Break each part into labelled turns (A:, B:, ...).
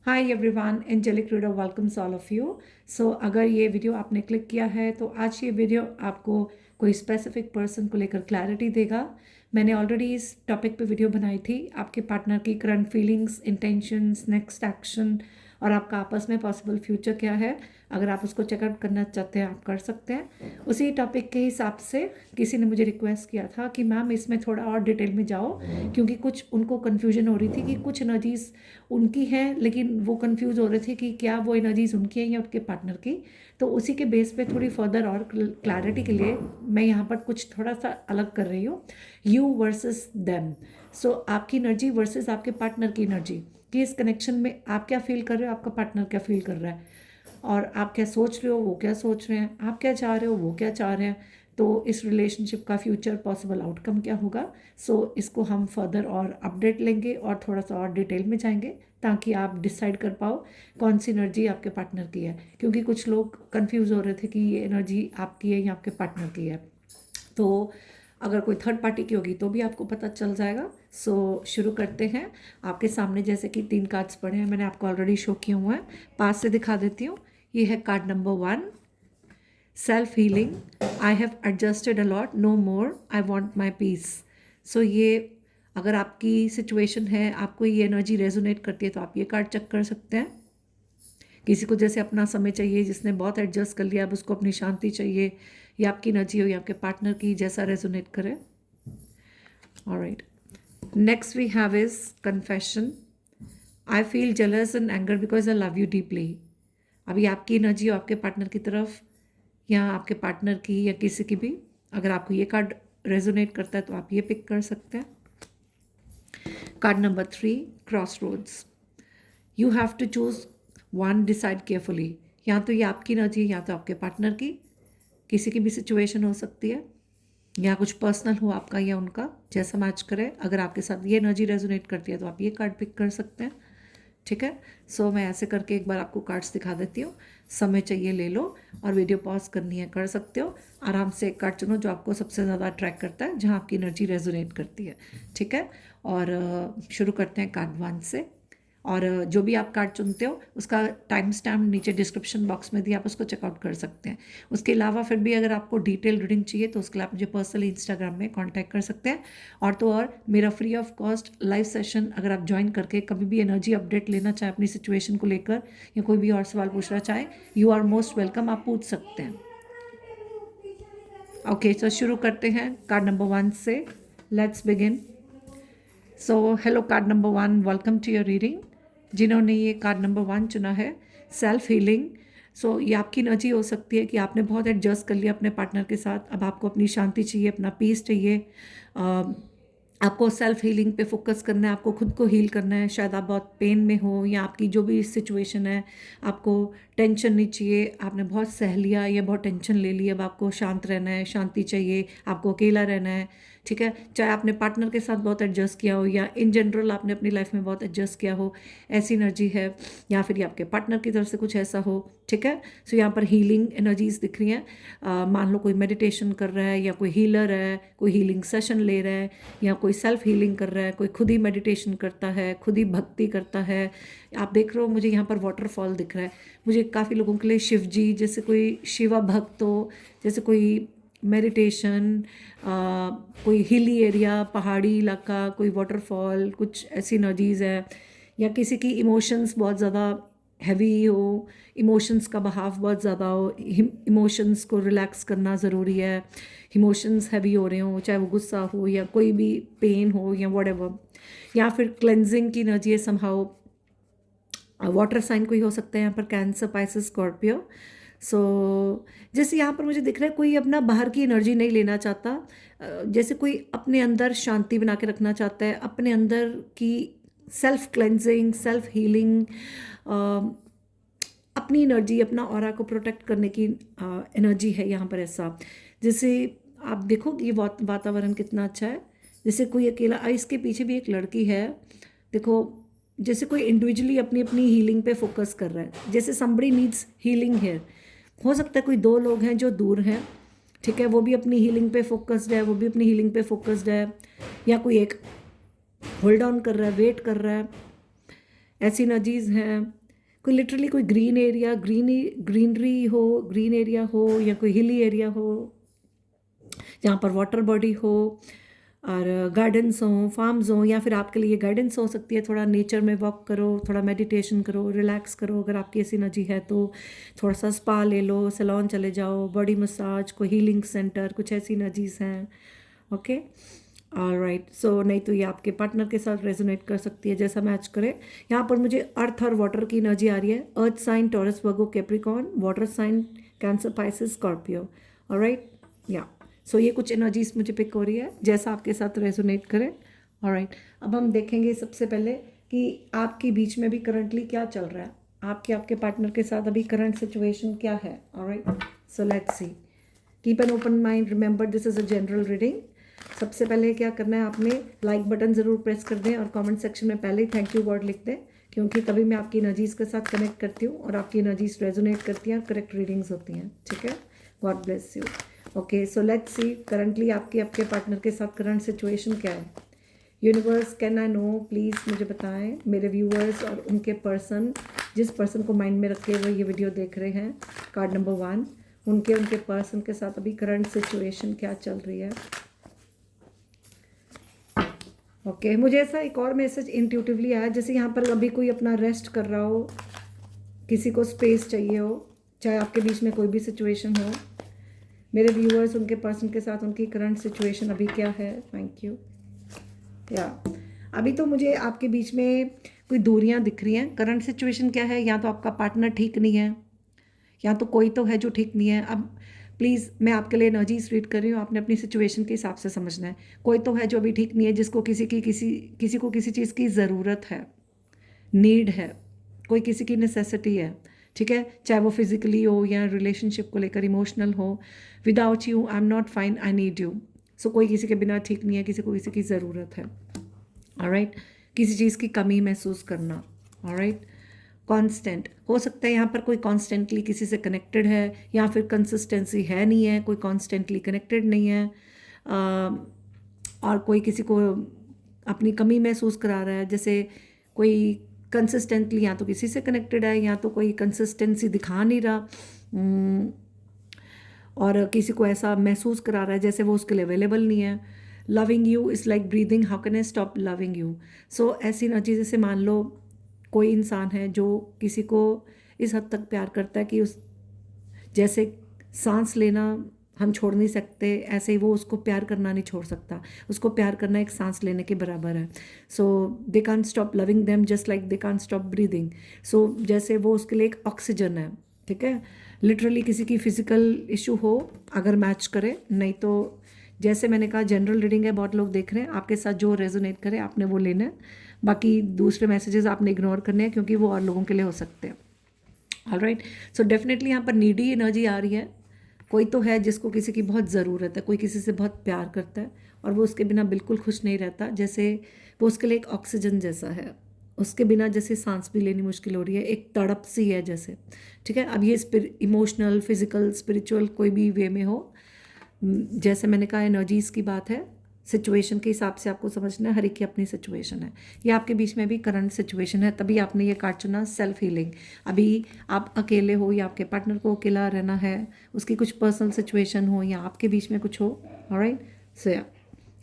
A: Hi everyone, angelic reader welcomes all of you. So अगर ये video आपने click किया है तो आज ये वीडियो आपको कोई स्पेसिफिक पर्सन को लेकर क्लैरिटी देगा। मैंने ऑलरेडी इस टॉपिक पे वीडियो बनाई थी, आपके पार्टनर की current feelings, intentions, next action और आपका आपस में पॉसिबल फ्यूचर क्या है। अगर आप उसको चेकआउट करना चाहते हैं आप कर सकते हैं। उसी टॉपिक के हिसाब से किसी ने मुझे रिक्वेस्ट किया था कि मैम इसमें थोड़ा और डिटेल में जाओ, क्योंकि कुछ उनको कन्फ्यूजन हो रही थी कि कुछ एनर्जीज उनकी है लेकिन वो कंफ्यूज हो रहे थे कि क्या वो एनर्जीज उनकी हैं या उनके पार्टनर की। तो उसी के बेस पे थोड़ी फर्दर और क्लैरिटी के लिए मैं यहाँ पर कुछ थोड़ा सा अलग कर रही हूँ। You versus them. सो आपकी एनर्जी वर्सेस आपके पार्टनर की एनर्जी, कि इस कनेक्शन में आप क्या फील कर रहे हो, आपका पार्टनर क्या फील कर रहा है, और आप क्या सोच रहे हो वो क्या सोच रहे हैं, आप क्या चाह रहे हो वो क्या चाह रहे हैं। तो इस रिलेशनशिप का फ्यूचर पॉसिबल आउटकम क्या होगा। सो इसको हम फर्दर और अपडेट लेंगे और थोड़ा सा और डिटेल में जाएंगे, ताकि आप डिसाइड कर पाओ कौन सी एनर्जी आपके पार्टनर की है, क्योंकि कुछ लोग कंफ्यूज हो रहे थे कि ये एनर्जी आपकी है या आपके पार्टनर की है। तो अगर कोई थर्ड पार्टी की होगी तो भी आपको पता चल जाएगा। सो शुरू करते हैं। आपके सामने जैसे कि 3 कार्ड्स पड़े हैं, मैंने आपको ऑलरेडी शो किए हुए हैं, पास से दिखा देती हूँ। ये है card number 1, self healing. I have adjusted a lot, no more, I want my peace. So ये अगर आपकी सिचुएशन है, आपको ये एनर्जी रेजोनेट करती है तो आप ये कार्ड चेक कर सकते हैं। किसी को जैसे अपना समय चाहिए, जिसने बहुत एडजस्ट कर लिया, अब उसको अपनी शांति चाहिए, या आपकी एनर्जी हो या आपके पार्टनर की, जैसा रेजोनेट करे। Alright, next we have is confession. I feel jealous and anger because I love you deeply. अभी आपकी एनर्जी हो आपके पार्टनर की तरफ, या आपके पार्टनर की, या किसी की भी। अगर आपको ये कार्ड रेजोनेट करता है तो आप ये पिक कर सकते हैं। Card number 3, cross roads. You have to choose one, decide carefully. या तो ये आपकी एनर्जी है या तो आपके पार्टनर की, किसी की भी सिचुएशन हो सकती है, या कुछ पर्सनल हो आपका या उनका, जैसा मैच करे। अगर आपके साथ ये एनर्जी रेजोनेट करती है तो आप ये कार्ड पिक कर सकते हैं। ठीक है। सो मैं ऐसे करके एक बार आपको कार्ड्स दिखा देती हूँ। समय चाहिए ले लो, और वीडियो पॉज करनी है कर सकते हो। आराम से एक कार्ड चुनो जो आपको सबसे ज़्यादा अट्रैक्ट करता है, जहाँ आपकी एनर्जी रेजोनेट करती है। ठीक है। और शुरू करते हैं कार्ड 1 से। और जो भी आप कार्ड चुनते हो उसका टाइम स्टैम्प नीचे डिस्क्रिप्शन बॉक्स में दिया, आप उसको चेकआउट कर सकते हैं। उसके अलावा फिर भी अगर आपको डिटेल रीडिंग चाहिए तो उसके लिए आप मुझे पर्सनली इंस्टाग्राम में कांटेक्ट कर सकते हैं। और तो और मेरा free of cost live session अगर आप ज्वाइन करके कभी भी एनर्जी अपडेट लेना चाहें अपनी सिचुएशन को लेकर, या कोई भी और सवाल पूछना चाहें, यू आर मोस्ट वेलकम, आप पूछ सकते हैं। ओके, तो शुरू करते हैं कार्ड नंबर 1 से। Let's begin. So hello card number 1, welcome to your reading. जिन्होंने ये कार्ड नंबर 1 चुना है, सेल्फ हीलिंग। सो ये आपकी एनर्जी हो सकती है कि आपने बहुत एडजस्ट कर लिया अपने पार्टनर के साथ, अब आपको अपनी शांति चाहिए, अपना पीस चाहिए। आपको सेल्फ हीलिंग पे फोकस करना है, आपको खुद को हील करना है। शायद आप बहुत पेन में हो, या आपकी जो भी सिचुएशन है, आपको टेंशन नहीं चाहिए, आपने बहुत सह लिया या बहुत टेंशन ले ली, अब आपको शांत रहना है, शांति चाहिए, आपको अकेला रहना है। ठीक है। चाहे आपने पार्टनर के साथ बहुत एडजस्ट किया हो, या इन जनरल आपने अपनी लाइफ में बहुत एडजस्ट किया हो, ऐसी एनर्जी है। या फिर ये आपके पार्टनर की तरफ से कुछ ऐसा हो। ठीक है। सो यहाँ पर हीलिंग एनर्जीज दिख रही हैं। मान लो कोई मेडिटेशन कर रहा है, या कोई हीलर है, कोई हीलिंग सेशन ले रहा है, या कोई सेल्फ हीलिंग कर रहा है, कोई खुद ही मेडिटेशन करता है, खुद ही भक्ति करता है। आप देख रहे हो मुझे यहाँ पर वाटरफॉल दिख रहा है। मुझे काफ़ी लोगों के लिए शिव जी, जैसे कोई शिवा भक्त हो, जैसे कोई मेडिटेशन, कोई हिली एरिया, पहाड़ी इलाका, कोई वाटरफॉल, कुछ ऐसी एनर्जीज़ है। या किसी की इमोशंस बहुत ज़्यादा हैवी हो, इमोशंस का बहाव बहुत ज़्यादा हो, इमोशंस को रिलैक्स करना ज़रूरी है। इमोशंस हैवी हो रहे हो, चाहे वो गुस्सा हो या कोई भी पेन हो या व्हाटएवर। या फिर क्लेंजिंग की एनर्जी है समहाउ। वाटर साइन कोई हो सकता है यहाँ पर, कैंसर, पाइसेस, स्कॉर्पियो। सो जैसे यहाँ पर मुझे दिख रहा है कोई अपना बाहर की एनर्जी नहीं लेना चाहता, जैसे कोई अपने अंदर शांति बना के रखना चाहता है, अपने अंदर की सेल्फ क्लेंजिंग, सेल्फ हीलिंग, अपनी एनर्जी, अपना ऑरा को प्रोटेक्ट करने की एनर्जी है यहाँ पर। ऐसा जैसे आप देखो ये वातावरण कितना अच्छा है। जैसे कोई अकेला, इसके पीछे भी एक लड़की है, देखो, जैसे कोई इंडिविजुअली अपनी अपनी हीलिंग पे फोकस कर रहा है, जैसे समबडी नीड्स हीलिंग है। हो सकता है कोई 2 लोग हैं जो दूर हैं, ठीक है, वो भी अपनी हीलिंग पे फोकस्ड है, वो भी अपनी हीलिंग पे फोकस्ड है। या कोई एक होल्ड ऑन कर रहा है, वेट कर रहा है। ऐसी एनर्जीज़ हैं, कोई लिटरली कोई ग्रीन एरिया, ग्रीनरी हो, ग्रीन एरिया हो, या कोई हिली एरिया हो जहाँ पर वाटर बॉडी हो, और गार्डन्स हों, फार्म्स हों, या फिर आपके लिए गाइडेंस हो सकती है, थोड़ा नेचर में वॉक करो, थोड़ा मेडिटेशन करो, रिलैक्स करो। अगर आपकी ऐसी एनर्जी है तो थोड़ा सा स्पा ले लो, सैलून चले जाओ, बॉडी मसाज, कोई हीलिंग सेंटर, कुछ ऐसी एनर्जीज़ हैं। Okay, alright. सो नहीं तो ये आपके पार्टनर के साथ रेजोनेट कर सकती है, जैसा मैच करे। यहाँ पर मुझे अर्थ और वाटर की एनर्जी आ रही है। Earth sign Taurus, Virgo, Capricorn, water sign Cancer, Pisces, Scorpio. Alright, या सो ये कुछ एनर्जीज मुझे पिक हो रही है, जैसा आपके साथ रेजोनेट करे। ऑलराइट, अब हम देखेंगे सबसे पहले कि आपके बीच में भी करंटली क्या चल रहा है, आपके पार्टनर के साथ अभी करंट सिचुएशन क्या है। Alright, so let's see. Keep an open mind, remember this is a general reading. सबसे पहले क्या करना है, आपने लाइक बटन ज़रूर प्रेस कर दें और कमेंट सेक्शन में पहले ही थैंक यू वर्ड लिख दें, क्योंकि तभी मैं आपकी एनर्जीज़ के साथ कनेक्ट करती हूँ और आपकी एनर्जीज रेजोनेट करती हैं और करेक्ट रीडिंग्स होती हैं। ठीक है, God bless you. Okay, so let's see currently आपके पार्टनर के साथ करंट सिचुएशन क्या है। Universe, can I know, please मुझे बताएं, मेरे व्यूअर्स और उनके पर्सन, जिस पर्सन को माइंड में रखे हुए ये वीडियो देख रहे हैं, कार्ड नंबर 1, उनके पर्सन के साथ अभी करंट सिचुएशन क्या चल रही है। ओके, मुझे ऐसा एक और मैसेज इंट्यूटिवली आया, जैसे यहाँ पर अभी कोई अपना रेस्ट कर रहा हो, किसी को स्पेस चाहिए हो, चाहे आपके बीच में कोई भी सिचुएशन हो। मेरे व्यूअर्स, उनके पर्सन के साथ उनकी करंट सिचुएशन अभी क्या है। Thank you. या अभी तो मुझे आपके बीच में कोई दूरियां दिख रही हैं। करंट सिचुएशन क्या है, या तो आपका पार्टनर ठीक नहीं है, या तो कोई तो है जो ठीक नहीं है। अब प्लीज़ मैं आपके लिए एनर्जीज रीड कर रही हूँ, आपने अपनी सिचुएशन के हिसाब से समझना है। कोई तो है जो अभी ठीक नहीं है, जिसको किसी को किसी चीज़ की ज़रूरत है, नीड है, कोई किसी की नेसेसिटी है। ठीक है, चाहे वो फिजिकली हो या रिलेशनशिप को लेकर इमोशनल हो। Without you I am not fine, I need you. So कोई किसी के बिना ठीक नहीं है, किसी को किसी की ज़रूरत है। ऑलराइट, किसी चीज़ की कमी महसूस करना। ऑलराइट, कांस्टेंट हो सकता है यहाँ पर कोई कॉन्स्टेंटली किसी से कनेक्टेड है, या फिर कंसिस्टेंसी है नहीं है, कोई कॉन्स्टेंटली कनेक्टेड नहीं है, और कोई किसी को अपनी कमी महसूस करा रहा है। जैसे कोई कंसिस्टेंटली या तो किसी से कनेक्टेड है, या तो कोई कंसिस्टेंसी दिखा नहीं रहा, और किसी को ऐसा महसूस करा रहा है जैसे वो उसके लिए अवेलेबल नहीं है। Loving you is like breathing, how can I stop loving you. So ऐसी एनर्जी, जैसे मान लो कोई इंसान है जो किसी को इस हद तक प्यार करता है कि उस जैसे सांस लेना हम छोड़ नहीं सकते, ऐसे ही वो उसको प्यार करना नहीं छोड़ सकता। उसको प्यार करना एक सांस लेने के बराबर है। So they can't stop loving them just like they can't stop breathing. So जैसे वो उसके लिए एक ऑक्सीजन है। ठीक है, लिटरली किसी की फिजिकल इशू हो अगर मैच करे, नहीं तो जैसे मैंने कहा जनरल रीडिंग है, बहुत लोग देख रहे हैं, आपके साथ जो रेजोनेट करे आपने वो लेना है। बाकी दूसरे मैसेजेस आपने इग्नोर करने हैं, क्योंकि वो और लोगों के लिए हो सकते हैं। ऑलराइट, सो डेफिनेटली यहाँ पर नीडी एनर्जी आ रही है। कोई तो है जिसको किसी की बहुत ज़रूरत है, कोई किसी से बहुत प्यार करता है और वो उसके बिना बिल्कुल खुश नहीं रहता। जैसे वो उसके लिए एक ऑक्सीजन जैसा है, उसके बिना जैसे सांस भी लेनी मुश्किल हो रही है, एक तड़प सी है जैसे। ठीक है, अब ये इमोशनल, फिजिकल, स्पिरिचुअल कोई भी वे में हो, जैसे मैंने कहा एनर्जीज़ की बात है, सिचुएशन के हिसाब से आपको समझना है। हर एक की अपनी सिचुएशन है। ये आपके बीच में भी करंट सिचुएशन है, तभी आपने ये कार्ड चुना, सेल्फ हीलिंग। अभी आप अकेले हो या आपके पार्टनर को अकेला रहना है, उसकी कुछ पर्सनल सिचुएशन हो या आपके बीच में कुछ हो। ऑलराइट, सो या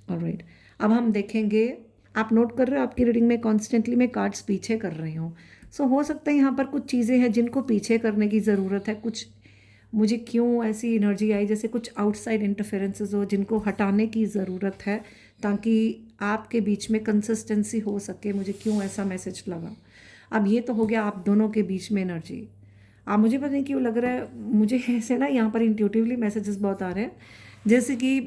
A: ऑलराइट, अब हम देखेंगे। आप नोट कर रहे हो आपकी रीडिंग में कॉन्स्टेंटली मैं कार्ड्स पीछे कर रही हूँ। सो हो सकता है यहाँ पर कुछ चीज़ें हैं जिनको पीछे करने की ज़रूरत है। कुछ मुझे क्यों ऐसी एनर्जी आई जैसे कुछ आउटसाइड इंटरफेरेंसेस हो जिनको हटाने की ज़रूरत है, ताकि आपके बीच में कंसिस्टेंसी हो सके। मुझे क्यों ऐसा मैसेज लगा। अब ये तो हो गया आप दोनों के बीच में एनर्जी। अब मुझे पता नहीं क्यों लग रहा है, मुझे ऐसे ना यहाँ पर इंट्यूटिवली मैसेजेस बहुत आ रहे हैं, जैसे कि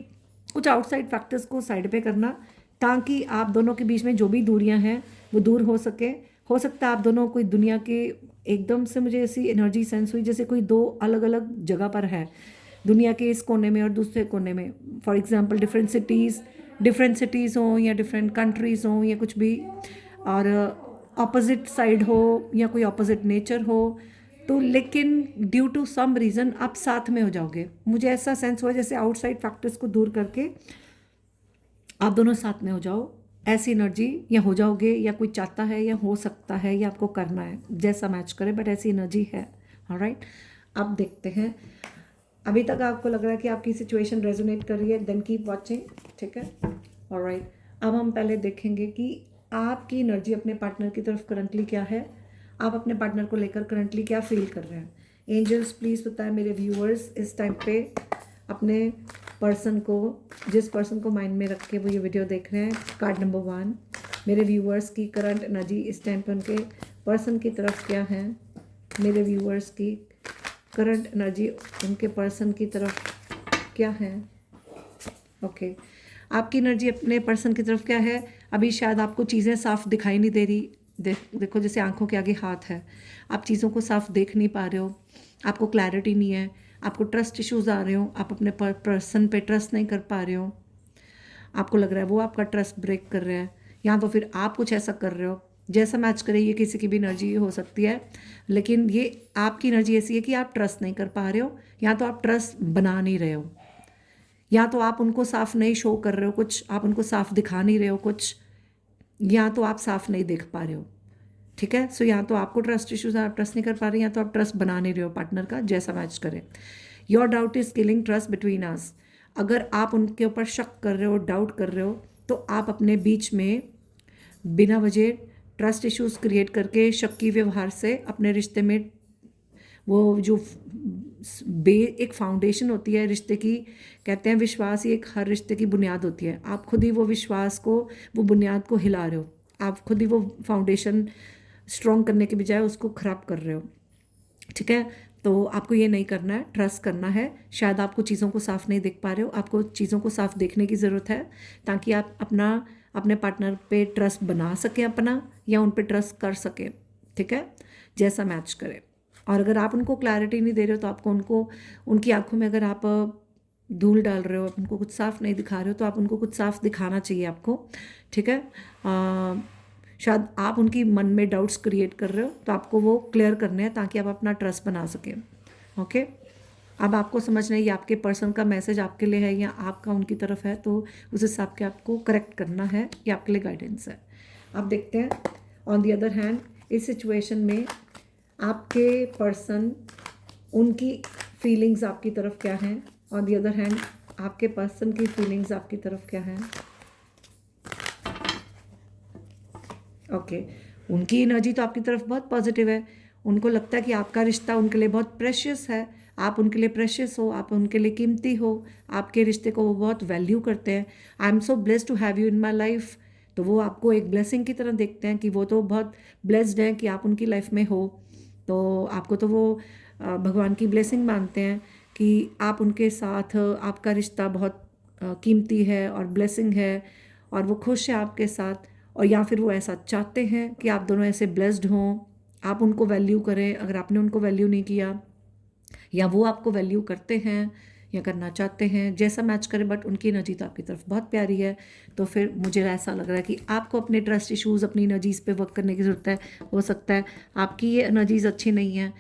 A: कुछ आउटसाइड फैक्टर्स को साइड पे करना, ताकि आप दोनों के बीच में जो भी दूरियां हैं वो दूर हो सके। हो सकता है आप दोनों कोई दुनिया के, एकदम से मुझे ऐसी एनर्जी सेंस हुई जैसे कोई दो अलग अलग जगह पर है, दुनिया के इस कोने में और दूसरे कोने में। फॉर एग्जांपल डिफरेंट सिटीज़ हों या डिफरेंट कंट्रीज़ हों या कुछ भी, और ऑपोजिट साइड हो या कोई ऑपोजिट नेचर हो, तो लेकिन ड्यू टू सम रीज़न आप साथ में हो जाओगे। मुझे ऐसा सेंस हुआ जैसे आउटसाइड फैक्टर्स को दूर करके आप दोनों साथ में हो जाओ। ऐसी एनर्जी या हो जाओगे, या कोई चाहता है या हो सकता है या आपको करना है, जैसा मैच करे, बट ऐसी एनर्जी है। ऑलराइट, अब देखते हैं। अभी तक आपको लग रहा है कि आपकी सिचुएशन रेजोनेट कर रही है, देन कीप वॉचिंग। ठीक है, ऑलराइट। अब हम पहले देखेंगे कि आपकी एनर्जी अपने पार्टनर की तरफ करंटली क्या है, आप अपने पार्टनर को लेकर करंटली क्या फील कर रहे हैं। एंजल्स प्लीज़ बताएं मेरे व्यूअर्स इस टाइम पे अपने पर्सन को, जिस पर्सन को माइंड में रख के वो ये वीडियो देख रहे हैं। कार्ड नंबर 1, मेरे व्यूअर्स की करंट एनर्जी इस टाइम पे उनके पर्सन की तरफ क्या है। मेरे व्यूअर्स की करंट एनर्जी उनके पर्सन की तरफ क्या है। ओके, आपकी एनर्जी अपने पर्सन की तरफ क्या है। अभी शायद आपको चीज़ें साफ दिखाई नहीं दे रही। देखो जैसे आंखों के आगे हाथ है, आप चीज़ों को साफ देख नहीं पा रहे हो, आपको क्लैरिटी नहीं है, आपको ट्रस्ट इश्यूज आ रहे हो, आप अपने पर्सन पे ट्रस्ट नहीं कर पा रहे हो, आपको लग रहा है वो आपका ट्रस्ट ब्रेक कर रहा है, या तो फिर आप कुछ ऐसा कर रहे हो। जैसा मैच करे, ये किसी की भी एनर्जी हो सकती है, लेकिन ये आपकी एनर्जी ऐसी है कि आप ट्रस्ट नहीं कर पा रहे हो, या तो आप ट्रस्ट बना नहीं रहे हो, या तो आप उनको साफ नहीं शो कर रहे हो कुछ, आप उनको साफ दिखा नहीं रहे हो कुछ, या तो आप साफ नहीं देख पा रहे हो। ठीक है, सो या तो आपको ट्रस्ट इश्यूज, आप ट्रस्ट नहीं कर पा रहे, या तो आप ट्रस्ट बना नहीं रहे हो पार्टनर का, जैसा मैच करे। Your doubt is killing trust between us. अगर आप उनके ऊपर शक कर रहे हो, डाउट कर रहे हो, तो आप अपने बीच में बिना वजह ट्रस्ट इश्यूज क्रिएट करके, शक्की व्यवहार से अपने रिश्ते में वो जो एक फाउंडेशन होती है रिश्ते की, कहते हैं विश्वास ही एक हर रिश्ते की बुनियाद होती है। आप खुद ही वो विश्वास को, वो बुनियाद को हिला रहे हो, आप खुद ही वो फाउंडेशन स्ट्रॉन्ग करने के बजाय उसको ख़राब कर रहे हो। ठीक है, तो आपको ये नहीं करना है, ट्रस्ट करना है। शायद आपको चीज़ों को साफ नहीं देख पा रहे हो, आपको चीज़ों को साफ देखने की ज़रूरत है, ताकि आप अपने पार्टनर पे ट्रस्ट बना सकें अपना, या उन पे ट्रस्ट कर सकें। ठीक है, जैसा मैच करे। और अगर आप उनको क्लैरिटी नहीं दे रहे हो, तो आपको उनकी आंखों में अगर आप धूल डाल रहे हो, आप उनको कुछ साफ नहीं दिखा रहे हो, तो आप उनको कुछ साफ दिखाना चाहिए आपको। ठीक है, शायद आप उनकी मन में डाउट्स क्रिएट कर रहे हो, तो आपको वो क्लियर करने हैं, ताकि आप अपना ट्रस्ट बना सकें। ओके, अब आपको समझना है ये आपके पर्सन का मैसेज आपके लिए है या आपका उनकी तरफ है, तो उस हिसाब के आपको करेक्ट करना है, ये आपके लिए गाइडेंस है। अब देखते हैं ऑन दी अदर हैंड, इस सिचुएशन में आपके पर्सन, उनकी फीलिंग्स आपकी तरफ क्या हैं। ऑन दी अदर हैंड, आपके पर्सन की फीलिंग्स आपकी तरफ क्या हैं। ओके, उनकी एनर्जी तो आपकी तरफ बहुत पॉजिटिव है। उनको लगता है कि आपका रिश्ता उनके लिए बहुत प्रेशियस है, आप उनके लिए प्रेशियस हो, आप उनके लिए कीमती हो, आपके रिश्ते को वो बहुत वैल्यू करते हैं। I am so blessed to have you in my life. तो वो आपको एक ब्लेसिंग की तरह देखते हैं, कि वो तो बहुत ब्लेस्ड हैं कि आप उनकी लाइफ में हो। तो आपको तो वो भगवान की ब्लेसिंग मानते हैं कि आप उनके साथ, आपका रिश्ता बहुत कीमती है और ब्लेसिंग है, और वो खुश है आपके साथ। और या फिर वो ऐसा चाहते हैं कि आप दोनों ऐसे ब्लेस्ड हों, आप उनको वैल्यू करें अगर आपने उनको वैल्यू नहीं किया, या वो आपको वैल्यू करते हैं या करना चाहते हैं, जैसा मैच करे। बट उनकी एनर्जी तो आपकी तरफ बहुत प्यारी है। तो फिर मुझे ऐसा लग रहा है कि आपको अपने ट्रस्ट इश्यूज़, अपनी एनर्जीज़ पे वर्क करने की ज़रूरत है। हो सकता है आपकी ये एनर्जीज़ अच्छी नहीं है,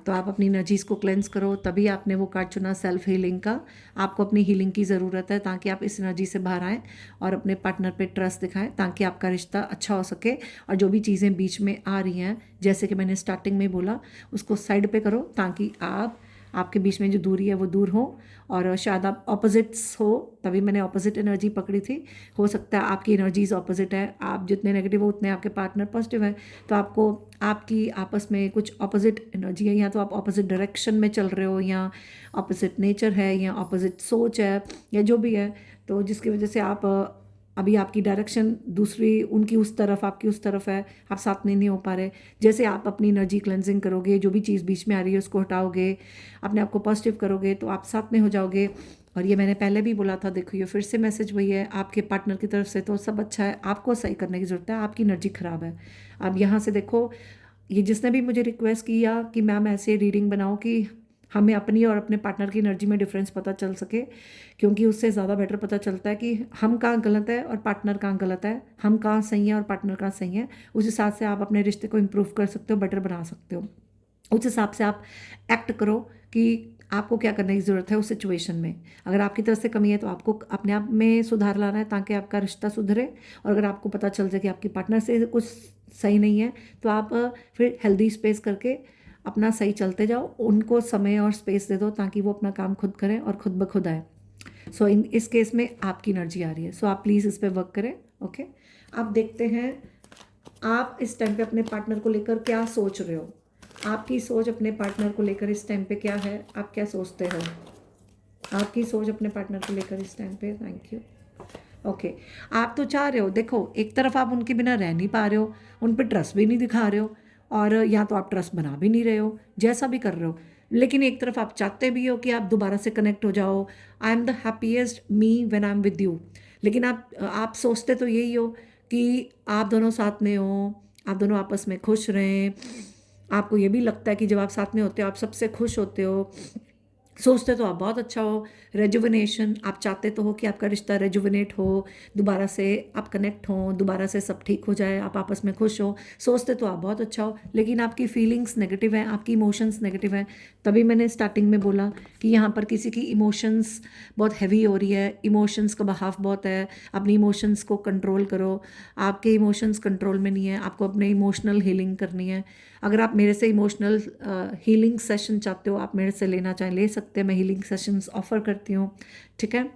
A: तो आप अपनी एनर्जीज़ को क्लेंस करो। तभी आपने वो कार्ड चुना सेल्फ हीलिंग का। आपको अपनी हीलिंग की ज़रूरत है, ताकि आप इस एनर्जी से बाहर आएँ और अपने पार्टनर पे ट्रस्ट दिखाएं, ताकि आपका रिश्ता अच्छा हो सके। और जो भी चीज़ें बीच में आ रही हैं, जैसे कि मैंने स्टार्टिंग में बोला, उसको साइड पे करो, ताकि आपके बीच में जो दूरी है वो दूर हो। और शायद आप ऑपोजिट्स हो, तभी मैंने ऑपोजिट एनर्जी पकड़ी थी। हो सकता है आपकी एनर्जीज ऑपोजिट है, आप जितने नेगेटिव हो उतने आपके पार्टनर पॉजिटिव है। तो आपको आपकी आपस में कुछ ऑपोजिट एनर्जी है, या तो आप ऑपोजिट डायरेक्शन में चल रहे हो, या ऑपोजिट नेचर है, या ऑपोजिट सोच है, या जो भी है। तो जिसकी वजह से आप अभी आपकी डायरेक्शन दूसरी, उनकी उस तरफ, आपकी उस तरफ है, आप साथ में नहीं हो पा रहे। जैसे आप अपनी एनर्जी क्लेंजिंग करोगे, जो भी चीज़ बीच में आ रही है उसको हटाओगे, अपने आप को पॉजिटिव करोगे, तो आप साथ में हो जाओगे। और ये मैंने पहले भी बोला था, देखो ये फिर से मैसेज वही है आपके पार्टनर की तरफ से। तो सब अच्छा है, आपको सही करने की ज़रूरत है, आपकी एनर्जी ख़राब है। अब यहाँ से देखो, ये जिसने भी मुझे रिक्वेस्ट किया कि मैम ऐसे रीडिंग बनाओ कि हमें अपनी और अपने पार्टनर की एनर्जी में डिफरेंस पता चल सके, क्योंकि उससे ज़्यादा बेटर पता चलता है कि हम कहाँ गलत है और पार्टनर कहाँ गलत है, हम कहाँ सही हैं और पार्टनर कहाँ सही है। उस हिसाब से आप अपने रिश्ते को इम्प्रूव कर सकते हो, बेटर बना सकते हो। उस हिसाब से आप एक्ट करो कि आपको क्या करने की ज़रूरत है उस सिचुएशन में। अगर आपकी तरफ से कमी है तो आपको अपने आप में सुधार लाना है ताकि आपका रिश्ता सुधरे। और अगर आपको पता चल जाए कि आपकी पार्टनर से कुछ सही नहीं है तो आप फिर हेल्दी स्पेस करके अपना सही चलते जाओ। उनको समय और स्पेस दे दो ताकि वो अपना काम खुद करें और खुद ब खुद आए। सो इस केस में आपकी एनर्जी आ रही है, सो आप प्लीज़ इस पर वर्क करें। ओके, अब देखते हैं आप इस टाइम पे अपने पार्टनर को लेकर क्या सोच रहे हो। आपकी सोच अपने पार्टनर को लेकर इस टाइम पे क्या है, आप क्या सोचते हो? आपकी सोच अपने पार्टनर को लेकर इस टाइम पे, थैंक यू। ओके, आप तो चाह रहे हो, देखो एक तरफ आप उनके बिना रह नहीं पा रहे हो, उन पर ट्रस्ट भी नहीं दिखा रहे हो, और या तो आप ट्रस्ट बना भी नहीं रहे हो, जैसा भी कर रहे हो। लेकिन एक तरफ आप चाहते भी हो कि आप दोबारा से कनेक्ट हो जाओ। I am the happiest me when I am with you. लेकिन आप सोचते तो यही हो कि आप दोनों साथ में हो, आप दोनों आपस में खुश रहें। आपको ये भी लगता है कि जब आप साथ में होते हो आप सबसे खुश होते हो। सोचते तो आप बहुत अच्छा हो, रेजुविनेशन, आप चाहते तो हो कि आपका रिश्ता रेजुविनेट हो, दोबारा से आप कनेक्ट हो, दोबारा से सब ठीक हो जाए, आप आपस में खुश हो। सोचते तो आप बहुत अच्छा हो, लेकिन आपकी फीलिंग्स नेगेटिव हैं, आपकी इमोशंस नेगेटिव हैं। तभी मैंने स्टार्टिंग में बोला कि यहाँ पर किसी की इमोशंस बहुत हैवी हो रही है, इमोशंस का बहाव बहुत है। अपनी इमोशंस को कंट्रोल करो। आपके इमोशंस कंट्रोल में नहीं है, आपको अपने इमोशनल हीलिंग करनी है। अगर आप मेरे से इमोशनल हीलिंग सेशन चाहते हो, आप मेरे से लेना चाहें ले सकते हैं, मैं हीलिंग सेशंस ऑफ़र करती हूँ। ठीक है,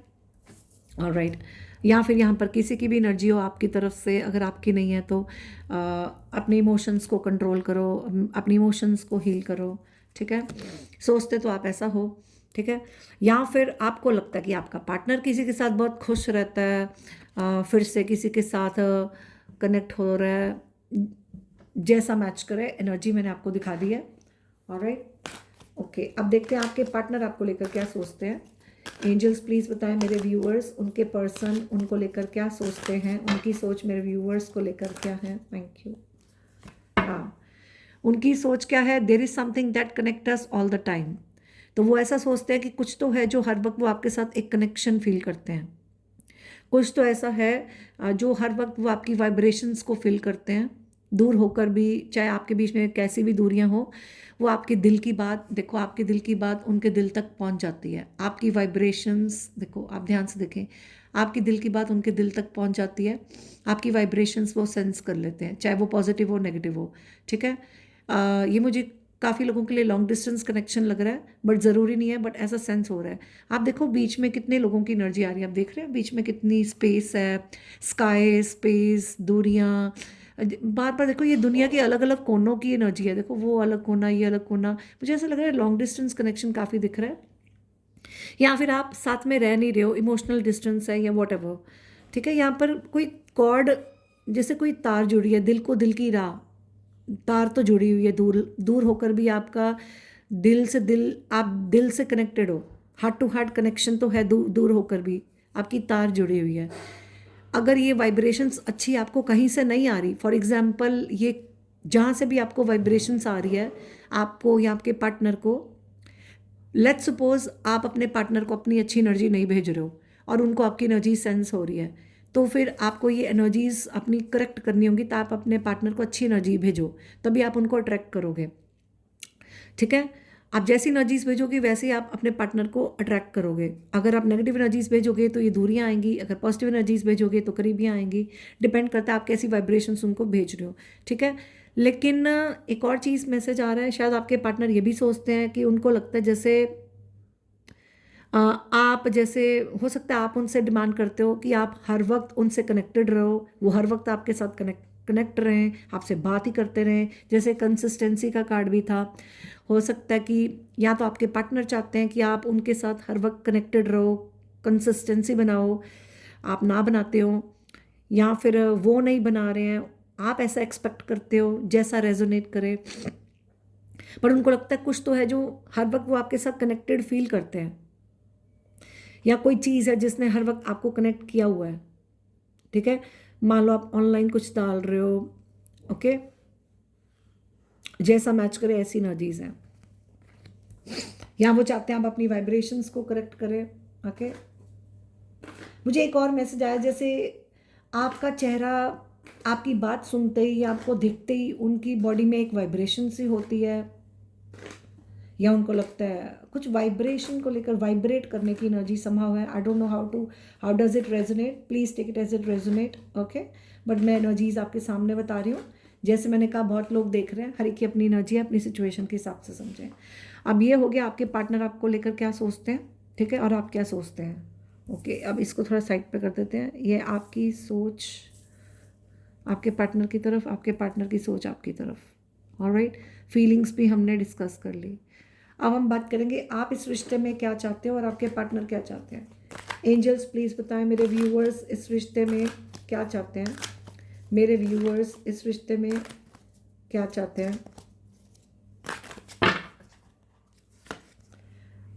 A: ऑलराइट। या फिर यहाँ पर किसी की भी एनर्जी हो आपकी तरफ से, अगर आपकी नहीं है तो अपने इमोशंस को कंट्रोल करो, अपनी इमोशंस को हील करो। ठीक है, सोचते तो आप ऐसा हो। ठीक है, या फिर आपको लगता है कि आपका पार्टनर किसी के साथ बहुत खुश रहता है, फिर से किसी के साथ कनेक्ट हो रहा है, जैसा मैच करे। एनर्जी मैंने आपको दिखा दी है। ऑलराइट, ओके, अब देखते हैं आपके पार्टनर आपको लेकर क्या सोचते हैं। एंजल्स प्लीज़ बताएं मेरे व्यूअर्स, उनके पर्सन उनको लेकर क्या सोचते हैं, उनकी सोच मेरे व्यूअर्स को लेकर क्या है। Thank you. हाँ, उनकी सोच क्या है? There is something that connect us all the time. तो वो ऐसा सोचते हैं कि कुछ तो है जो हर वक्त वो आपके साथ एक कनेक्शन फील करते हैं। कुछ तो ऐसा है जो हर वक्त वो आपकी वाइब्रेशंस को फील करते हैं, दूर होकर भी, चाहे आपके बीच में कैसी भी दूरियां हो। वो आपके दिल की बात, देखो आपके दिल की बात उनके दिल तक पहुंच जाती है। आपकी वाइब्रेशंस देखो, आप ध्यान से देखें, आपकी दिल की बात उनके दिल तक पहुंच जाती है। आपकी वाइब्रेशंस वो सेंस कर लेते हैं, चाहे वो पॉजिटिव हो नेगेटिव हो। ठीक है, ये मुझे काफ़ी लोगों के लिए लॉन्ग डिस्टेंस कनेक्शन लग रहा है, बट ज़रूरी नहीं है, बट ऐसा सेंस हो रहा है। आप देखो बीच में कितने लोगों की एनर्जी आ रही है, आप देख रहे हैं बीच में कितनी स्पेस है, स्काई स्पेस, दूरियाँ। बार बार देखो, ये दुनिया के अलग अलग कोनों की एनर्जी है। देखो वो अलग कोना, ये अलग कोना, मुझे ऐसा लग रहा है लॉन्ग डिस्टेंस कनेक्शन काफ़ी दिख रहा है। या फिर आप साथ में रह नहीं रहे हो, इमोशनल डिस्टेंस है या वॉट एवर। ठीक है, यहाँ पर कोई कॉर्ड, जैसे कोई तार जुड़ी है, दिल को दिल की राह, तार तो जुड़ी हुई है, दूर दूर होकर भी आपका दिल से दिल, आप दिल से कनेक्टेड हो, हार्ट टू हार्ट कनेक्शन तो है, दूर दूर होकर भी आपकी तार जुड़ी हुई है। अगर ये वाइब्रेशंस अच्छी आपको कहीं से नहीं आ रही, फॉर एग्जांपल ये जहाँ से भी आपको वाइब्रेशंस आ रही है, आपको या आपके पार्टनर को, लेट्स सपोज आप अपने पार्टनर को अपनी अच्छी एनर्जी नहीं भेज रहे हो और उनको आपकी एनर्जी सेंस हो रही है, तो फिर आपको ये एनर्जीज अपनी करेक्ट करनी होगी। तो आप अपने पार्टनर को अच्छी एनर्जी भेजो, तभी आप उनको अट्रैक्ट करोगे। ठीक है, आप जैसी एनर्जीज भेजोगे वैसे ही आप अपने पार्टनर को अट्रैक्ट करोगे। अगर आप नेगेटिव एनर्जीज भेजोगे तो ये दूरियां आएंगी, अगर पॉजिटिव एनर्जीज भेजोगे तो करीबियाँ आएंगी। डिपेंड करता है आप कैसी वाइब्रेशंस उनको भेज रहे हो। ठीक है, लेकिन एक और चीज़ मैसेज आ रहा है, शायद आपके पार्टनर ये भी सोचते हैं कि उनको लगता है जैसे आप, जैसे हो सकता है आप उनसे डिमांड करते हो कि आप हर वक्त उनसे कनेक्टेड रहो, वो हर वक्त आपके साथ कनेक्ट रहें, आपसे बात ही करते रहें। जैसे कंसिस्टेंसी का कार्ड भी था, हो सकता है कि या तो आपके पार्टनर चाहते हैं कि आप उनके साथ हर वक्त कनेक्टेड रहो, कंसिस्टेंसी बनाओ, आप ना बनाते हो, या फिर वो नहीं बना रहे हैं, आप ऐसा एक्सपेक्ट करते हो जैसा रेजोनेट करे। पर उनको लगता है कुछ तो है जो हर वक्त वो आपके साथ कनेक्टेड फील करते हैं, या कोई चीज़ है जिसने हर वक्त आपको कनेक्ट किया हुआ है। ठीक है, मान लो आप ऑनलाइन कुछ डाल रहे हो, ओके, जैसा मैच करे ऐसी एनर्जीज हैं, या वो चाहते हैं आप अपनी वाइब्रेशंस को करेक्ट करें। ओके, मुझे एक और मैसेज आया, जैसे आपका चेहरा, आपकी बात सुनते ही, आपको दिखते ही उनकी बॉडी में एक वाइब्रेशन सी होती है, या उनको लगता है कुछ वाइब्रेशन को लेकर, वाइब्रेट करने की एनर्जी समहाउ है। I don't know how does it resonate, please take it as it resonate, okay. But मैं एनर्जीज़ आपके सामने बता रही हूँ। जैसे मैंने कहा, बहुत लोग देख रहे हैं, हर एक की अपनी एनर्जी है, अपनी सिचुएशन के हिसाब से समझें। अब ये हो गया आपके पार्टनर आपको लेकर क्या सोचते हैं, ठीक है, और आप क्या सोचते हैं, ओके। अब इसको थोड़ा साइड पे कर देते हैं। ये आपकी सोच आपके पार्टनर की तरफ, आपके पार्टनर की सोच आपकी तरफ, ऑलराइट। फीलिंग्स भी हमने डिस्कस कर ली। अब हम बात करेंगे आप इस रिश्ते में क्या चाहते हो और आपके पार्टनर क्या चाहते हैं। एंजल्स प्लीज़ बताएं मेरे व्यूअर्स इस रिश्ते में क्या चाहते हैं। मेरे व्यूअर्स इस रिश्ते में क्या चाहते हैं।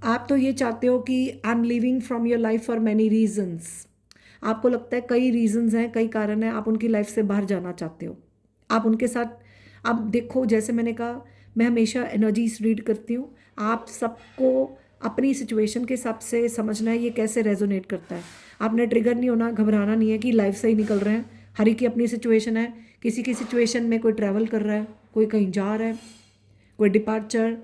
A: आप तो ये चाहते हो कि I am living from your life for many reasons. आपको लगता है कई रीजंस हैं, कई कारण हैं, आप उनकी लाइफ से बाहर जाना चाहते हो। आप उनके साथ, अब देखो, जैसे मैंने कहा, मैं हमेशा एनर्जीज रीड करती हूँ। आप सबको अपनी सिचुएशन के हिसाब से समझना है ये कैसे रेजोनेट करता है। आपने ट्रिगर नहीं होना, घबराना नहीं है कि लाइफ से ही निकल रहे हैं। हर एक की अपनी सिचुएशन है। किसी की सिचुएशन में कोई ट्रैवल कर रहा है, कोई कहीं जा रहा है, कोई डिपार्चर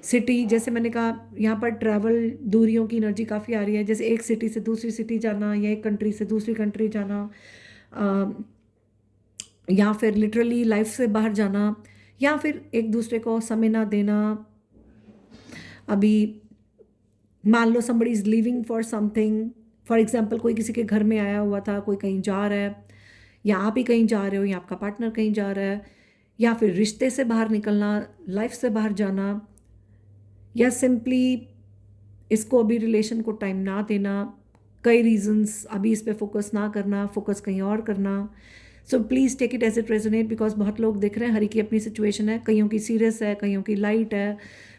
A: सिटी, जैसे मैंने कहा यहाँ पर ट्रैवल दूरियों की एनर्जी काफ़ी आ रही है। जैसे एक सिटी से दूसरी सिटी जाना या एक कंट्री से दूसरी कंट्री जाना, या फिर लिटरली लाइफ से बाहर जाना, या फिर एक दूसरे को समय ना देना। अभी मान लो somebody is living for something, for example कोई किसी के घर में आया हुआ था, कोई कहीं जा रहा है, या आप ही कहीं जा रहे हो, या आपका पार्टनर कहीं जा रहा है, या फिर रिश्ते से बाहर निकलना, लाइफ से बाहर जाना, या सिंपली इसको अभी रिलेशन को टाइम ना देना, कई रीजंस, अभी इस पे फोकस ना करना, फोकस कहीं और करना। So please take it as it resonate, because बहुत लोग देख रहे हैं, हर एक की अपनी सिचुएशन है, कईयों की सीरियस है, कईयों की लाइट है।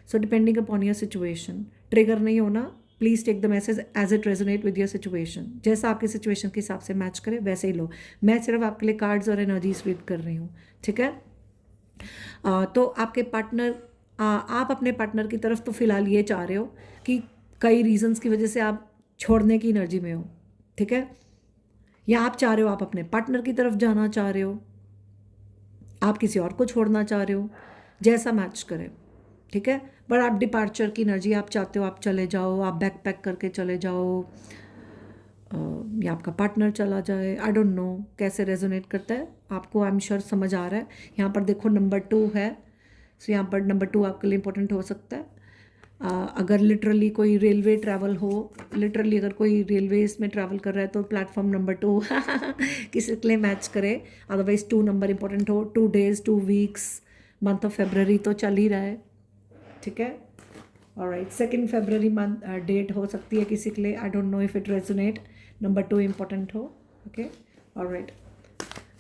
A: So depending upon your situation, trigger नहीं होना। Please take the message as it resonate with your situation. जैसा आपकी सिचुएशन के हिसाब से मैच करे वैसे ही लो। मैं सिर्फ आपके लिए कार्ड्स और एनर्जीज रीड कर रही हूँ, ठीक है। तो आपके पार्टनर, आप अपने पार्टनर की तरफ तो फिलहाल ये चाह रहे हो कि कई रीजंस की वजह से आप छोड़ने की एनर्जी में हो, ठीक है। या आप चाह रहे हो, आप अपने पार्टनर की तरफ जाना चाह रहे हो, आप किसी और को छोड़ना चाह रहे हो, जैसा मैच करे, ठीक है। पर आप डिपार्चर की एनर्जी आप चाहते हो, आप चले जाओ, आप बैक पैक करके चले जाओ, या आपका पार्टनर चला जाए। आई डोंट नो कैसे रेजोनेट करता है आपको, आई एम श्योर समझ आ रहा है। यहाँ पर देखो नंबर 2 है, सो यहाँ पर नंबर 2 आपके लिए इंपॉर्टेंट हो सकता है। अगर लिटरली कोई रेलवे ट्रैवल हो, लिटरली अगर कोई रेलवेज में ट्रैवल कर रहा है तो प्लेटफॉर्म नंबर 2 किसी के लिए मैच करे। अदरवाइज 2 नंबर इंपॉर्टेंट हो, 2 days 2 weeks, month of February तो चल ही रहा है, ठीक है। ऑलराइट, 2 फरवरी मंथ डेट हो सकती है किसी के लिए। आई don't know if it resonate, number 2 important हो, ओके। ऑलराइट,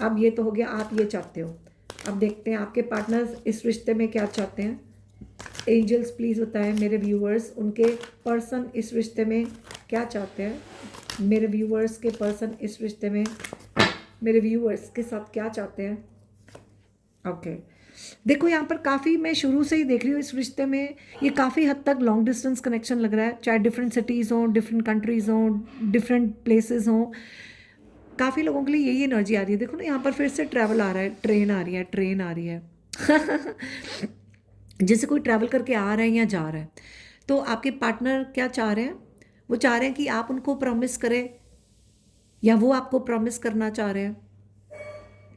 A: अब ये तो हो गया आप ये चाहते हो। अब देखते हैं आपके पार्टनर्स इस रिश्ते में क्या चाहते हैं। एंजल्स प्लीज़ बताएं मेरे व्यूअर्स, उनके पर्सन इस रिश्ते में क्या चाहते हैं। मेरे व्यूअर्स के पर्सन इस रिश्ते में मेरे व्यूअर्स के साथ क्या चाहते हैं, ओके। देखो यहाँ पर काफ़ी, मैं शुरू से ही देख रही हूँ इस रिश्ते में ये काफ़ी हद तक लॉन्ग डिस्टेंस कनेक्शन लग रहा है। चाहे डिफरेंट सिटीज़ हों, डिफरेंट कंट्रीज़ हों, डिफरेंट प्लेसेस हों, काफ़ी लोगों के लिए यही एनर्जी आ रही है। देखो ना, यहाँ पर फिर से ट्रैवल आ रहा है, ट्रेन आ रही है, ट्रेन आ रही है जैसे कोई ट्रैवल करके आ रहा है या जा रहा है। तो आपके पार्टनर क्या चाह रहे हैं, वो चाह रहे हैं कि आप उनको प्रॉमिस करें, या वो आपको प्रॉमिस करना चाह रहे हैं,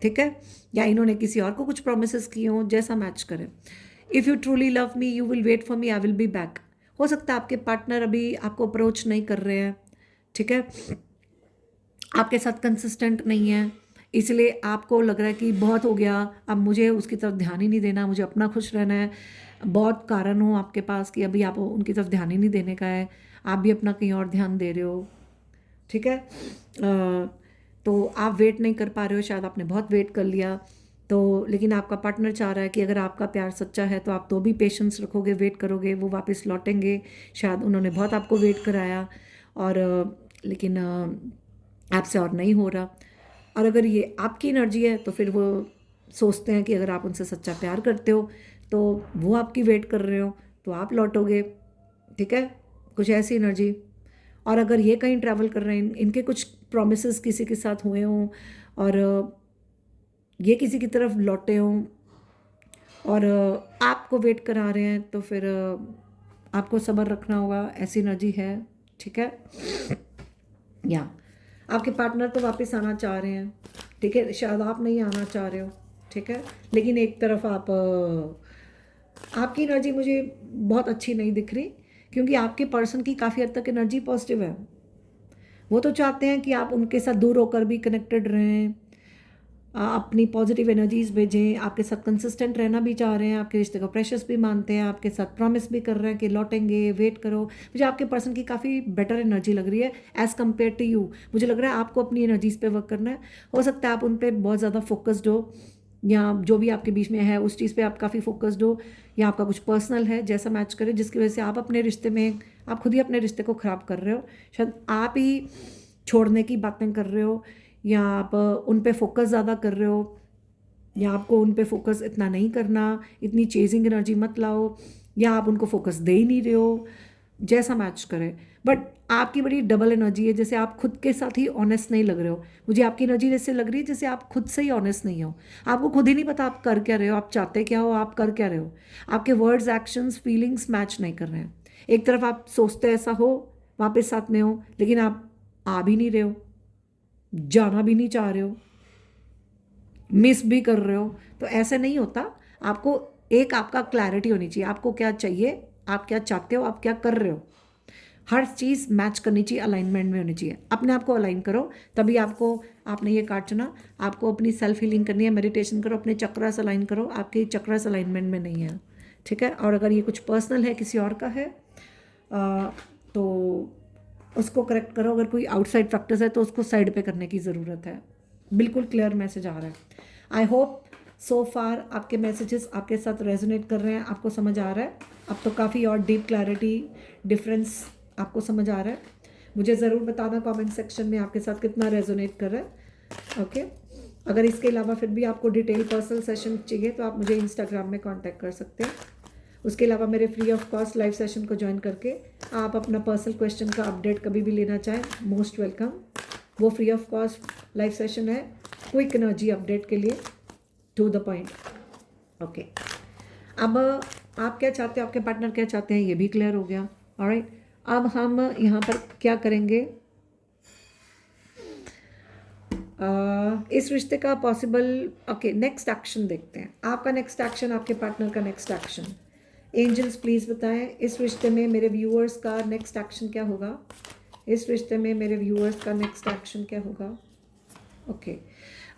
A: ठीक है। या इन्होंने किसी और को कुछ प्रोमिस किए हों, जैसा मैच करे। If you truly love me you will wait for me, I will be back. हो सकता है आपके पार्टनर अभी आपको अप्रोच नहीं कर रहे हैं, ठीक है, आपके साथ कंसिस्टेंट नहीं है, इसलिए आपको लग रहा है कि बहुत हो गया, अब मुझे उसकी तरफ ध्यान ही नहीं देना, मुझे अपना खुश रहना है। बहुत कारण हो आपके पास कि अभी आप उनकी तरफ ध्यान ही नहीं देने का है, आप भी अपना कहीं और ध्यान दे रहे हो, ठीक है। तो आप वेट नहीं कर पा रहे हो, शायद आपने बहुत वेट कर लिया। तो लेकिन आपका पार्टनर चाह रहा है कि अगर आपका प्यार सच्चा है तो आप तो भी पेशेंस रखोगे, वेट करोगे, वो वापस लौटेंगे। शायद उन्होंने बहुत आपको वेट कराया और लेकिन आपसे और नहीं हो रहा। और अगर ये आपकी एनर्जी है तो फिर वो सोचते हैं कि अगर आप उनसे सच्चा प्यार करते हो तो वो आपकी वेट कर रहे हो तो आप लौटोगे, ठीक है, कुछ ऐसी एनर्जी। और अगर ये कहीं ट्रैवल कर रहे हैं, इनके कुछ प्रॉमिसेस किसी के साथ हुए हों और ये किसी की तरफ लौटे हों और आपको वेट करा रहे हैं, तो फिर आपको सब्र रखना होगा, ऐसी एनर्जी है, ठीक है। या आपके पार्टनर तो वापस आना चाह रहे हैं, ठीक है, शायद आप नहीं आना चाह रहे हो, ठीक है। लेकिन एक तरफ आपकी एनर्जी मुझे बहुत अच्छी नहीं दिख रही, क्योंकि आपके पर्सन की काफ़ी हद तक एनर्जी पॉजिटिव है। वो तो चाहते हैं कि आप उनके साथ दूर होकर भी कनेक्टेड रहें, अपनी पॉजिटिव एनर्जीज भेजें, आपके साथ कंसिस्टेंट रहना भी चाह रहे हैं, आपके रिश्ते को प्रेशियस भी मानते हैं, आपके साथ प्रॉमिस भी कर रहे हैं कि लौटेंगे, वेट करो। मुझे आपके पर्सन की काफ़ी बेटर एनर्जी लग रही है एज़ कम्पेयर टू यू। मुझे लग रहा है आपको अपनी एनर्जीज पे वर्क करना है। हो सकता है आप उन पर बहुत ज़्यादा फोकस्ड हो, या जो भी आपके बीच में है उस चीज़ पे आप काफ़ी फोकस्ड हो, या आपका कुछ पर्सनल है जैसा मैच करे, जिसकी वजह से आप अपने रिश्ते में, आप खुद ही अपने रिश्ते को ख़राब कर रहे हो। शायद आप ही छोड़ने की बातें कर रहे हो, या आप उन पे फोकस ज़्यादा कर रहे हो, या आपको उन पे फोकस इतना नहीं करना, इतनी चेजिंग एनर्जी मत लाओ, या आप उनको फोकस दे ही नहीं रहे हो, जैसा मैच करे। बट आपकी बड़ी डबल एनर्जी है, जैसे आप खुद के साथ ही ऑनेस्ट नहीं लग रहे हो। मुझे आपकी एनर्जी जैसे लग रही है जैसे आप खुद से ही ऑनेस्ट नहीं हो, आपको खुद ही नहीं पता आप कर क्या रहे हो, आप चाहते क्या हो, आप कर क्या रहे हो। आपके वर्ड्स, एक्शंस, फीलिंग्स मैच नहीं कर रहे हैं। एक तरफ आप सोचते ऐसा हो, वापस साथ में हो, लेकिन आप आ भी नहीं रहे हो, जाना भी नहीं चाह रहे हो, मिस भी कर रहे हो। तो ऐसे नहीं होता। आपको एक आपका क्लैरिटी होनी चाहिए, आपको क्या चाहिए, आप क्या चाहते हो, आप क्या कर रहे हो। हर चीज़ मैच करनी चाहिए, अलाइनमेंट में होनी चाहिए। अपने आप को अलाइन करो, तभी आपने ये कार्ड चुना। आपको अपनी सेल्फ हीलिंग करनी है, मेडिटेशन करो, अपने चक्रस अलाइन करो। आपके चक्रस अलाइनमेंट में नहीं है, ठीक है। और अगर ये कुछ पर्सनल है, किसी और का है, तो उसको करेक्ट करो। अगर कोई आउटसाइड फैक्टर्स है तो उसको साइड पे करने की ज़रूरत है। बिल्कुल क्लियर मैसेज आ रहा है। आई होप सो फार आपके मैसेजेस आपके साथ रेजोनेट कर रहे हैं, आपको समझ आ रहा है। अब तो काफ़ी और डीप क्लैरिटी, डिफरेंस आपको समझ आ रहा है। मुझे ज़रूर बताना कमेंट सेक्शन में आपके साथ कितना रेजोनेट कर रहा है, ओके। अगर इसके अलावा फिर भी आपको डिटेल पर्सनल सेशन चाहिए तो आप मुझे इंस्टाग्राम में कांटेक्ट कर सकते हैं। उसके अलावा मेरे free of cost live session को ज्वाइन करके आप अपना पर्सनल क्वेश्चन का अपडेट कभी भी लेना चाहें, मोस्ट वेलकम। वो free of cost live session है क्विक एनर्जी अपडेट के लिए, टू द पॉइंट, ओके। अब आप क्या चाहते हो, आपके पार्टनर क्या चाहते हैं, ये भी क्लियर हो गया। ऑलराइट, अब हम यहाँ पर क्या करेंगे, इस रिश्ते का पॉसिबल, ओके, नेक्स्ट एक्शन देखते हैं। आपका नेक्स्ट एक्शन, आपके पार्टनर का नेक्स्ट एक्शन। एंजल्स प्लीज़ बताएं, इस रिश्ते में मेरे व्यूअर्स का नेक्स्ट एक्शन क्या होगा। इस रिश्ते में मेरे व्यूअर्स का नेक्स्ट एक्शन क्या होगा। ओके,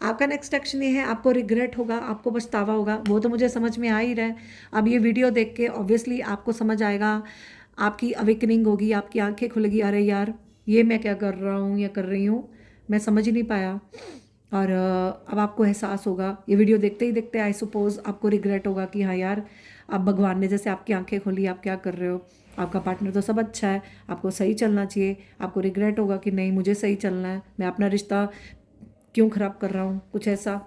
A: आपका नेक्स्ट एक्शन ये है, आपको रिग्रेट होगा, आपको पछतावा होगा। वो तो मुझे समझ में आ ही रहा है। अब ये वीडियो देख के ऑब्वियसली आपको समझ आएगा, आपकी अवेकनिंग होगी, आपकी आंखें खुलेगी, अरे यार ये मैं क्या कर रहा हूँ या कर रही हूँ, मैं समझ ही नहीं पाया। और अब आपको एहसास होगा, ये वीडियो देखते ही देखते आई सपोज आपको रिग्रेट होगा कि हाँ यार, अब भगवान ने जैसे आपकी आंखें खोली, आप क्या कर रहे हो, आपका पार्टनर तो सब अच्छा है, आपको सही चलना चाहिए। आपको रिग्रेट होगा कि नहीं, मुझे सही चलना है, मैं अपना रिश्ता क्यों ख़राब कर रहा हूँ, कुछ ऐसा,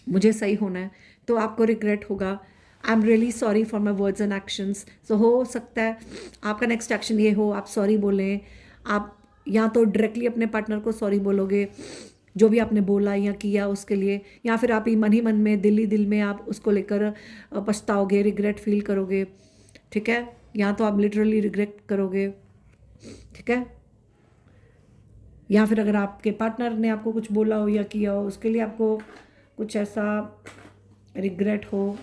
A: मुझे सही होना है। तो आपको रिग्रेट होगा, I am really sorry for my words and actions. So हो सकता है आपका नेक्स्ट एक्शन ये हो, आप सॉरी बोलें। आप या तो डायरेक्टली अपने पार्टनर को सॉरी बोलोगे जो भी आपने बोला या किया उसके लिए, या फिर आप ही मन में, दिल ही दिल में आप उसको लेकर पछताओगे, रिग्रेट फील करोगे, ठीक है। या तो आप लिटरली रिग्रेट करोगे, ठीक है। या फिर अगर आपके पार्टनर ने आपको कुछ बोला हो या किया हो, उसके लिए आपको कुछ ऐसा रिग्रेट हो,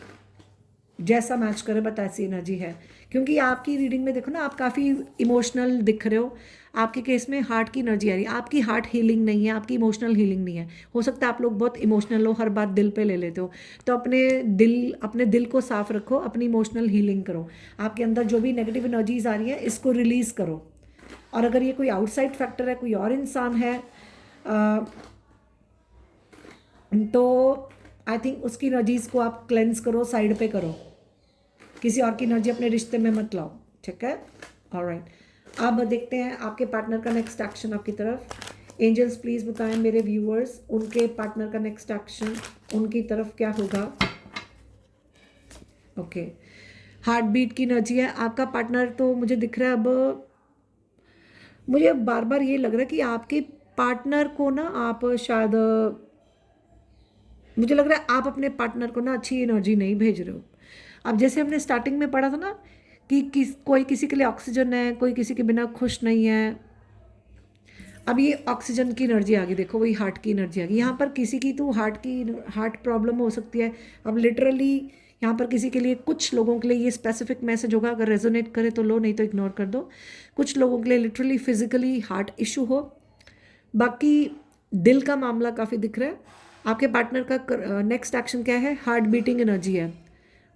A: जैसा मैच करे, बट ऐसी एनर्जी है। क्योंकि आपकी रीडिंग में देखो ना, आप काफ़ी इमोशनल दिख रहे हो। आपके केस में हार्ट की एनर्जी आ रही है, आपकी हार्ट हीलिंग नहीं है, आपकी इमोशनल हीलिंग नहीं है। हो सकता है आप लोग बहुत इमोशनल हो, हर बात दिल पे ले लेते हो। तो अपने दिल को साफ रखो, अपनी इमोशनल हीलिंग करो। आपके अंदर जो भी नेगेटिव एनर्जीज आ रही है, इसको रिलीज़ करो। और अगर ये कोई आउटसाइड फैक्टर है, कोई और इंसान है, तो आई थिंक उसकी एनर्जीज़ को आप क्लेंस करो, साइड पे करो। किसी और की एनर्जी अपने रिश्ते में मत लाओ, ठीक है। ऑलराइट, अब देखते हैं आपके पार्टनर का नेक्स्ट एक्शन आपकी तरफ। एंजल्स प्लीज़ बताएं मेरे व्यूअर्स, उनके पार्टनर का नेक्स्ट एक्शन उनकी तरफ क्या होगा। ओके, हार्ट बीट की एनर्जी है आपका पार्टनर। तो मुझे दिख रहा है, अब मुझे बार बार ये लग रहा है कि आपके पार्टनर को ना, आप शायद, मुझे लग रहा है आप अपने पार्टनर को ना अच्छी एनर्जी नहीं भेज रहे हो। अब जैसे हमने स्टार्टिंग में पढ़ा था ना कि कोई किसी के लिए ऑक्सीजन है, कोई किसी के बिना खुश नहीं है। अब ये ऑक्सीजन की एनर्जी आ गई, देखो वही हार्ट की एनर्जी आ गई। यहाँ पर किसी की तो हार्ट प्रॉब्लम हो सकती है। अब लिटरली यहाँ पर किसी के लिए, कुछ लोगों के लिए ये स्पेसिफिक मैसेज होगा, अगर रेजोनेट करे तो लो, नहीं तो इग्नोर कर दो। कुछ लोगों के लिए लिटरली फिजिकली हार्ट इशू हो, बाकी दिल का मामला काफ़ी दिख रहा है। आपके पार्टनर का नेक्स्ट एक्शन क्या है? हार्ट बीटिंग एनर्जी है,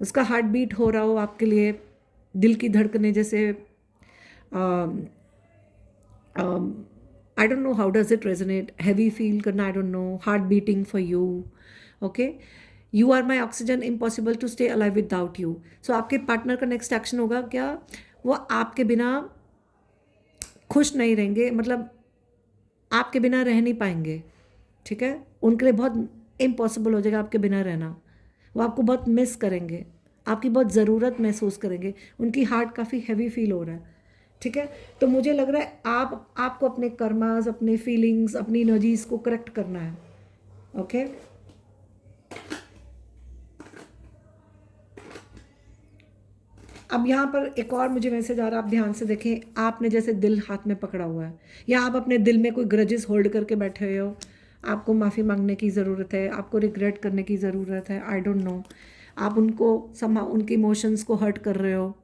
A: उसका हार्ट बीट हो रहा हो आपके लिए, दिल की धड़कने जैसे, I don't know how does it resonate, heavy feel करना, I don't know, heart beating for you. Okay, you are my oxygen, impossible to stay alive without you. So आपके पार्टनर का नेक्स्ट एक्शन होगा क्या? वो आपके बिना खुश नहीं रहेंगे, मतलब आपके बिना रह नहीं पाएंगे। ठीक है, उनके लिए बहुत इम्पॉसिबल हो जाएगा आपके बिना रहना। वो आपको बहुत मिस करेंगे, आपकी बहुत ज़रूरत महसूस करेंगे, उनकी हार्ट काफ़ी हैवी फील हो रहा है। ठीक है, तो मुझे लग रहा है आपको अपने कर्मास, अपने फीलिंग्स, अपनी एनर्जीज को करेक्ट करना है। ओके, अब यहाँ पर एक और मुझे मैसेज आ रहा है, आप ध्यान से देखें। आपने जैसे दिल हाथ में पकड़ा हुआ है, या आप अपने दिल में कोई ग्रजेस होल्ड करके बैठे हुए हो, आपको माफ़ी मांगने की ज़रूरत है, आपको रिग्रेट करने की ज़रूरत है, आई डोंट नो। आप उनके इमोशंस को हर्ट कर रहे हो।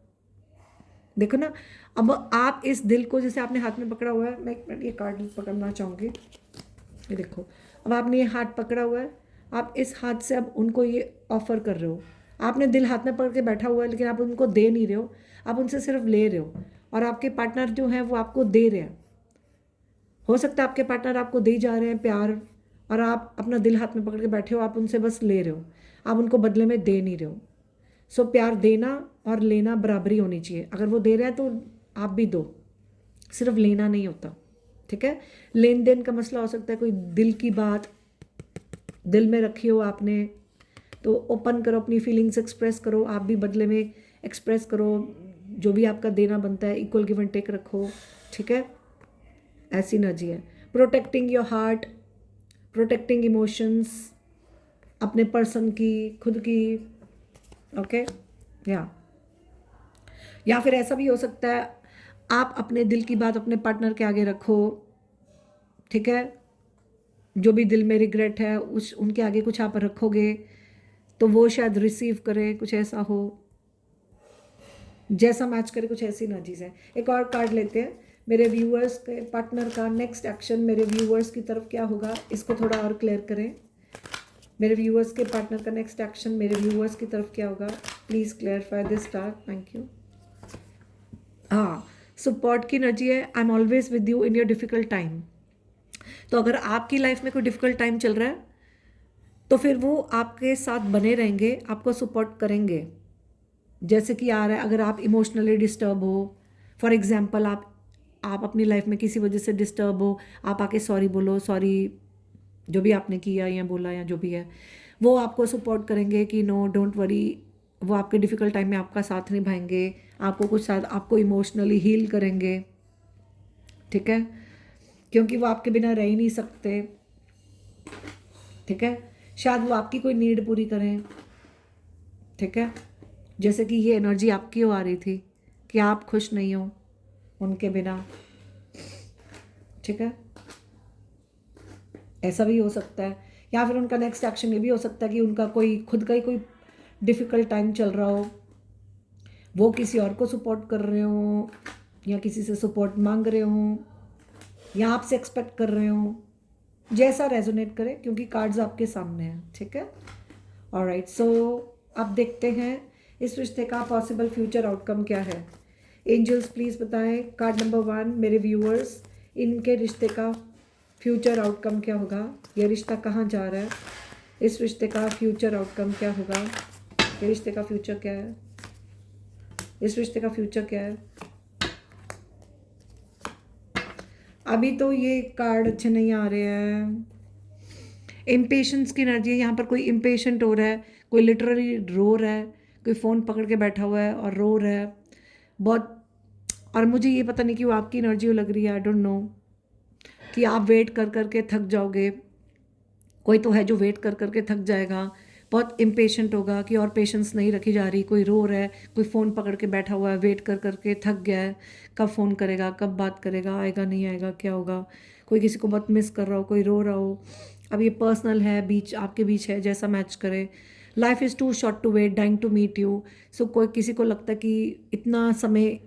A: देखो ना, अब आप इस दिल को जैसे आपने हाथ में पकड़ा हुआ है, मैं एक मिनट ये कार्ड पकड़ना चाहूँगी। ये देखो, अब आपने ये हाथ पकड़ा हुआ है, आप इस हाथ से अब उनको ये ऑफ़र कर रहे हो। आपने दिल हाथ में पकड़ के बैठा हुआ है, लेकिन आप उनको दे नहीं रहे हो, आप उनसे सिर्फ ले रहे हो। और आपके पार्टनर जो हैं वो आपको दे रहे हैं। हो सकता है आपके पार्टनर आपको दे जा रहे हैं प्यार, और आप अपना दिल हाथ में पकड़ के बैठे हो, आप उनसे बस ले रहे हो, आप उनको बदले में दे नहीं रहे हो। सो प्यार देना और लेना बराबरी होनी चाहिए। अगर वो दे रहे हैं तो आप भी दो, सिर्फ लेना नहीं होता। ठीक है, लेन देन का मसला हो सकता है, कोई दिल की बात दिल में रखी हो आपने, तो ओपन करो, अपनी फीलिंग्स एक्सप्रेस करो, आप भी बदले में एक्सप्रेस करो, जो भी आपका देना बनता है, इक्वल गिव एंड टेक रखो। ठीक है, ऐसी एनर्जी है। Protecting your heart, protecting emotions, अपने पर्सन की, खुद की। ओके, या फिर ऐसा भी हो सकता है आप अपने दिल की बात अपने पार्टनर के आगे रखो। ठीक है, जो भी दिल में रिग्रेट है उनके आगे कुछ आप रखोगे तो वो शायद रिसीव करे, कुछ ऐसा हो, जैसा मैच करे, कुछ ऐसी एनर्जीज है। एक और कार्ड लेते हैं। मेरे व्यूअर्स के पार्टनर का नेक्स्ट एक्शन मेरे व्यूअर्स की तरफ क्या होगा, इसको थोड़ा और क्लियर करें। मेरे व्यूअर्स के पार्टनर का नेक्स्ट एक्शन मेरे व्यूअर्स की तरफ क्या होगा, please clarify this star, thank you. हाँ, सपोर्ट की एनर्जी है। I am always with you in your difficult time. तो अगर आपकी लाइफ में कोई डिफ़िकल्ट टाइम चल रहा है तो फिर वो आपके साथ बने रहेंगे, आपको सपोर्ट करेंगे। जैसे कि आ रहा है, अगर आप इमोशनली डिस्टर्ब हो, फॉर एग्जांपल आप अपनी लाइफ में किसी वजह से डिस्टर्ब हो, आप आके सॉरी बोलो, सॉरी जो भी आपने किया या बोला या जो भी है, वो आपको सपोर्ट करेंगे कि नो डोंट वरी। वो आपके डिफ़िकल्ट टाइम में आपका साथ निभाएंगे, आपको कुछ साथ, आपको इमोशनली हील करेंगे। ठीक है, क्योंकि वो आपके बिना रह ही नहीं सकते। ठीक है, शायद वो आपकी कोई नीड पूरी करें। ठीक है, जैसे कि ये एनर्जी आपकी हो आ रही थी कि आप खुश नहीं हो उनके बिना। ठीक है, ऐसा भी हो सकता है। या फिर उनका नेक्स्ट एक्शन ये भी हो सकता है कि उनका कोई खुद का ही कोई डिफ़िकल्ट टाइम चल रहा हो, वो किसी और को सपोर्ट कर रहे हो, या किसी से सपोर्ट मांग रहे हो, या आपसे एक्सपेक्ट कर रहे हो, जैसा रेजोनेट करे, क्योंकि कार्ड्स आपके सामने हैं। ठीक है, ऑलराइट। सो अब देखते हैं इस रिश्ते का पॉसिबल फ्यूचर आउटकम क्या है। एंजल्स प्लीज़ बताएं, कार्ड नंबर 1 मेरे व्यूअर्स, इनके रिश्ते का फ्यूचर आउटकम क्या होगा, ये रिश्ता कहाँ जा रहा है, इस रिश्ते का फ्यूचर आउटकम क्या होगा, ये रिश्ते का फ्यूचर क्या है, इस रिश्ते का फ्यूचर क्या है। अभी तो ये कार्ड अच्छे नहीं आ रहे हैं। इम्पेशेंस की एनर्जी है, यहाँ पर कोई इम्पेशेंट हो रहा है, कोई लिटरली रो रहा है, कोई फ़ोन पकड़ के बैठा हुआ है और रो रहा है बहुत। और मुझे ये पता नहीं क्यों आपकी एनर्जी लग रही है, आई डोंट नो, कि आप वेट कर कर के थक जाओगे। कोई तो है जो वेट कर कर के थक जाएगा, बहुत इम्पेशेंट होगा कि और पेशेंस नहीं रखी जा रही, कोई रो रहा है, कोई फ़ोन पकड़ के बैठा हुआ है, वेट कर करके थक गया है, कब फ़ोन करेगा, कब बात करेगा, आएगा नहीं आएगा, क्या होगा, कोई किसी को बहुत मिस कर रहा हो, कोई रो रहा हो। अब ये पर्सनल है, बीच आपके बीच है, जैसा मैच करे। Life is too short to wait, dying to meet you. So कोई किसी को लगता है कि इतना समय,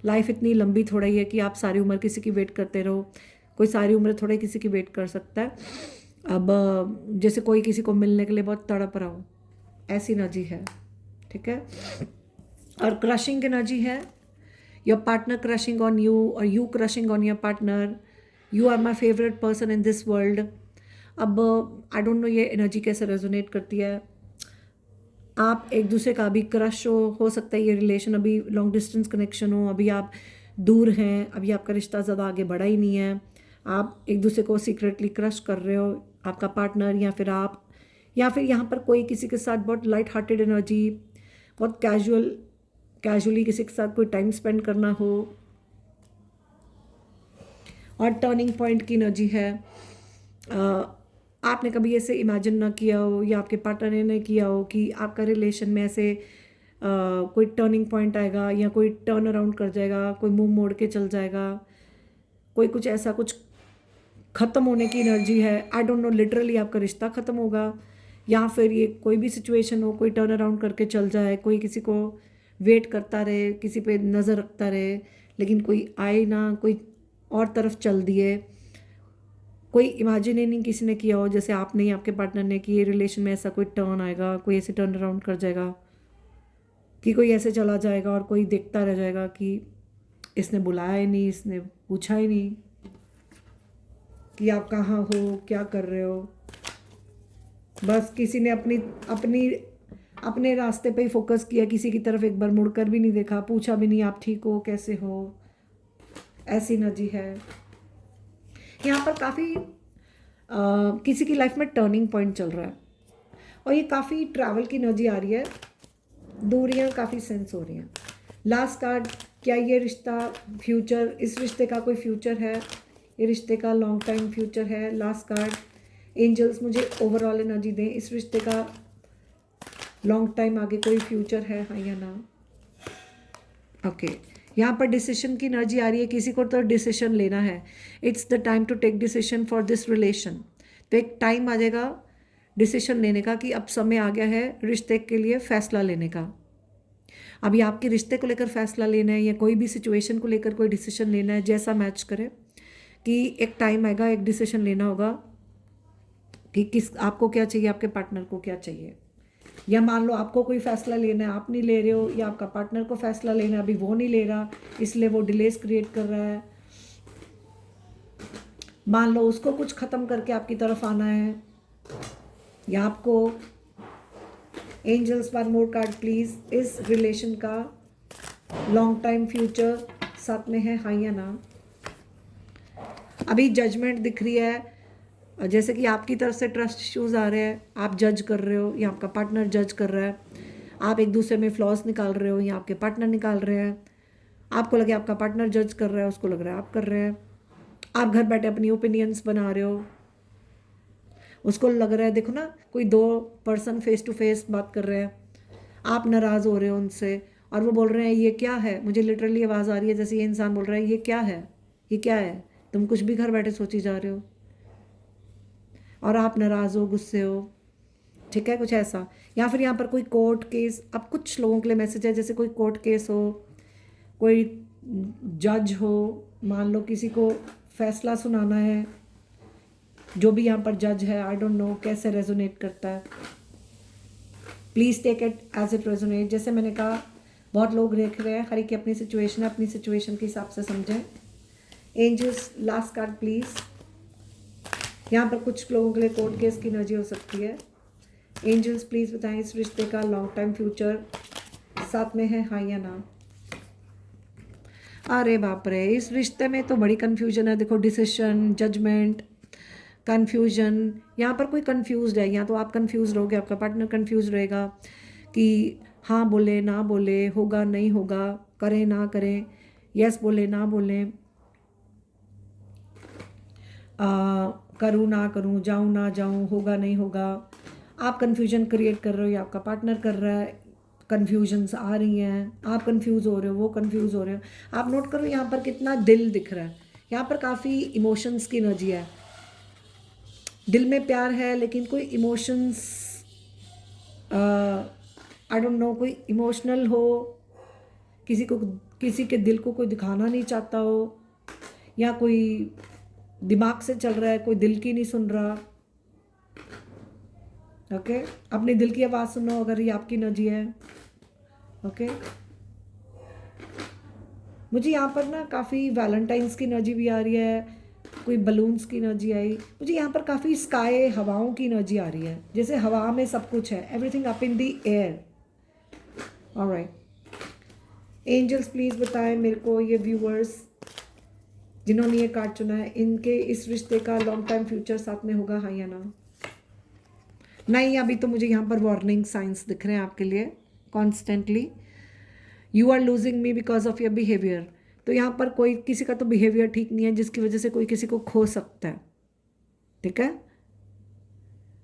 A: लाइफ इतनी लंबी थोड़ा ही है कि आप सारी उम्र किसी की वेट करते रहो। कोई सारी उम्र थोड़ा किसी की वेट कर सकता है। अब जैसे कोई किसी को मिलने के लिए बहुत तड़प रहा हो, ऐसी एनर्जी है, ठीक है। और क्रशिंग एनर्जी है, your partner crushing on you और you crushing on your partner, you are my favourite person in this world. अब आई डोंट नो ये एनर्जी कैसे रेजोनेट करती है। आप एक दूसरे का अभी क्रश हो सकता है, ये रिलेशन अभी लॉन्ग डिस्टेंस कनेक्शन हो, अभी आप दूर हैं, अभी आपका रिश्ता ज़्यादा आगे बढ़ा ही नहीं है, आप एक दूसरे को सीक्रेटली क्रश कर रहे हो, आपका पार्टनर या फिर आप, या फिर यहाँ पर कोई किसी के साथ बहुत लाइट हार्टेड एनर्जी, बहुत कैजुअली किसी के साथ कोई टाइम स्पेंड करना हो। और टर्निंग पॉइंट की एनर्जी है, आपने कभी ऐसे इमेजिन ना किया हो या आपके पार्टनर ने नहीं किया हो कि आपका रिलेशन में ऐसे कोई टर्निंग पॉइंट आएगा या कोई टर्न अराउंड कर जाएगा, कोई मुंह मोड़ के चल जाएगा, कोई कुछ ऐसा कुछ ख़त्म होने की एनर्जी है। आई डोंट नो, लिटरली आपका रिश्ता ख़त्म होगा या फिर ये कोई भी सिचुएशन हो, कोई टर्न अराउंड करके चल जाए, कोई किसी को वेट करता रहे, किसी पे नज़र रखता रहे, लेकिन कोई आए ना, कोई और तरफ चल दिए। कोई इमेजिन ही नहीं किसी ने किया हो, जैसे आपने, आपके पार्टनर ने, कि ये रिलेशन में ऐसा कोई टर्न आएगा, कोई ऐसे टर्न अराउंड कर जाएगा कि कोई ऐसे चला जाएगा और कोई देखता रह जाएगा कि इसने बुलाया ही नहीं, इसने पूछा ही नहीं कि आप कहाँ हो, क्या कर रहे हो। बस किसी ने अपनी अपनी अपने रास्ते पे ही फोकस किया, किसी की तरफ एक बार मुड़कर भी नहीं देखा, पूछा भी नहीं आप ठीक हो, कैसे हो। ऐसी एनर्जी है यहाँ पर। काफ़ी किसी की लाइफ में टर्निंग पॉइंट चल रहा है और ये काफ़ी ट्रैवल की एनर्जी आ रही है, दूरियां काफ़ी सेंस हो रही हैं। लास्ट कार्ड, क्या ये रिश्ता फ्यूचर, इस रिश्ते का कोई फ्यूचर है, ये रिश्ते का लॉन्ग टाइम फ्यूचर है। लास्ट कार्ड, एंजल्स मुझे ओवरऑल एनर्जी दें, इस रिश्ते का लॉन्ग टाइम आगे कोई फ्यूचर है, हाँ या ना। ओके, यहाँ पर डिसीजन की एनर्जी आ रही है, किसी को तो डिसीजन लेना है। It's the time to take decision for this relation. तो एक टाइम आ जाएगा डिसीजन लेने का कि अब समय आ गया है रिश्ते के लिए फैसला लेने का। अभी आपके रिश्ते को लेकर फैसला लेना है या कोई भी सिचुएशन को लेकर कोई डिसीजन लेना है, जैसा मैच करे, कि एक टाइम आएगा, एक डिसीजन लेना होगा कि किस, आपको क्या चाहिए, आपके पार्टनर को क्या चाहिए। या मान लो आपको कोई फैसला लेना है, आप नहीं ले रहे हो, या आपका पार्टनर को फैसला लेना है, अभी वो नहीं ले रहा, इसलिए वो डिलेस क्रिएट कर रहा है। मान लो उसको कुछ ख़त्म करके आपकी तरफ आना है, या आपको, angels one more card please, इस रिलेशन का लॉन्ग टाइम फ्यूचर साथ में है, हाँ या ना। अभी जजमेंट दिख रही है, जैसे कि आपकी तरफ से ट्रस्ट इश्यूज आ रहे हैं, आप जज कर रहे हो या आपका पार्टनर जज कर रहा है, आप एक दूसरे में फ्लॉज निकाल रहे हो या आपके पार्टनर निकाल रहे हैं। आपको लगे आपका पार्टनर जज कर रहा है, उसको लग रहा है आप कर रहे हैं। आप घर बैठे अपनी ओपिनियंस बना रहे हो, उसको लग रहा है, देखो ना, कोई दो पर्सन फेस टू फेस बात कर रहे हैं, आप नाराज़ हो रहे हो उनसे और वो बोल रहे हैं ये क्या है। मुझे लिटरली आवाज़ आ रही है जैसे ये इंसान बोल रहा है ये क्या है, ये क्या है, तुम कुछ भी घर बैठे सोची जा रहे हो और आप नाराज़ हो, गुस्से हो, ठीक है, कुछ ऐसा। या फिर यहाँ पर कोई कोर्ट केस, अब कुछ लोगों के लिए मैसेज है जैसे कोई कोर्ट केस हो, कोई जज हो, मान लो किसी को फैसला सुनाना है, जो भी यहाँ पर जज है, आई डोंट नो कैसे रेजोनेट करता है। Please take it as it resonate. जैसे मैंने कहा, बहुत लोग देख रहे हैं, हर एक की अपनी सिचुएशन है, अपनी सिचुएशन के हिसाब से समझें। Angels last card please. यहाँ पर कुछ लोगों के लिए कोर्ट केस की एनर्जी हो सकती है। एंजल्स प्लीज़ बताएं इस रिश्ते का लॉन्ग टाइम फ्यूचर साथ में है, हाँ या ना। अरे बाप रे, इस रिश्ते में तो बड़ी कन्फ्यूजन है। देखो, डिसीजन, जजमेंट, कन्फ्यूजन। यहाँ पर कोई कन्फ्यूज्ड है, या तो आप कन्फ्यूज रहोगे, आपका पार्टनर कन्फ्यूज रहेगा कि हाँ बोले ना बोले, होगा नहीं होगा, करें ना करें, यस बोले ना बोलें, करूँ ना करूँ, जाऊँ ना जाऊँ, होगा नहीं होगा। आप कन्फ्यूजन क्रिएट कर रहे हो या आपका पार्टनर कर रहा है, कन्फ्यूजन्स आ रही हैं, आप कंफ्यूज हो रहे हो, वो कंफ्यूज हो रहे हो। आप नोट करो यहाँ पर कितना दिल दिख रहा है, यहाँ पर काफ़ी इमोशंस की एनर्जी है। दिल में प्यार है लेकिन कोई इमोशंस, आई डोंट नो, कोई इमोशनल हो, किसी को, किसी के दिल को कोई दिखाना नहीं चाहता हो, या कोई दिमाग से चल रहा है, कोई दिल की नहीं सुन रहा। ओके, अपने दिल की आवाज़ सुनो अगर ये आपकी एनर्जी है। ओके, मुझे यहाँ पर ना काफ़ी वैलेंटाइंस की एनर्जी भी आ रही है, कोई बलून्स की एनर्जी आई। मुझे यहाँ पर काफ़ी स्काई, हवाओं की एनर्जी आ रही है, जैसे हवा में सब कुछ है, everything up in the air. Alright, angels please बताएं मेरे को, ये व्यूअर्स जिन्होंने ये कार्ड चुना है, इनके इस रिश्ते का लॉन्ग टाइम फ्यूचर साथ में होगा, हाँ या ना? नहीं, अभी तो मुझे यहाँ पर वार्निंग साइंस दिख रहे हैं आपके लिए constantly. You are losing me because of your behaviour. तो यहाँ पर कोई किसी का तो बिहेवियर ठीक नहीं है जिसकी वजह से कोई किसी को खो सकता है, ठीक है?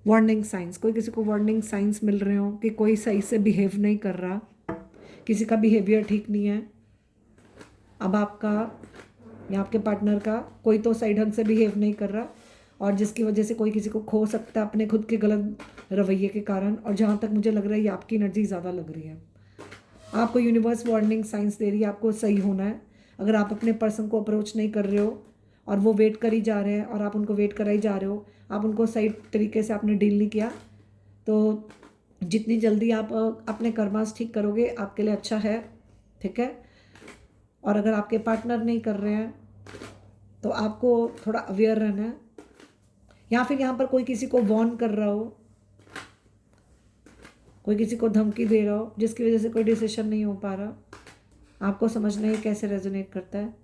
A: वार्निंग साइंस, कोई किसी को वार्निंग साइंस मिल रहे हो कि कोई सही से बिहेव नहीं कर रहा, किसी का बिहेवियर ठीक नहीं है। अब आपका या आपके पार्टनर का कोई तो सही ढंग से बिहेव नहीं कर रहा, और जिसकी वजह से कोई किसी को खो सकता है अपने खुद के गलत रवैये के कारण। और जहाँ तक मुझे लग रहा है ये आपकी एनर्जी ज़्यादा लग रही है। आपको यूनिवर्स वार्निंग साइंस दे रही है, आपको सही होना है। अगर आप अपने पर्सन को अप्रोच नहीं कर रहे हो और वो वेट कर ही जा रहे हैं और आप उनको वेट कराई जा रहे हो, आप उनको सही तरीके से आपने डील नहीं किया, तो जितनी जल्दी आप अपने कर्मास ठीक करोगे आपके लिए अच्छा है, ठीक है? और अगर आपके पार्टनर नहीं कर रहे हैं तो आपको थोड़ा अवेयर रहना है, या फिर यहाँ पर कोई किसी को वॉर्न कर रहा हो, कोई किसी को धमकी दे रहा हो जिसकी वजह से कोई डिसीजन नहीं हो पा रहा। आपको समझना है कैसे रेजोनेट करता है।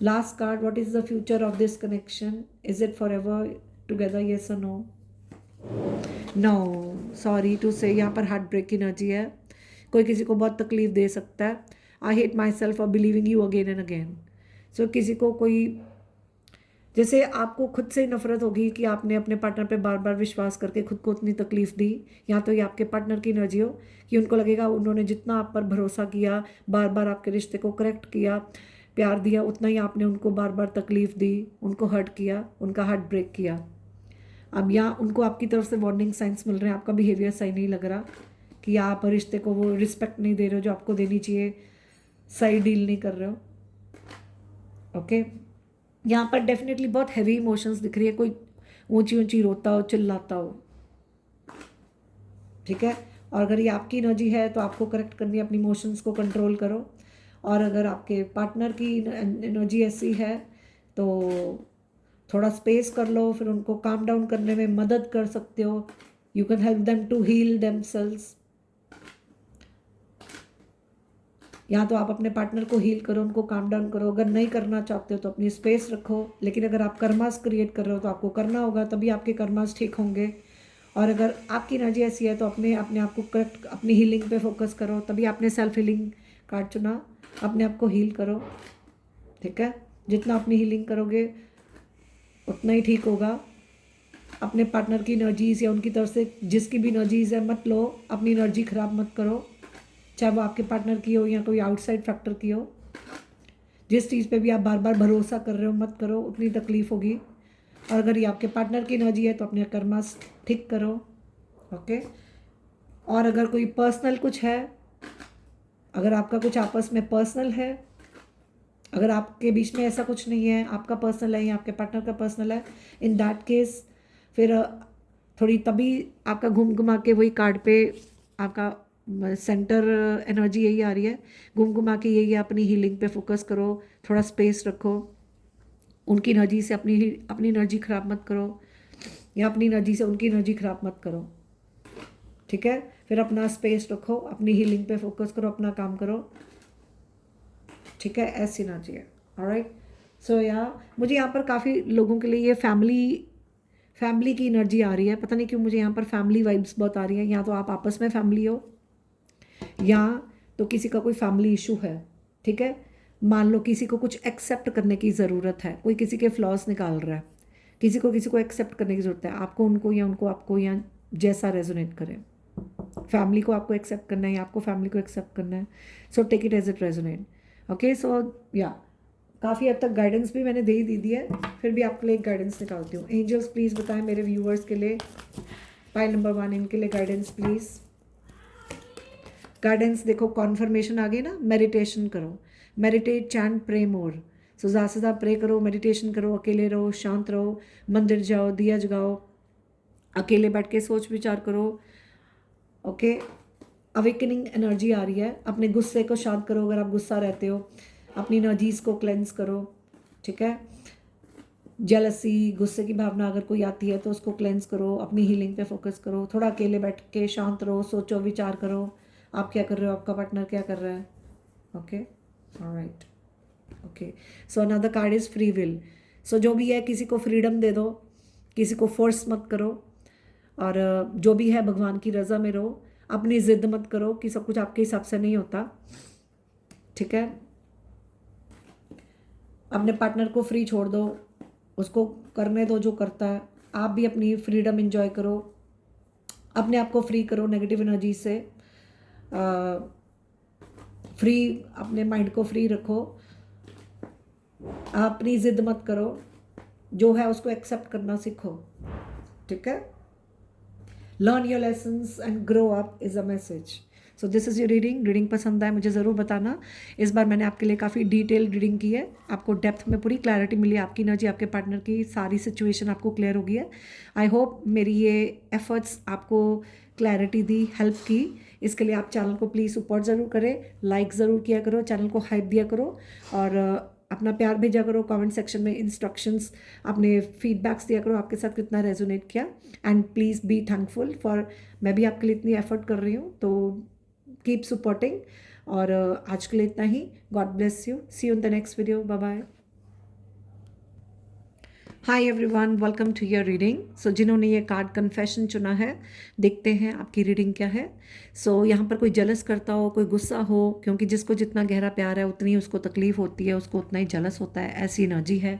A: Last card, what is the future of this connection, is it for ever together, yes और नो? नो, सॉरी टू से, यहाँ पर हार्ट ब्रेक की एनर्जी है। कोई किसी को बहुत तकलीफ दे सकता है। I hate myself for believing you again and again. So किसी को कोई, जैसे आपको खुद से नफरत होगी कि आपने अपने पार्टनर पे बार बार विश्वास करके खुद को उतनी तकलीफ दी, या तो ये आपके पार्टनर की एनर्जी हो कि उनको लगेगा उन्होंने जितना आप पर भरोसा किया, बार बार आपके रिश्ते को करेक्ट किया, प्यार दिया, उतना ही आपने उनको बार बार तकलीफ दी, उनको हर्ट किया, उनका हार्ट ब्रेक किया। अब यहाँ उनको आपकी तरफ से वार्निंग साइंस मिल रहे हैं, आपका बिहेवियर सही नहीं लग रहा, कि आप रिश्ते को वो रिस्पेक्ट नहीं दे रहे हो जो आपको देनी चाहिए, सही डील नहीं कर रहे हो। ओके, यहाँ पर डेफिनेटली बहुत हैवी इमोशंस दिख रही है, कोई ऊंची ऊंची रोता हो, चिल्लाता हो, ठीक है? और अगर ये आपकी एनर्जी है तो आपको करेक्ट करनी है, अपनी इमोशंस को कंट्रोल करो। और अगर आपके पार्टनर की एनर्जी ऐसी है तो थोड़ा स्पेस कर लो, फिर उनको काम डाउन करने में मदद कर सकते हो। You can help them to heal themselves. या तो आप अपने पार्टनर को हील करो, उनको काम डाउन करो। अगर नहीं करना चाहते हो तो अपनी स्पेस रखो, लेकिन अगर आप कर्मास क्रिएट कर रहे हो तो आपको करना होगा, तभी आपके कर्मास ठीक होंगे। और अगर आपकी एनर्जी ऐसी है तो अपने अपने आप को करेक्ट, अपनी हीलिंग पे फोकस करो, तभी आपने सेल्फ हीलिंग कार्ड चुना। अपने आप को हील करो, ठीक है? जितना अपनी हीलिंग करोगे उतना ही ठीक होगा। अपने पार्टनर की एनर्जीज़ या उनकी तरफ से जिसकी भी एनर्जीज़ है मत लो, अपनी एनर्जी ख़राब मत करो, चाहे वो आपके पार्टनर की हो या कोई आउटसाइड फैक्टर की हो। जिस चीज़ पे भी आप बार बार भरोसा कर रहे हो मत करो, उतनी तकलीफ होगी। और अगर ये आपके पार्टनर की एनर्जी है तो अपने कर्मास ठीक करो, ओके? और अगर कोई पर्सनल कुछ है, अगर आपका कुछ आपस में पर्सनल है, अगर आपके बीच में ऐसा कुछ नहीं है, आपका पर्सनल है या आपके पार्टनर का पर्सनल है, इन दैट केस फिर थोड़ी तभी आपका घूम घुमा के वही कार्ड पे आपका सेंटर एनर्जी यही आ रही है, घूम घुमा के यही अपनी हीलिंग पे फोकस करो, थोड़ा स्पेस रखो, उनकी एनर्जी से अपनी अपनी एनर्जी ख़राब मत करो, या अपनी एनर्जी से उनकी एनर्जी ख़राब मत करो, ठीक है? फिर अपना स्पेस रखो, अपनी हीलिंग पे फोकस करो, अपना काम करो, ठीक है? ऐसी एनर्जी है। ऑलराइट, सो मुझे यहाँ पर काफ़ी लोगों के लिए ये फैमिली की एनर्जी आ रही है। पता नहीं क्यों मुझे यहाँ पर फैमिली वाइब्स बहुत आ रही है। या तो आप आपस में फैमिली हो, या तो किसी का कोई फैमिली इशू है, ठीक है? मान लो किसी को कुछ एक्सेप्ट करने की ज़रूरत है, कोई किसी के फ्लॉज निकाल रहा है, किसी को एक्सेप्ट करने की ज़रूरत है, आपको उनको या उनको आपको, या जैसा रेजोनेट करे। फैमिली को आपको एक्सेप्ट करना है या आपको फैमिली को एक्सेप्ट करना है, so take it as it resonate. Okay, so या काफ़ी हद तक गाइडेंस भी मैंने दे ही दी है, फिर भी आपके लिए एक गाइडेंस निकालती हूँ। एंजल्स प्लीज़ बताएं मेरे व्यूअर्स के लिए, पाइल नंबर 1 इनके लिए गाइडेंस प्लीज़। गाइडेंस देखो, कॉन्फर्मेशन आ गई ना, मेडिटेशन करो, मेडिटेट, चैंट, प्रे मोर। सो ज़्यादा से ज़्यादा प्रे करो, मेडिटेशन करो, अकेले रहो, शांत रहो, मंदिर जाओ, दिया जगाओ, अकेले बैठ के सोच विचार करो। ओके, अवेकनिंग एनर्जी आ रही है, अपने गुस्से को शांत करो, अगर आप गुस्सा रहते हो अपनी एनर्जीज को क्लेंस करो, ठीक है। जेलसी, गुस्से की भावना अगर कोई आती है तो उसको क्लेंस करो, अपनी हीलिंग पे फोकस करो, थोड़ा अकेले बैठ के शांत रहो, सोचो विचार करो आप क्या कर रहे हो, आपका पार्टनर क्या कर रहा है। Okay, alright, okay. So another card is free will. So जो भी है किसी को फ्रीडम दे दो, किसी को फोर्स मत करो, और जो भी है भगवान की रज़ा में रहो, अपनी ज़िद मत करो कि सब कुछ आपके हिसाब से नहीं होता, ठीक है। अपने पार्टनर को फ्री छोड़ दो, उसको करने दो जो करता है, आप भी अपनी फ्रीडम एंजॉय करो, अपने आप को फ्री करो नेगेटिव एनर्जी से, फ्री, अपने माइंड को फ्री रखो, अपनी ज़िद मत करो, जो है उसको एक्सेप्ट करना सीखो, ठीक है। Learn your lessons and grow up is a message. So this is your reading पसंद आए मुझे ज़रूर बताना। इस बार मैंने आपके लिए काफ़ी डिटेल रीडिंग की है, आपको डेप्थ में पूरी क्लैरिटी मिली, आपकी एनर्जी, आपके पार्टनर की सारी सिचुएशन आपको क्लियर हो गई है। आई होप मेरी ये एफर्ट्स आपको क्लैरिटी दी, हेल्प की। इसके लिए आप चैनल को प्लीज़ सपोर्ट ज़रूर करें, लाइक ज़रूर किया करो, चैनल को हाइप दिया करो, और अपना प्यार भेजा करो कमेंट सेक्शन में, इंस्ट्रक्शंस, अपने फीडबैक्स दिया करो, आपके साथ कितना रेजोनेट किया। And please be thankful for, मैं भी आपके लिए इतनी एफर्ट कर रही हूँ, तो कीप सपोर्टिंग। और आज के लिए इतना ही। God bless you, see you in the next video, bye bye. Hi everyone, welcome to your reading. So जिन्होंने ये कार्ड कन्फेशन चुना है, देखते हैं आपकी रीडिंग क्या है। सो यहाँ पर कोई जलस करता हो, कोई गुस्सा हो, क्योंकि जिसको जितना गहरा प्यार है उतनी उसको तकलीफ होती है, उसको उतना ही जलस होता है, ऐसी एनर्जी है।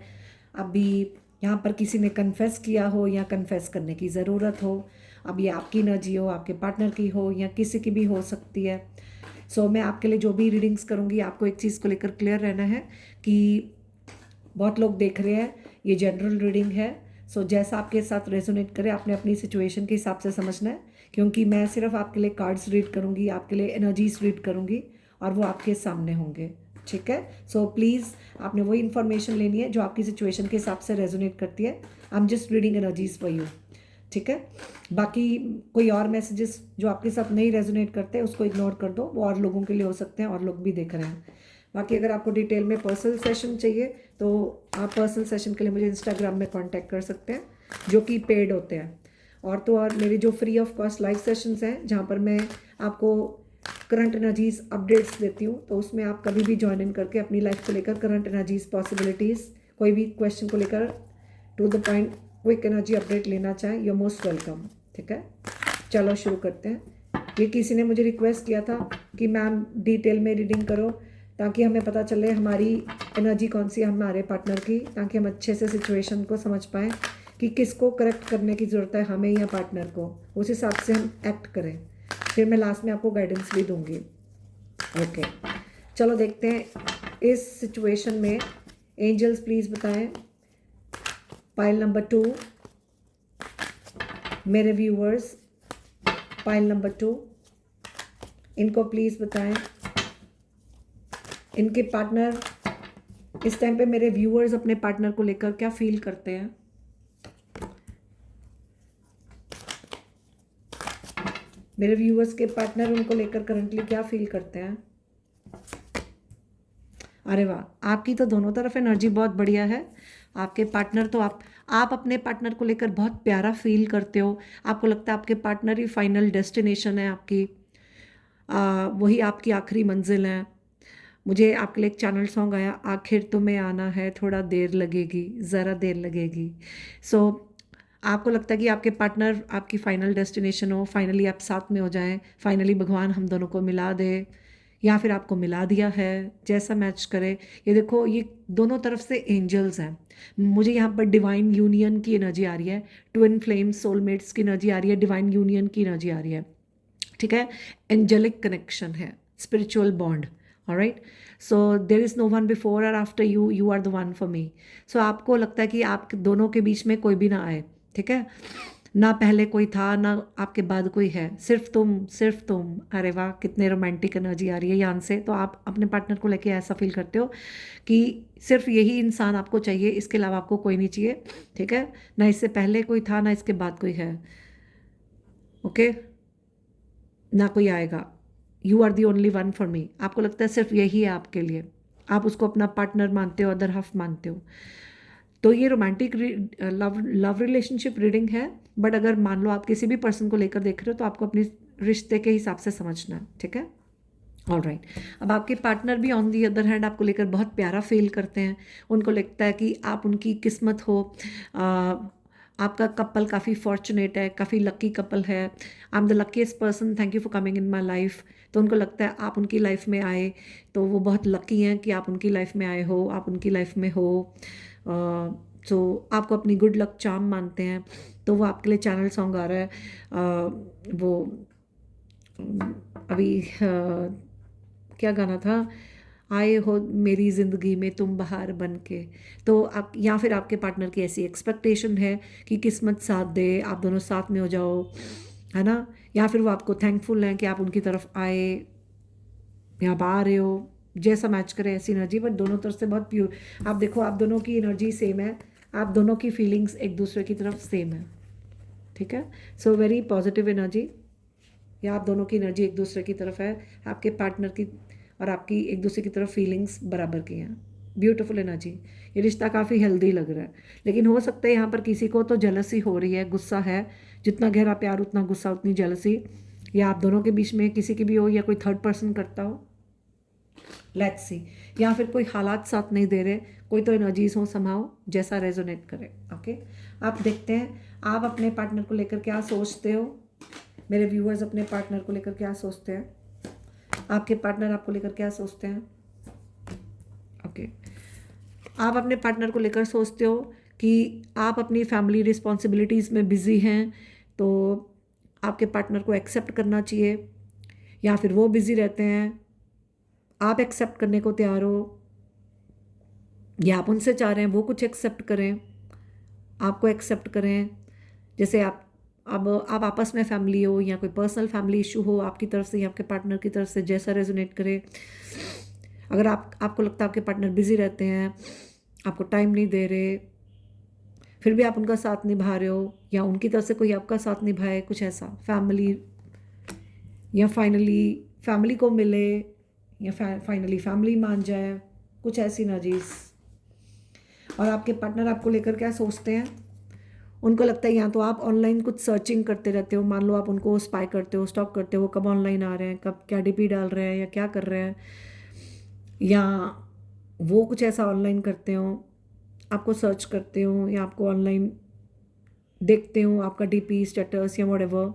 A: अभी यहाँ पर किसी ने कन्फेस किया हो या कन्फेस करने की ज़रूरत हो, अब ये आपकी एनर्जी हो, आपके पार्टनर की हो, या किसी की भी हो सकती है। सो मैं आपके लिए जो भी रीडिंग्स करूँगी, आपको एक चीज़ को लेकर क्लियर रहना है कि बहुत लोग देख रहे हैं, ये जनरल रीडिंग है। सो जैसा आपके साथ रेजोनेट करे, आपने अपनी सिचुएशन के हिसाब से समझना है, क्योंकि मैं सिर्फ आपके लिए कार्ड्स रीड करूँगी, आपके लिए एनर्जीज रीड करूँगी, और वो आपके सामने होंगे, ठीक है। सो प्लीज़ आपने वही इन्फॉर्मेशन लेनी है जो आपकी सिचुएशन के हिसाब से रेजोनेट करती है। I am just reading energies for you, ठीक है। बाकी कोई और मैसेजेस जो आपके साथ नहीं रेजोनेट करते उसको इग्नोर कर दो, वो और लोगों के लिए हो सकते हैं, और लोग भी देख रहे हैं। बाकी अगर आपको डिटेल में पर्सनल सेशन चाहिए तो आप पर्सनल सेशन के लिए मुझे इंस्टाग्राम में कांटेक्ट कर सकते हैं, जो कि पेड होते हैं। और तो और मेरी जो free of cost live sessions हैं, जहाँ पर मैं आपको करंट एनर्जीज अपडेट्स देती हूँ, तो उसमें आप कभी भी ज्वाइन इन करके अपनी लाइफ को लेकर करंट एनर्जीज, पॉसिबिलिटीज़, कोई भी क्वेश्चन को लेकर to the point quick energy update लेना चाहें, यू मोस्ट वेलकम, ठीक है। चलो शुरू करते हैं। ये किसी ने मुझे रिक्वेस्ट किया था कि मैम डिटेल में रीडिंग करो, ताकि हमें पता चले हमारी एनर्जी कौन सी है हमारे पार्टनर की, ताकि हम अच्छे से सिचुएशन को समझ पाएँ कि किसको करेक्ट करने की ज़रूरत है, हमें या पार्टनर को, उस हिसाब से हम एक्ट करें। फिर मैं लास्ट में आपको गाइडेंस भी दूंगी। ओके, चलो देखते हैं इस सिचुएशन में एंजल्स प्लीज़ बताएं, पाइल नंबर 2 मेरे व्यूअर्स, पाइल नंबर 2 इनको प्लीज़ बताएं, इनके पार्टनर इस टाइम पे, मेरे व्यूअर्स अपने पार्टनर को लेकर क्या फील करते हैं। मेरे व्यूअर्स के पार्टनर उनको लेकर करंटली क्या फील करते हैं। अरे वाह, आपकी तो दोनों तरफ एनर्जी बहुत बढ़िया है। आपके पार्टनर तो आप अपने पार्टनर को लेकर बहुत प्यारा फील करते हो, आपको लगता है आपके पार्टनर ही फाइनल डेस्टिनेशन है आपकी, वही आपकी आखिरी मंजिल है। मुझे आपके लिए एक चैनल सॉन्ग आया, आखिर तुम्हें आना है, थोड़ा देर लगेगी, ज़रा देर लगेगी। सो आपको लगता है कि आपके पार्टनर आपकी फाइनल डेस्टिनेशन हो, फाइनली आप साथ में हो जाएं, फाइनली भगवान हम दोनों को मिला दे, या फिर आपको मिला दिया है, जैसा मैच करे। ये देखो, ये दोनों तरफ से एंजल्स हैं। मुझे यहाँ पर डिवाइन यूनियन की एनर्जी आ रही है, ट्विन फ्लेम्स सोलमेट्स की एनर्जी आ रही है, डिवाइन यूनियन की एनर्जी आ रही है, ठीक है। एंजेलिक कनेक्शन है, spiritual bond. Alright, so there is no one before और after you, you are the one for me. So आपको लगता है कि आप दोनों के बीच में कोई भी ना आए, ठीक है। ना पहले कोई था ना आपके बाद कोई है, सिर्फ तुम, सिर्फ तुम। अरे वाह, कितने रोमांटिक एनर्जी आ रही है यहाँ से। तो आप अपने पार्टनर को लेके ऐसा फील करते हो कि सिर्फ यही इंसान आपको चाहिए, इसके अलावा आपको कोई नहीं चाहिए, ठीक है। ना इससे पहले कोई था ना इसके बाद कोई है, ओके, ना कोई आएगा। You are the only one for me. आपको लगता है सिर्फ यही है आपके लिए, आप उसको अपना पार्टनर मानते हो, अदर हाफ मानते हो। तो ये romantic love love relationship reading है। बट अगर मान लो आप किसी भी पर्सन को लेकर देख रहे हो तो आपको अपने रिश्ते के हिसाब से समझना है, ठीक है। ऑल राइट, अब आपके पार्टनर भी ऑन दी अदर हैंड आपको लेकर बहुत प्यारा फील करते हैं। उनको लगता है कि आप उनकी किस्मत हो। आपका कपल काफ़ी फॉर्चुनेट है, काफ़ी लकी कपल है। I am the luckiest person, thank you for coming in my life. तो उनको लगता है आप उनकी लाइफ में आए तो वो बहुत लकी हैं कि आप उनकी लाइफ में आए हो, आप उनकी लाइफ में हो। तो आपको अपनी गुड लक चार्म मानते हैं। तो वो आपके लिए चैनल सॉन्ग आ रहा है, वो अभी क्या गाना था, आए हो मेरी ज़िंदगी में तुम बहार बन के। तो आप या फिर आपके पार्टनर की ऐसी एक्सपेक्टेशन है कि किस्मत साथ दे, आप दोनों साथ में हो जाओ, है ना। या फिर वो आपको थैंकफुल हैं कि आप उनकी तरफ आए या आप आ रहे हो, जैसा मैच करे ऐसी एनर्जी। बट दोनों तरफ से बहुत प्योर। आप देखो, आप दोनों की एनर्जी सेम है, आप दोनों की फीलिंग्स एक दूसरे की तरफ सेम है, ठीक है। सो वेरी पॉजिटिव एनर्जी, या आप दोनों की एनर्जी एक दूसरे की तरफ है, आपके पार्टनर की और आपकी एक दूसरे की तरफ फीलिंग्स बराबर की हैं। Beautiful energy. ये रिश्ता काफ़ी हेल्दी लग रहा है। लेकिन हो सकता है यहाँ पर किसी को तो जेलसी हो रही है, गुस्सा है। जितना गहरा प्यार उतना गुस्सा, उतनी जेलसी। या आप दोनों के बीच में किसी की भी हो, या कोई थर्ड पर्सन करता हो, लेट्स सी। या फिर कोई हालात साथ नहीं दे रहे, कोई तो एनर्जीज हो समाओ, जैसा रेजोनेट करे, ओके। आप देखते हैं आप अपने पार्टनर को लेकर क्या सोचते हो। मेरे व्यूअर्स अपने पार्टनर को लेकर क्या सोचते हैं, आपके पार्टनर आपको लेकर क्या सोचते हैं, ओके। आप अपने पार्टनर को लेकर सोचते हो कि आप अपनी फैमिली रिस्पॉन्सिबिलिटीज़ में बिज़ी हैं, तो आपके पार्टनर को एक्सेप्ट करना चाहिए। या फिर वो बिज़ी रहते हैं, आप एक्सेप्ट करने को तैयार हो, या आप उनसे चाह रहे हैं वो कुछ एक्सेप्ट करें, आपको एक्सेप्ट करें। जैसे अब आप आपस में फैमिली हो, या कोई पर्सनल फैमिली इशू हो आपकी तरफ से या आपके पार्टनर की तरफ से, जैसा रेजोनेट करे। अगर आपको लगता है आपके पार्टनर बिजी रहते हैं, आपको टाइम नहीं दे रहे, फिर भी आप उनका साथ निभा रहे हो, या उनकी तरफ से कोई आपका साथ निभाए, कुछ ऐसा फैमिली, या फाइनली फैमिली को मिले, या फाइनली फैमिली मान जाए, कुछ ऐसी एनर्जीज। और आपके पार्टनर आपको लेकर क्या सोचते हैं, उनको लगता है या तो आप ऑनलाइन कुछ सर्चिंग करते रहते हो, मान लो आप उनको स्पाई करते हो, स्टॉक करते हो, वो कब ऑनलाइन आ रहे हैं, कब क्या डीपी डाल रहे हैं, या क्या कर रहे हैं, या वो कुछ ऐसा ऑनलाइन करते हो, आपको सर्च करते हो, या आपको ऑनलाइन देखते हो, आपका डीपी स्टेटस या व्हाटएवर।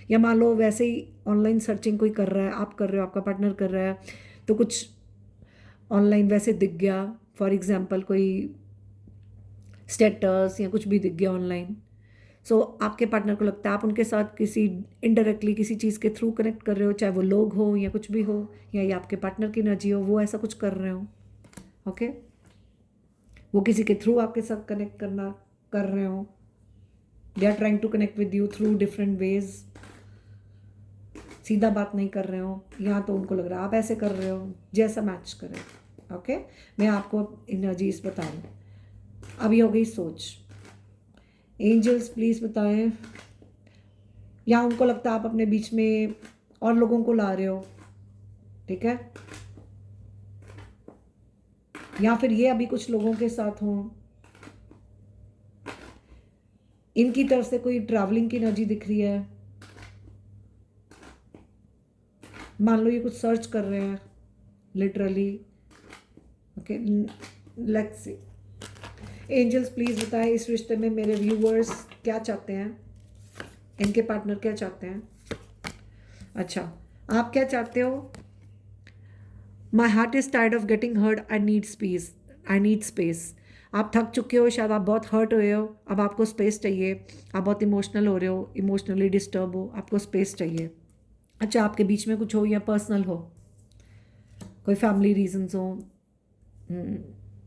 A: या मान लो वैसे ही ऑनलाइन सर्चिंग कोई कर रहा है, आप कर रहे हो, आपका पार्टनर कर रहा है, तो कुछ ऑनलाइन वैसे दिख गया, फॉर एग्जांपल कोई स्टेटस या कुछ भी दिख गया ऑनलाइन। सो आपके पार्टनर को लगता है आप उनके साथ किसी इनडायरेक्टली किसी चीज़ के थ्रू कनेक्ट कर रहे हो, चाहे वो लोग हो या कुछ भी हो, या ये आपके पार्टनर की एनर्जी हो, वो ऐसा कुछ कर रहे हो, ओके। वो किसी के थ्रू आपके साथ कनेक्ट कर रहे हो, they are trying to connect with you through different ways. सीधा बात नहीं कर रहे हो, या तो उनको लग रहा है आप ऐसे कर रहे हो, जैसा मैच करे, ओके। मैं आपको एनर्जीज बताऊँ। अभी हो गई सोच। एंजल्स प्लीज़ बताएं, या उनको लगता है आप अपने बीच में और लोगों को ला रहे हो, ठीक है। या फिर ये अभी कुछ लोगों के साथ हों, इनकी तरफ से कोई ट्रैवलिंग की एनर्जी दिख रही है। मान लो ये कुछ सर्च कर रहे हैं literally, okay. Let's see, angels please बताएं इस रिश्ते में मेरे व्यूअर्स क्या चाहते हैं, इनके पार्टनर क्या चाहते हैं। अच्छा, आप क्या चाहते हो, my heart is tired of getting hurt, I need space, I need space. आप थक चुके हो, शायद आप बहुत हर्ट हुए हो, अब आपको स्पेस चाहिए। आप बहुत इमोशनल हो रहे हो, इमोशनली डिस्टर्ब हो, आपको स्पेस चाहिए। अच्छा, आपके बीच में कुछ हो या पर्सनल हो, कोई फैमिली रीजंस हो,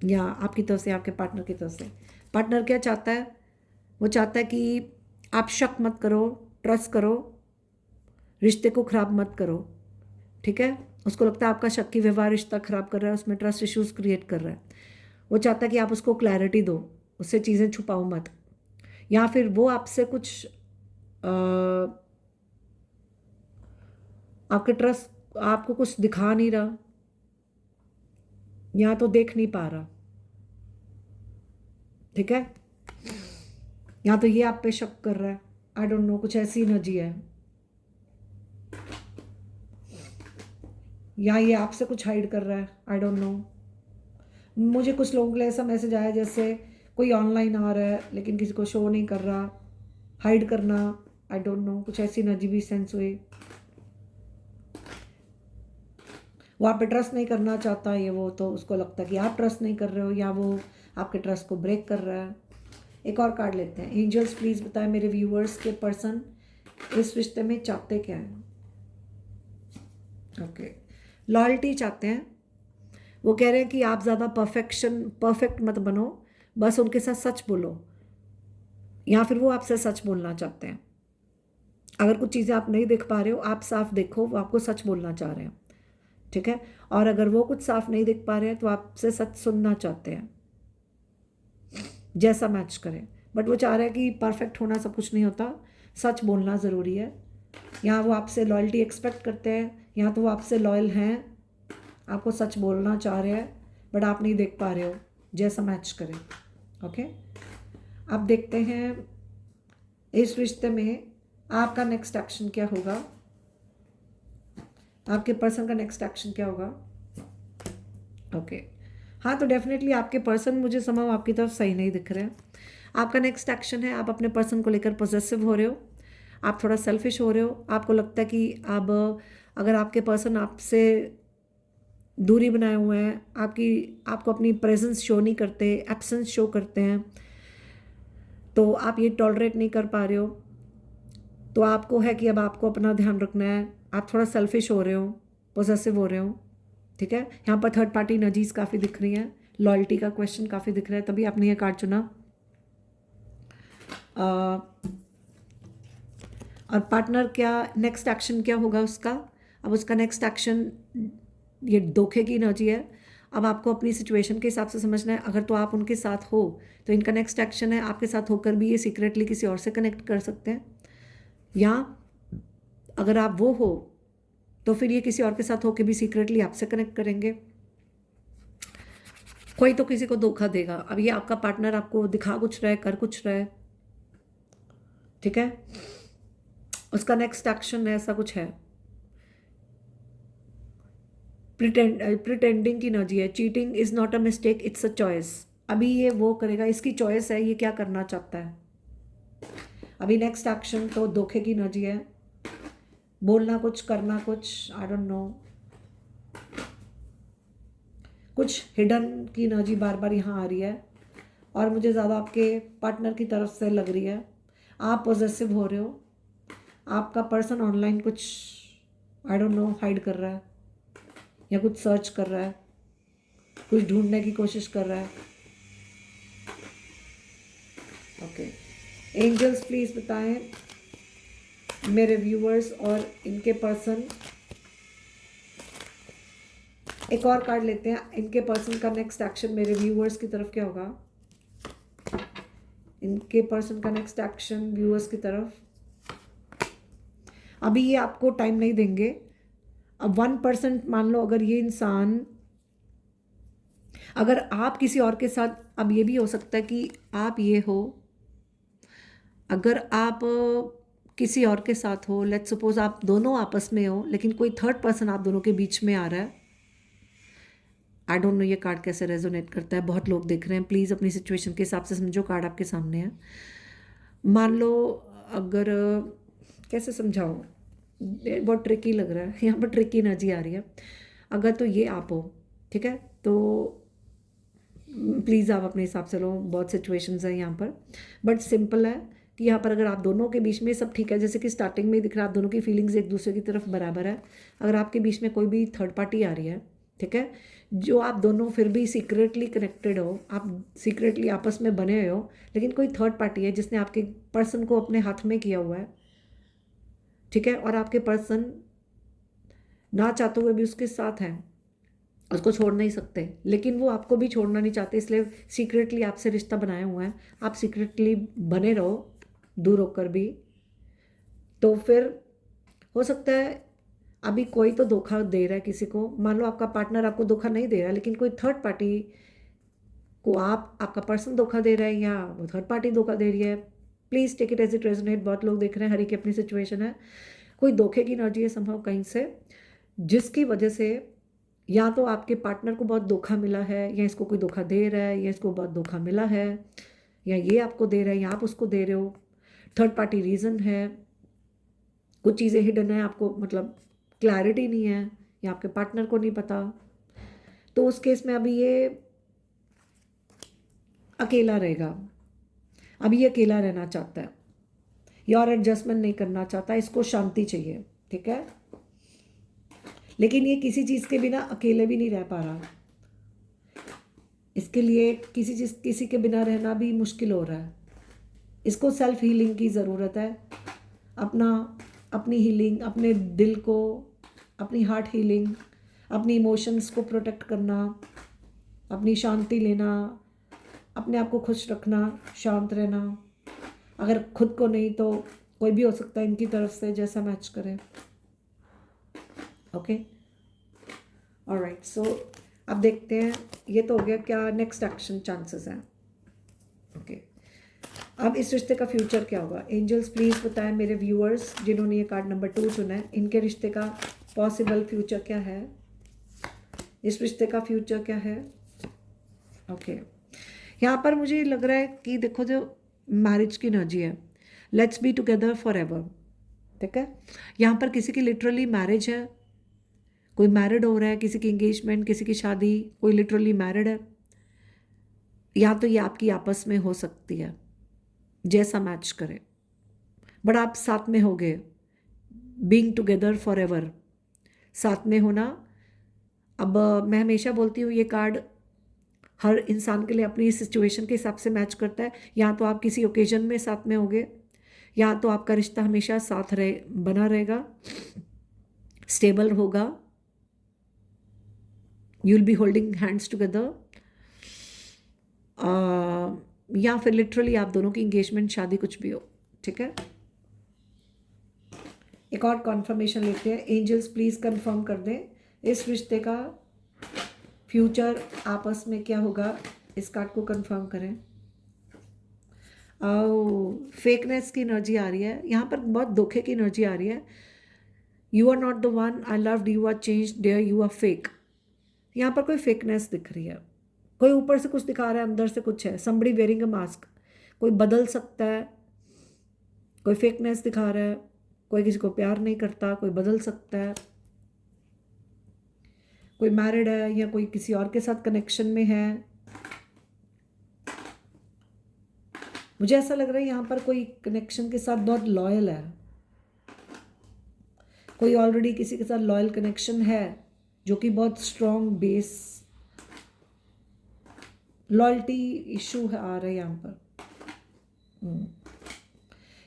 A: या आपकी तरफ से, आपके पार्टनर की तरफ से। पार्टनर क्या चाहता है? वो चाहता है कि आप शक मत करो, ट्रस्ट करो, रिश्ते को ख़राब मत करो। ठीक है, उसको लगता है आपका शक की व्यवहार रिश्ता ख़राब कर रहा है, उसमें ट्रस्ट इश्यूज क्रिएट कर रहा है। वो चाहता है कि आप उसको क्लैरिटी दो, उससे चीज़ें छुपाओ मत। या फिर वो आपसे कुछ आपके ट्रस्ट, आपको कुछ दिखा नहीं रहा, या तो देख नहीं पा रहा। ठीक है, या तो ये आप पे शक कर रहा है, आई डोंट नो, कुछ ऐसी एनर्जी है। या ये आपसे कुछ हाइड कर रहा है, आई डोंट नो। मुझे कुछ लोगों के लिए ऐसा मैसेज आया जैसे कोई ऑनलाइन आ रहा है लेकिन किसी को शो नहीं कर रहा, हाइड करना, आई डोंट नो, कुछ ऐसी एनर्जी भी सेंस हुई। वो आप पे ट्रस्ट नहीं करना चाहता, ये वो, तो उसको लगता है कि आप ट्रस्ट नहीं कर रहे हो, या वो आपके ट्रस्ट को ब्रेक कर रहा है। एक और कार्ड लेते हैं। एंजल्स प्लीज़ बताएं मेरे व्यूअर्स के पर्सन इस रिश्ते में चाहते क्या है। ओके, लॉयल्टी चाहते हैं। वो कह रहे हैं कि आप ज़्यादा परफेक्ट मत बनो, बस उनके साथ सच बोलो, या फिर वो आपसे सच बोलना चाहते हैं। अगर कुछ चीज़ें आप नहीं देख पा रहे हो, आप साफ देखो, वो आपको सच बोलना चाह रहे हैं। ठीक है, और अगर वो कुछ साफ नहीं देख पा रहे हैं तो आपसे सच सुनना चाहते हैं, जैसा मैच करें। बट वो चाह रहे हैं कि परफेक्ट होना सब कुछ नहीं होता, सच बोलना ज़रूरी है। या वो आपसे लॉयल्टी एक्सपेक्ट करते हैं, या तो वो आपसे लॉयल हैं, आपको सच बोलना चाह रहे हैं, बट आप नहीं देख पा रहे हो, जैसा मैच करें। ओके, अब देखते हैं इस रिश्ते में आपका नेक्स्ट एक्शन क्या होगा, आपके पर्सन का नेक्स्ट एक्शन क्या होगा। ओके, हाँ, तो डेफिनेटली आपके पर्सन मुझे समझो आपकी तरफ सही नहीं दिख रहे हैं। आपका नेक्स्ट एक्शन है, आप अपने पर्सन को लेकर पॉसेसिव हो रहे हो, आप थोड़ा सेल्फिश हो रहे हो। आपको लगता है कि अब अगर आपके पर्सन आपसे दूरी बनाए हुए हैं, आपको अपनी प्रेजेंस शो नहीं करते, एब्सेंस शो करते हैं, तो आप ये टॉलरेट नहीं कर पा रहे हो। तो आपको है कि अब आपको अपना ध्यान रखना है, आप थोड़ा सेल्फिश हो रहे हो, पॉसेसिव हो रहे हो। ठीक है, यहाँ पर थर्ड पार्टी एनर्जीज काफ़ी दिख रही हैं, लॉयल्टी का क्वेश्चन काफ़ी दिख रहा है, तभी आपने ये कार्ड चुना। और पार्टनर क्या नेक्स्ट एक्शन क्या होगा उसका? अब उसका नेक्स्ट एक्शन, ये धोखे की एनर्जी है। अब आपको अपनी सिचुएशन के हिसाब से समझना है। अगर तो आप उनके साथ हो तो इनका नेक्स्ट एक्शन है आपके साथ होकर भी ये सीक्रेटली किसी और से कनेक्ट कर सकते हैं, या अगर आप वो हो तो फिर ये किसी और के साथ होकर भी सीक्रेटली आपसे कनेक्ट करेंगे। कोई तो किसी को धोखा देगा। अब ये आपका पार्टनर आपको दिखा कुछ रहा है, कर कुछ रहा है। ठीक है, उसका नेक्स्ट एक्शन ऐसा कुछ है। प्रिटेंडिंग की एनर्जी है। Cheating is not a mistake, it's a choice. अभी ये वो करेगा, इसकी चॉइस है, ये क्या करना चाहता है। अभी नेक्स्ट एक्शन तो धोखे की एनर्जी है, बोलना कुछ, करना कुछ, आई डोंट नो, कुछ हिडन की एनर्जी बार बार यहाँ आ रही है, और मुझे ज़्यादा आपके पार्टनर की तरफ से लग रही है। आप पॉजेसिव हो रहे हो, आपका पर्सन ऑनलाइन कुछ, आई डोंट नो, हाइड कर रहा है, या कुछ सर्च कर रहा है, कुछ ढूंढने की कोशिश कर रहा है। ओके, एंजल्स प्लीज़ बताएं मेरे व्यूअर्स और इनके पर्सन। एक और कार्ड लेते हैं, इनके पर्सन का नेक्स्ट एक्शन मेरे व्यूअर्स की तरफ क्या होगा। इनके पर्सन का नेक्स्ट एक्शन व्यूअर्स की तरफ। अभी ये आपको टाइम नहीं देंगे। अब 1% मान लो, अगर ये इंसान, अगर आप किसी और के साथ, अब ये भी हो सकता है कि आप ये हो, अगर आप किसी और के साथ हो, लेट्स सपोज आप दोनों आपस में हो, लेकिन कोई थर्ड पर्सन आप दोनों के बीच में आ रहा है। आई डोंट नो ये कार्ड कैसे रेजोनेट करता है, बहुत लोग देख रहे हैं, प्लीज़ अपनी सिचुएशन के हिसाब से समझो। कार्ड आपके सामने है। मान लो, अगर कैसे समझाओ, बहुत ट्रिकी लग रहा है, यहाँ पर ट्रिकी एनर्जी आ रही है। अगर तो ये आप हो, ठीक है, तो प्लीज़ आप अपने हिसाब से लो, बहुत सिचुएशंस हैं यहाँ पर, बट सिंपल है कि यहाँ पर अगर आप दोनों के बीच में सब ठीक है, जैसे कि स्टार्टिंग में ही दिख रहा है आप दोनों की फीलिंग्स एक दूसरे की तरफ बराबर है। अगर आपके बीच में कोई भी थर्ड पार्टी आ रही है, ठीक है, जो आप दोनों फिर भी सीक्रेटली कनेक्टेड हो, आप सीक्रेटली आपस में बने हुए हो, लेकिन कोई थर्ड पार्टी है जिसने आपके पर्सन को अपने हाथ में किया हुआ है, ठीक है, और आपके पर्सन ना चाहते हुए भी उसके साथ हैं, उसको छोड़ नहीं सकते, लेकिन वो आपको भी छोड़ना नहीं चाहते, इसलिए सीक्रेटली आपसे रिश्ता बनाए हुए हैं। आप सीक्रेटली बने रहो दूर होकर भी। तो फिर हो सकता है अभी कोई तो धोखा दे रहा है किसी को, मान लो आपका पार्टनर आपको धोखा नहीं दे रहा, लेकिन कोई थर्ड पार्टी को आपका पर्सन धोखा दे रहा है या वो थर्ड पार्टी धोखा दे रही है। Please take it as it resonate. बहुत लोग देख रहे हैं, हर एक की अपनी सिचुएशन है। कोई धोखे की एनर्जी है संभव कहीं से, जिसकी वजह से या तो आपके पार्टनर को बहुत धोखा मिला है, या इसको कोई धोखा दे रहा है, या इसको बहुत धोखा मिला है, या ये आपको दे रहा है या आप उसको दे रहे हो। थर्ड पार्टी रीज़न है, कुछ चीज़ें हिडन है, आपको मतलब क्लैरिटी नहीं है, या आपके पार्टनर को नहीं पता। तो उस केस में अभी ये अकेला रहेगा, अभी ये अकेला रहना चाहता है, या और एडजस्टमेंट नहीं करना चाहता, इसको शांति चाहिए, ठीक है। लेकिन ये किसी चीज़ के बिना अकेले भी नहीं रह पा रहा, इसके लिए किसी के बिना रहना भी मुश्किल हो रहा है। इसको सेल्फ हीलिंग की ज़रूरत है, अपनी हीलिंग, अपने दिल को, अपनी हार्ट हीलिंग, अपनी इमोशंस को प्रोटेक्ट करना, अपनी शांति लेना, अपने आप को खुश रखना, शांत रहना। अगर खुद को नहीं तो कोई भी हो सकता है इनकी तरफ से, जैसा मैच करे। ओके, ऑलराइट, सो अब देखते हैं, ये तो हो गया क्या नेक्स्ट एक्शन चांसेस हैं। ओके, अब इस रिश्ते का फ्यूचर क्या होगा। एंजल्स प्लीज़ बताएं मेरे व्यूअर्स जिन्होंने ये कार्ड नंबर 2 चुना है, इनके रिश्ते का पॉसिबल फ्यूचर क्या है, इस रिश्ते का फ्यूचर क्या है। ओके, यहाँ पर मुझे लग रहा है कि देखो, जो मैरिज की एनर्जी है, let's be together for ever, ठीक है। यहाँ पर किसी की लिटरली मैरिज है, कोई मैरिड हो रहा है, किसी की एंगेजमेंट, किसी की शादी, कोई लिटरली मैरिड है, या तो ये आपकी आपस में हो सकती है, जैसा मैच करे, बट आप साथ में हो गए, बीइंग टुगेदर फॉर एवर, साथ में होना। अब मैं हमेशा बोलती हूँ ये कार्ड हर इंसान के लिए अपनी सिचुएशन के हिसाब से मैच करता है। या तो आप किसी ओकेजन में साथ में होगे, या तो आपका रिश्ता हमेशा साथ बना रहेगा, स्टेबल होगा, you will be holding hands together, या फिर लिटरली आप दोनों की इंगेजमेंट, शादी, कुछ भी हो, ठीक है। एक और कॉन्फर्मेशन लेते हैं। एंजल्स प्लीज़ कंफर्म कर दें इस रिश्ते का फ्यूचर आपस में क्या होगा, इस कार्ड को कंफर्म करें। फेकनेस की एनर्जी आ रही है यहाँ पर, बहुत धोखे की एनर्जी आ रही है। You are not the one I loved, you are changed, there you are fake. यहाँ पर कोई फेकनेस दिख रही है, कोई ऊपर से कुछ दिखा रहा है, अंदर से कुछ है। समबडी वेयरिंग अ मास्क, कोई बदल सकता है, कोई फेकनेस दिखा रहा है, कोई किसी को प्यार नहीं करता, कोई बदल सकता है, कोई मैरिड है या कोई किसी और के साथ कनेक्शन में है। मुझे ऐसा लग रहा है यहाँ पर कोई कनेक्शन के साथ बहुत लॉयल है, कोई ऑलरेडी किसी के साथ लॉयल कनेक्शन है, जो कि बहुत स्ट्रॉन्ग बेस लॉयल्टी इशू है आ रहा है यहाँ पर।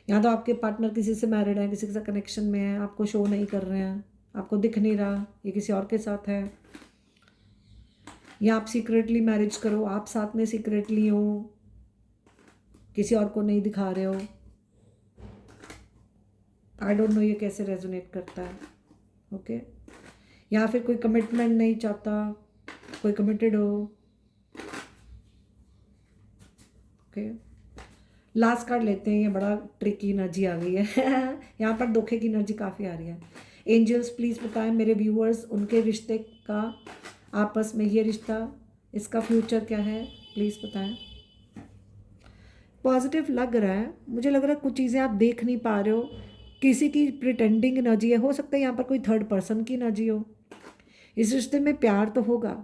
A: या तो आपके पार्टनर किसी से मैरिड है, किसी के साथ कनेक्शन में है, आपको शो नहीं कर रहे हैं, आपको दिख नहीं रहा, ये किसी और के साथ है, या आप सीक्रेटली मैरिज करो, आप साथ में सीक्रेटली हो, किसी और को नहीं दिखा रहे हो। आई डोंट नो ये कैसे रेजोनेट करता है। ओके, या फिर कोई कमिटमेंट नहीं चाहता, कोई कमिटेड हो। ओके, लास्ट कार्ड लेते हैं, ये बड़ा ट्रिकी एनर्जी आ गई है यहाँ पर धोखे की एनर्जी काफ़ी आ रही है। एंजल्स प्लीज़ बताएं मेरे व्यूअर्स उनके रिश्ते का, आपस में ये रिश्ता, इसका फ्यूचर क्या है, प्लीज़ बताएं। पॉजिटिव लग रहा है, मुझे लग रहा है कुछ चीज़ें आप देख नहीं पा रहे हो, किसी की प्रिटेंडिंग एनर्जी है, हो सकता है यहाँ पर कोई थर्ड पर्सन की एनर्जी हो, इस रिश्ते में प्यार तो होगा,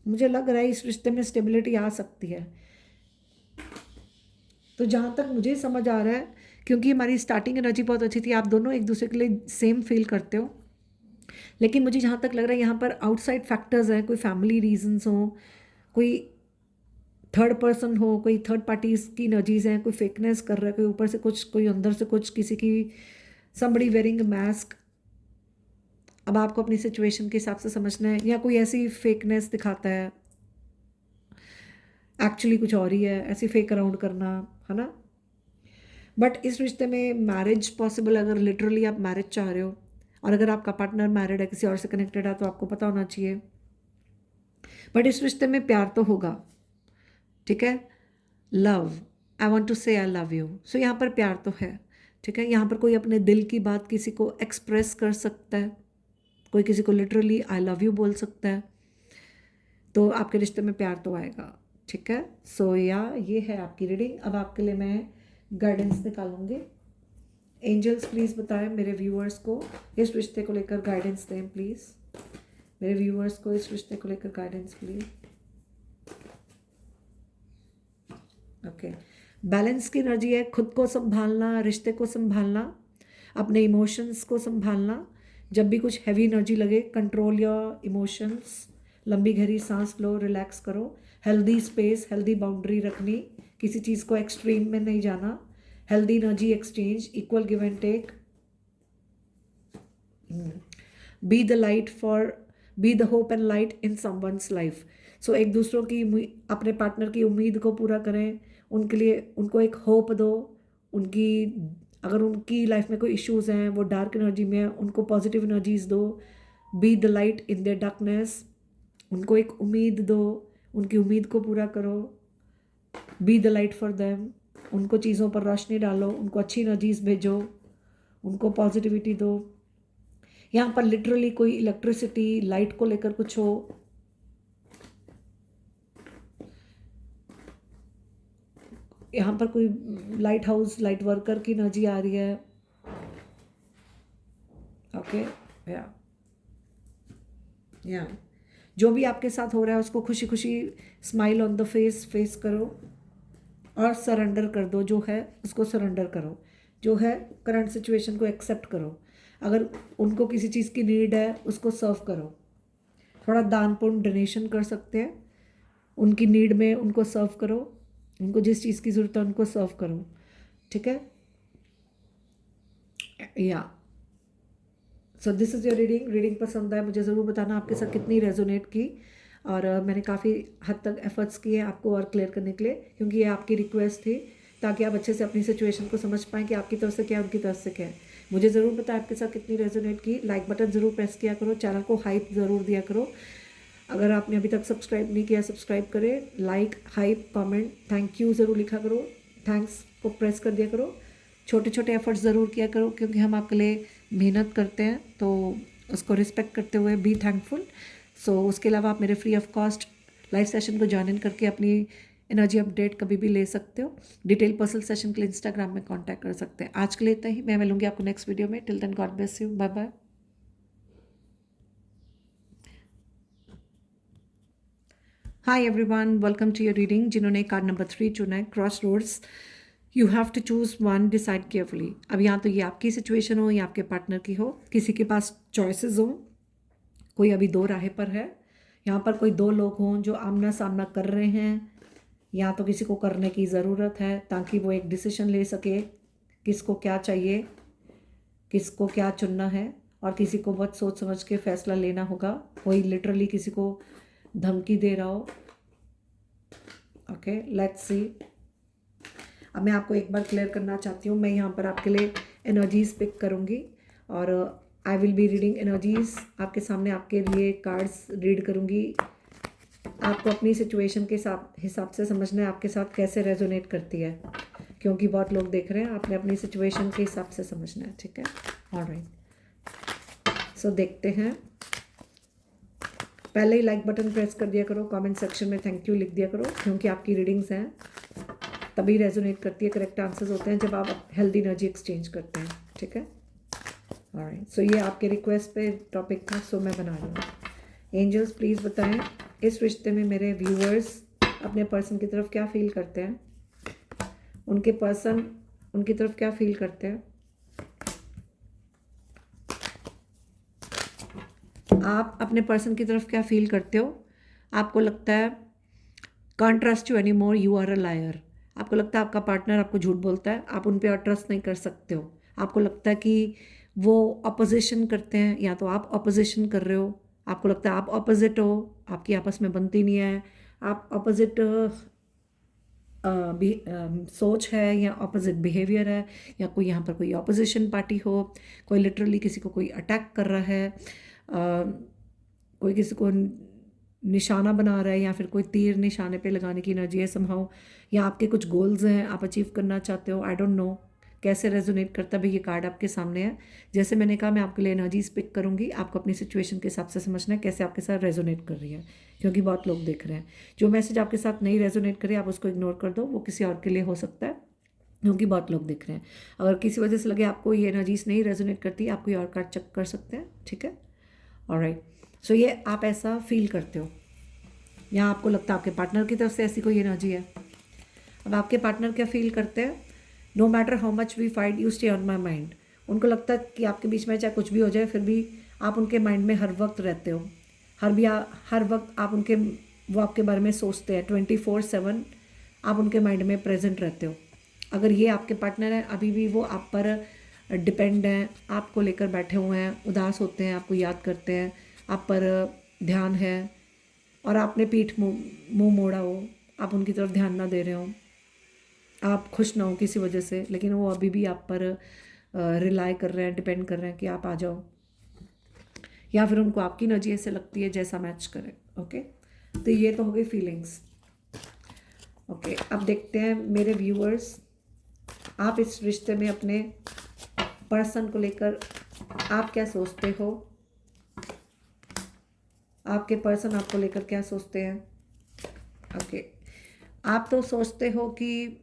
A: मुझे लग रहा है इस रिश्ते में स्टेबिलिटी आ सकती है। तो जहाँ तक मुझे समझ आ रहा है, क्योंकि हमारी स्टार्टिंग एनर्जी बहुत अच्छी थी, आप दोनों एक दूसरे के लिए सेम फील करते हो, लेकिन मुझे जहाँ तक लग रहा है यहाँ पर आउटसाइड फैक्टर्स हैं, कोई फैमिली रीजंस हो, कोई थर्ड पर्सन हो, कोई थर्ड पार्टीज की एनर्जीज हैं, कोई फेकनेस कर रहा है, कोई ऊपर से कुछ, कोई अंदर से कुछ, किसी की somebody वेयरिंग मास्क। अब आपको अपनी सिचुएशन के हिसाब से समझना है, या कोई ऐसी फेकनेस दिखाता है, एक्चुअली कुछ और ही है, ऐसी फेक अराउंड करना, है ना। बट इस रिश्ते में मैरिज पॉसिबल, अगर लिटरली आप मैरिज चाह रहे हो, और अगर आपका पार्टनर मैरिड है, किसी और से कनेक्टेड है, तो आपको पता होना चाहिए। बट इस रिश्ते में प्यार तो होगा, ठीक है। लव, आई वॉन्ट टू से आई लव यू, सो यहाँ पर प्यार तो है, ठीक है। यहाँ पर कोई अपने दिल की बात किसी को एक्सप्रेस कर सकता है, कोई किसी को लिटरली आई लव यू बोल सकता है, तो आपके रिश्ते में प्यार तो आएगा, ठीक है। सो ये है आपकी रीडिंग। अब आपके लिए मैं गाइडेंस निकालूंगी। एंजल्स प्लीज़ बताएं मेरे व्यूअर्स को इस रिश्ते को लेकर गाइडेंस दें प्लीज़। मेरे व्यूअर्स को इस रिश्ते को लेकर गाइडेंस प्लीज़। ओके, बैलेंस की एनर्जी है, खुद को संभालना, रिश्ते को संभालना, अपने इमोशंस को संभालना। जब भी कुछ हैवी एनर्जी लगे, कंट्रोल योर इमोशंस, लंबी गहरी सांस लो, रिलैक्स करो, हेल्दी स्पेस, हेल्दी बाउंड्री रखनी, किसी चीज़ को एक्सट्रीम में नहीं जाना, healthy energy exchange, equal give and take, be the light for, be the hope and light in someone's life. So एक दूसरों की, अपने पार्टनर की उम्मीद को पूरा करें, उनके लिए उनको एक होप दो, उनकी अगर उनकी लाइफ में कोई इश्यूज़ हैं, वो डार्क एनर्जी में है, उनको पॉजिटिव एनर्जीज दो, B the light in their darkness, उनको एक उम्मीद दो, उनकी उम्मीद को पूरा करो, B the light for them, उनको चीज़ों पर रोशनी डालो, उनको अच्छी एनर्जीज भेजो, उनको पॉजिटिविटी दो। यहाँ पर लिटरली कोई इलेक्ट्रिसिटी, लाइट को लेकर कुछ हो, यहाँ पर कोई लाइट हाउस, लाइट वर्कर की एनर्जी आ रही है। ओके, या जो भी आपके साथ हो रहा है उसको खुशी खुशी स्माइल ऑन द फेस करो और सरेंडर कर दो, जो है उसको सरेंडर करो, जो है करंट सिचुएशन को एक्सेप्ट करो। अगर उनको किसी चीज़ की नीड है उसको सर्व करो, थोड़ा दान पुण्य डोनेशन कर सकते हैं, उनकी नीड में उनको सर्व करो, उनको जिस चीज़ की ज़रूरत है उनको सर्व करो, ठीक है। या so this is your reading पसंद आए मुझे ज़रूर बताना आपके साथ कितनी रेजोनेट की, और मैंने काफ़ी हद तक एफर्ट्स किए आपको और क्लियर करने के लिए, क्योंकि ये आपकी रिक्वेस्ट थी, ताकि आप अच्छे से अपनी सिचुएशन को समझ पाएँ कि आपकी तरफ से क्या है, उनकी तरफ से क्या है। मुझे ज़रूर बताएं आपके साथ कितनी रेजोनेट की। लाइक बटन ज़रूर प्रेस किया करो, चैनल को हाइप ज़रूर दिया करो। अगर आपने अभी तक सब्सक्राइब नहीं किया, सब्सक्राइब करें, like, hype, comment, thank you ज़रूर लिखा करो, थैंक्स को प्रेस कर दिया करो, छोटे छोटे एफर्ट्स ज़रूर किया करो, क्योंकि हम आपके लिए मेहनत करते हैं, तो उसको रिस्पेक्ट करते हुए बी थैंकफुल। सो उसके अलावा आप मेरे free of cost live session को ज्वाइन इन करके अपनी एनर्जी अपडेट कभी भी ले सकते हो। डिटेल पर्सनल सेशन के लिए इंस्टाग्राम में कांटेक्ट कर सकते हैं। आज के लिए इतना ही, मैं मिलूंगी आपको नेक्स्ट वीडियो में। Till then God bless you, bye bye. Hi everyone, welcome to your reading. जिन्होंने कार्ड नंबर 3 चुना है, cross roads, you have to choose one, decide carefully. अब यहाँ तो ये आपकी सिचुएशन हो या आपके पार्टनर की हो, किसी के पास चॉइसेस हो, कोई अभी दो राह पर है। यहाँ पर कोई दो लोग हों जो आमना सामना कर रहे हैं, या तो किसी को करने की ज़रूरत है ताकि वो एक डिसीजन ले सके, किसको क्या चाहिए, किसको क्या चुनना है, और किसी को बहुत सोच समझ के फैसला लेना होगा। कोई लिटरली किसी को धमकी दे रहा हो। ओके, लेट्स सी। अब मैं आपको एक बार क्लियर करना चाहती हूँ, मैं यहाँ पर आपके लिए एनर्जीज पिक करूँगी और आई विल बी रीडिंग एनर्जीज आपके सामने, आपके लिए कार्ड्स रीड करूँगी। आपको अपनी सिचुएशन के हिसाब से समझना है आपके साथ कैसे रेजोनेट करती है, क्योंकि बहुत लोग देख रहे हैं, आपने अपनी सिचुएशन के हिसाब से समझना है, ठीक है। ऑलराइट, सो देखते हैं। पहले ही लाइक बटन प्रेस कर दिया करो, कमेंट सेक्शन में थैंक यू लिख दिया करो, क्योंकि आपकी रीडिंग्स हैं तभी रेजोनेट करती है, करेक्ट आंसर्स होते हैं जब आप हेल्दी एनर्जी एक्सचेंज करते हैं, ठीक है। ऑलराइट, सो ये आपके रिक्वेस्ट पे टॉपिक था, सो मैं बना रही हूँ। एंजल्स प्लीज़ बताएं इस रिश्ते में मेरे व्यूअर्स अपने पर्सन की तरफ क्या फील करते हैं, उनके पर्सन उनकी तरफ क्या फील करते हैं, आप अपने पर्सन की तरफ क्या फील करते हो। आपको लगता है can't trust you any more, you are a liar. आपको लगता है आपका पार्टनर आपको झूठ बोलता है, आप उन पर और ट्रस्ट नहीं कर सकते हो। आपको लगता है कि वो अपोजिशन करते हैं या तो आप अपोजिशन कर रहे हो। आपको लगता है आप अपोजिट हो, आपकी आपस में बनती नहीं है। आप अपोजिट सोच है या अपोजिट बिहेवियर है, या कोई यहाँ पर कोई अपोजिशन पार्टी हो, कोई लिटरली किसी को कोई अटैक कर रहा है, कोई किसी को निशाना बना रहा है, या फिर कोई तीर निशाने पे लगाने की एनर्जी है समहाउ, या आपके कुछ गोल्स हैं आप अचीव करना चाहते हो। आई डोंट नो कैसे रेजोनेट करता है भाई, ये कार्ड आपके सामने है। जैसे मैंने कहा मैं आपके लिए एनर्जीज पिक करूंगी, आपको अपनी सिचुएशन के हिसाब से समझना है कैसे आपके साथ रेजोनेट कर रही है, क्योंकि बहुत लोग देख रहे हैं। जो मैसेज आपके साथ नहीं रेजोनेट करे आप उसको इग्नोर कर दो, वो किसी और के लिए हो सकता है, क्योंकि बहुत लोग देख रहे हैं। अगर किसी वजह से लगे आपको ये एनर्जीज नहीं रेजोनेट करती, आप कोई और कार्ड चेक कर सकते हैं, ठीक है। ऑलराइट, सो ये आप ऐसा फील करते हो, या आपको लगता है आपके पार्टनर की तरफ से ऐसी कोई एनर्जी है। अब आपके पार्टनर क्या फील करते हैं, no matter how much we fight you stay on my mind. उनको लगता है कि आपके बीच में चाहे कुछ भी हो जाए फिर भी आप उनके माइंड में हर वक्त रहते हो, हर वक्त आप उनके वो आपके बारे में सोचते हैं, 24/7 आप उनके माइंड में प्रेजेंट रहते हो। अगर ये आपके पार्टनर हैं, अभी भी वो आप पर डिपेंड हैं, आपको लेकर बैठे हुए हैं, उदास होते हैं, आपको याद करते हैं, आप पर ध्यान है, और आपने पीठ मुंह मोड़ा हो, आप उनकी तरफ ध्यान ना दे रहे हो, आप खुश ना हो किसी वजह से, लेकिन वो अभी भी आप पर रिलाई कर रहे हैं, डिपेंड कर रहे हैं कि आप आ जाओ, या फिर उनको आपकी एनर्जी ऐसे लगती है जैसा मैच करे। ओके, तो ये तो हो गई फीलिंग्स। ओके, अब देखते हैं मेरे व्यूअर्स, आप इस रिश्ते में अपने पर्सन को लेकर आप क्या सोचते हो, आपके पर्सन आपको लेकर क्या सोचते हैं। ओके, आप तो सोचते हो कि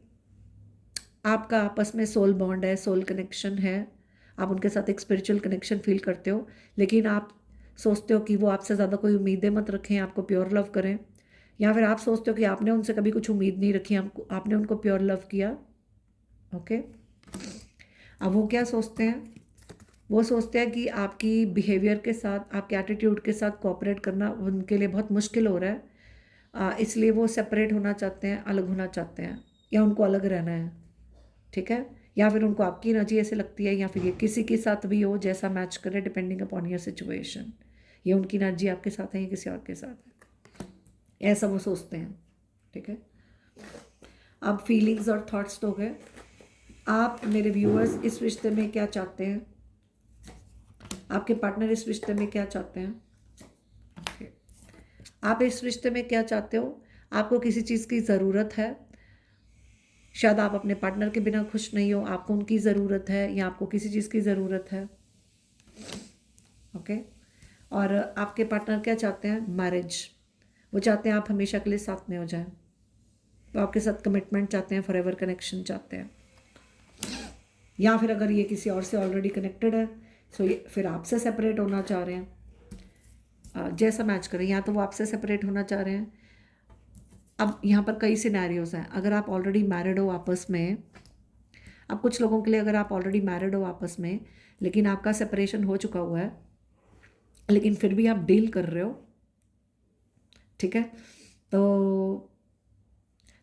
A: आपका आपस में सोल बॉन्ड है, सोल कनेक्शन है, आप उनके साथ एक स्पिरिचुअल कनेक्शन फील करते हो, लेकिन आप सोचते हो कि वो आपसे ज़्यादा कोई उम्मीदें मत रखें, आपको प्योर लव करें, या फिर आप सोचते हो कि आपने उनसे कभी कुछ उम्मीद नहीं रखी, आपने उनको प्योर लव किया। ओके, अब वो क्या सोचते हैं, वो सोचते हैं कि आपकी बिहेवियर के साथ, आपके एटीट्यूड के साथ कोऑपरेट करना उनके लिए बहुत मुश्किल हो रहा है, इसलिए वो सेपरेट होना चाहते हैं, अलग होना चाहते हैं, या उनको अलग रहना है, ठीक है। या फिर उनको आपकी एनर्जी ऐसे लगती है, या फिर ये किसी के साथ भी हो जैसा मैच करे, डिपेंडिंग अपॉन योर सिचुएशन, ये उनकी एनर्जी आपके साथ है या किसी और के साथ है, ऐसा वो सोचते हैं, ठीक है। अब फीलिंग्स और थॉट्स तो हो गए। आप मेरे व्यूअर्स इस रिश्ते में क्या चाहते हैं, आपके पार्टनर इस रिश्ते में क्या चाहते हैं। okay. आप इस रिश्ते में क्या चाहते हो, आपको किसी चीज़ की ज़रूरत है, शायद आप अपने पार्टनर के बिना खुश नहीं हो, आपको उनकी ज़रूरत है, या आपको किसी चीज़ की ज़रूरत है। ओके, और आपके पार्टनर क्या चाहते हैं, मैरिज। वो चाहते हैं आप हमेशा के लिए साथ में हो जाएं, वो आपके साथ कमिटमेंट चाहते हैं, फॉरएवर कनेक्शन चाहते हैं। या फिर अगर ये किसी और से ऑलरेडी कनेक्टेड है, सो ये फिर आपसे सेपरेट होना चाह रहे हैं, जैसा मैच करें, या तो वो आपसे सेपरेट होना चाह रहे हैं। अब यहाँ पर कई सिनेरियोज हैं, अगर आप ऑलरेडी मैरिड हो आपस में, अब कुछ लोगों के लिए अगर आप ऑलरेडी मैरिड हो आपस में, लेकिन आपका सेपरेशन हो चुका हुआ है, लेकिन फिर भी आप डील कर रहे हो, ठीक है, तो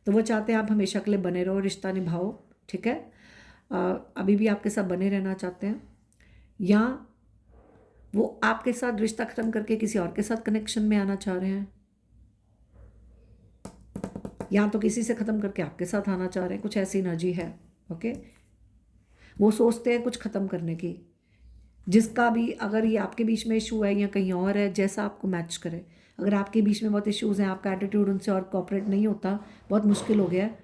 A: वो चाहते हैं आप हमेशा के लिए बने रहो, रिश्ता निभाओ, ठीक है। अभी भी आपके साथ बने रहना चाहते हैं, या वो आपके साथ रिश्ता ख़त्म करके किसी और के साथ कनेक्शन में आना चाह रहे हैं, या तो किसी से ख़त्म करके आपके साथ आना चाह रहे हैं, कुछ ऐसी एनर्जी है। ओके, वो सोचते हैं कुछ ख़त्म करने की, जिसका भी, अगर ये आपके बीच में इशू है या कहीं और है, जैसा आपको मैच करे। अगर आपके बीच में बहुत इश्यूज़ हैं, आपका एटीट्यूड उनसे और कोऑपरेट नहीं होता, बहुत मुश्किल हो गया है,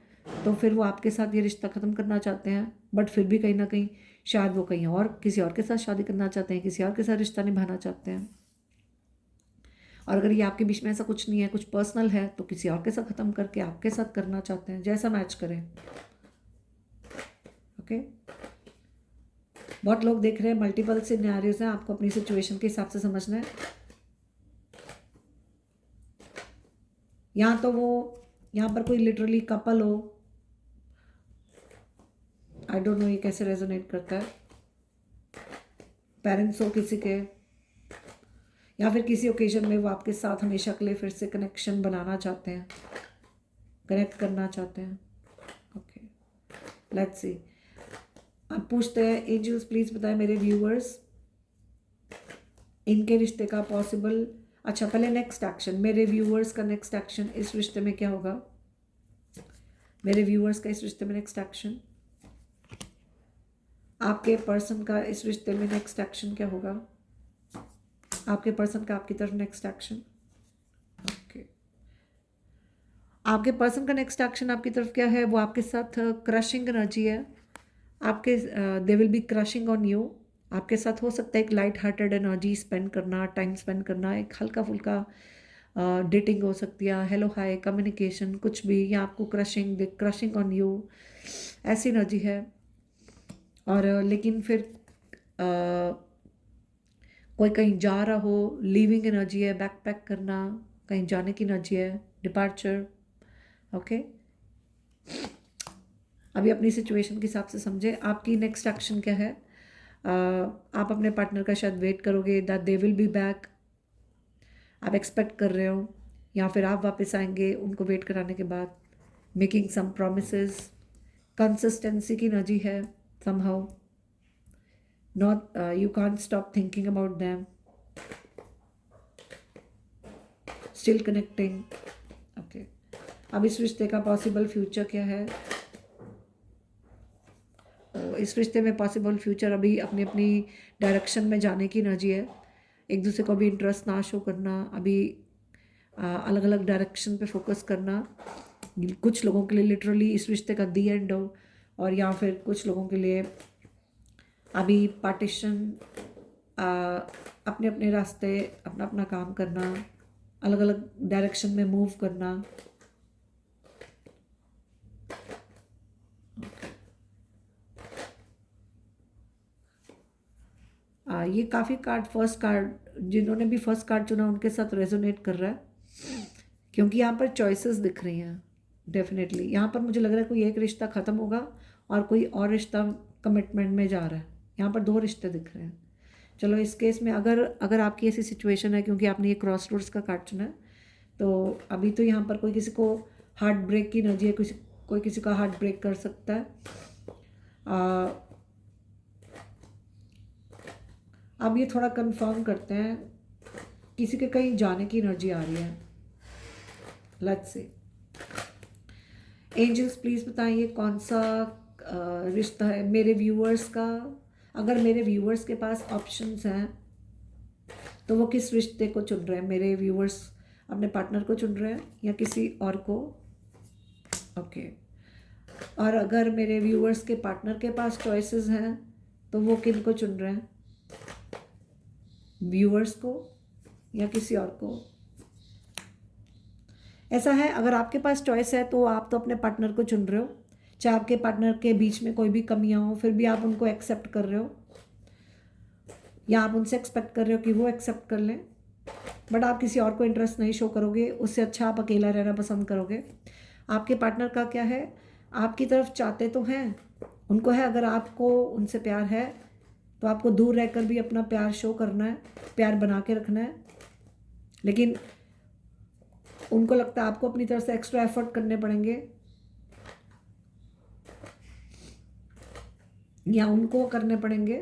A: तो फिर वो आपके साथ ये रिश्ता ख़त्म करना चाहते हैं, बट फिर भी कहीं ना कहीं शायद वो कहीं और किसी और के साथ शादी करना चाहते हैं, किसी और के साथ रिश्ता निभाना चाहते हैं। और अगर ये आपके बीच में ऐसा कुछ नहीं है, कुछ पर्सनल है, तो किसी और के साथ ख़त्म करके आपके साथ करना चाहते हैं, जैसा मैच करें। ओके, बहुत लोग देख रहे हैं, मल्टीपल सिनेरियोज हैं, आपको अपनी सिचुएशन के हिसाब से समझना है। या तो वो यहाँ पर कोई लिटरली कपल हो, आई डोंट नो ये कैसे रेजोनेट करता है, पेरेंट्स हो किसी के, या फिर किसी ओकेजन में वो आपके साथ हमेशा के लिए फिर से कनेक्शन बनाना चाहते हैं, कनेक्ट करना चाहते हैं। ओके, लेट्स सी। अब पूछते हैं एंजल्स प्लीज बताएं मेरे व्यूअर्स इनके रिश्ते का पॉसिबल, अच्छा पहले नेक्स्ट एक्शन, मेरे व्यूअर्स का नेक्स्ट एक्शन इस रिश्ते में क्या होगा, मेरे व्यूअर्स का इस रिश्ते में नेक्स्ट एक्शन, आपके पर्सन का इस रिश्ते में नेक्स्ट एक्शन क्या होगा, आपके पर्सन का आपकी तरफ नेक्स्ट एक्शन। ओके, आपके पर्सन का नेक्स्ट एक्शन आपकी तरफ क्या है, वो आपके साथ क्रशिंग एनर्जी है, आपके they will be crushing on you, आपके साथ हो सकता है एक लाइट हार्टेड एनर्जी स्पेंड करना, टाइम स्पेंड करना, एक हल्का फुल्का डेटिंग हो सकती है, हेलो हाय कम्युनिकेशन कुछ भी, या आपको क्रशिंग ऑन यू ऐसी एनर्जी है। और लेकिन फिर कोई कहीं जा रहा हो, लीविंग एनर्जी है, बैक पैक करना, कहीं जाने की एनर्जी है, डिपार्चर। ओके, अभी अपनी सिचुएशन के हिसाब से समझे आपकी नेक्स्ट एक्शन क्या है। आप अपने पार्टनर का शायद वेट करोगे that they will be back, आप एक्सपेक्ट कर रहे हो, या फिर आप वापस आएंगे उनको वेट कराने के बाद, मेकिंग सम प्रोमिसेस, कंसिस्टेंसी की एनर्जी है somehow, not you can't stop thinking about them, still connecting. Okay, अब इस रिश्ते का पॉसिबल फ्यूचर क्या है, इस रिश्ते में पॉसिबल फ्यूचर अभी अपनी अपनी डायरेक्शन में जाने की एनर्जी है, एक दूसरे को भी इंटरेस्ट ना शो करना, अभी अलग अलग डायरेक्शन पे फोकस करना, कुछ लोगों के लिए लिटरली इस रिश्ते का दी एंड हो, और या फिर कुछ लोगों के लिए अभी पार्टीशन, अपने अपने रास्ते, अपना अपना काम करना, अलग अलग डायरेक्शन में मूव करना। ये काफ़ी कार्ड, फर्स्ट कार्ड जिन्होंने भी फर्स्ट कार्ड चुना उनके साथ रेजोनेट कर रहा है, क्योंकि यहाँ पर चॉइसेस दिख रही हैं डेफिनेटली। यहाँ पर मुझे लग रहा है कोई एक रिश्ता ख़त्म होगा और कोई और रिश्ता कमिटमेंट में जा रहा है, यहाँ पर दो रिश्ते दिख रहे हैं। चलो इस केस में अगर अगर आपकी ऐसी सिचुएशन है, क्योंकि आपने ये क्रॉस रोड्स का कार्ड चुना है, तो अभी तो यहाँ पर कोई किसी को हार्ट ब्रेक की एनर्जी है, कोई किसी का हार्ट ब्रेक कर सकता है। अब ये थोड़ा कंफर्म करते हैं, किसी के कहीं जाने की एनर्जी आ रही है। लेट्स से एंजल्स प्लीज़ बताइए कौन सा रिश्ता है मेरे व्यूअर्स का, अगर मेरे व्यूअर्स के पास ऑप्शंस हैं तो वो किस रिश्ते को चुन रहे हैं, मेरे व्यूअर्स अपने पार्टनर को चुन रहे हैं या किसी और को। ओके, और अगर मेरे व्यूअर्स के पार्टनर के पास चॉइसेस हैं तो वो किन को चुन रहे हैं, व्यूअर्स को या किसी और को। ऐसा है अगर आपके पास चॉइस है तो आप तो अपने पार्टनर को चुन रहे हो, चाहे आपके पार्टनर के बीच में कोई भी कमियां हो फिर भी आप उनको एक्सेप्ट कर रहे हो, या आप उनसे एक्सपेक्ट कर रहे हो कि वो एक्सेप्ट कर लें, बट आप किसी और को इंटरेस्ट नहीं शो करोगे, उससे अच्छा आप अकेला रहना पसंद करोगे। आपके पार्टनर का क्या है, आपकी तरफ चाहते तो हैं, उनको है, अगर आपको उनसे प्यार है तो आपको दूर रहकर भी अपना प्यार शो करना है, प्यार बना के रखना है, लेकिन उनको लगता है आपको अपनी तरफ से एक्स्ट्रा एफर्ट करने पड़ेंगे, या उनको करने पड़ेंगे।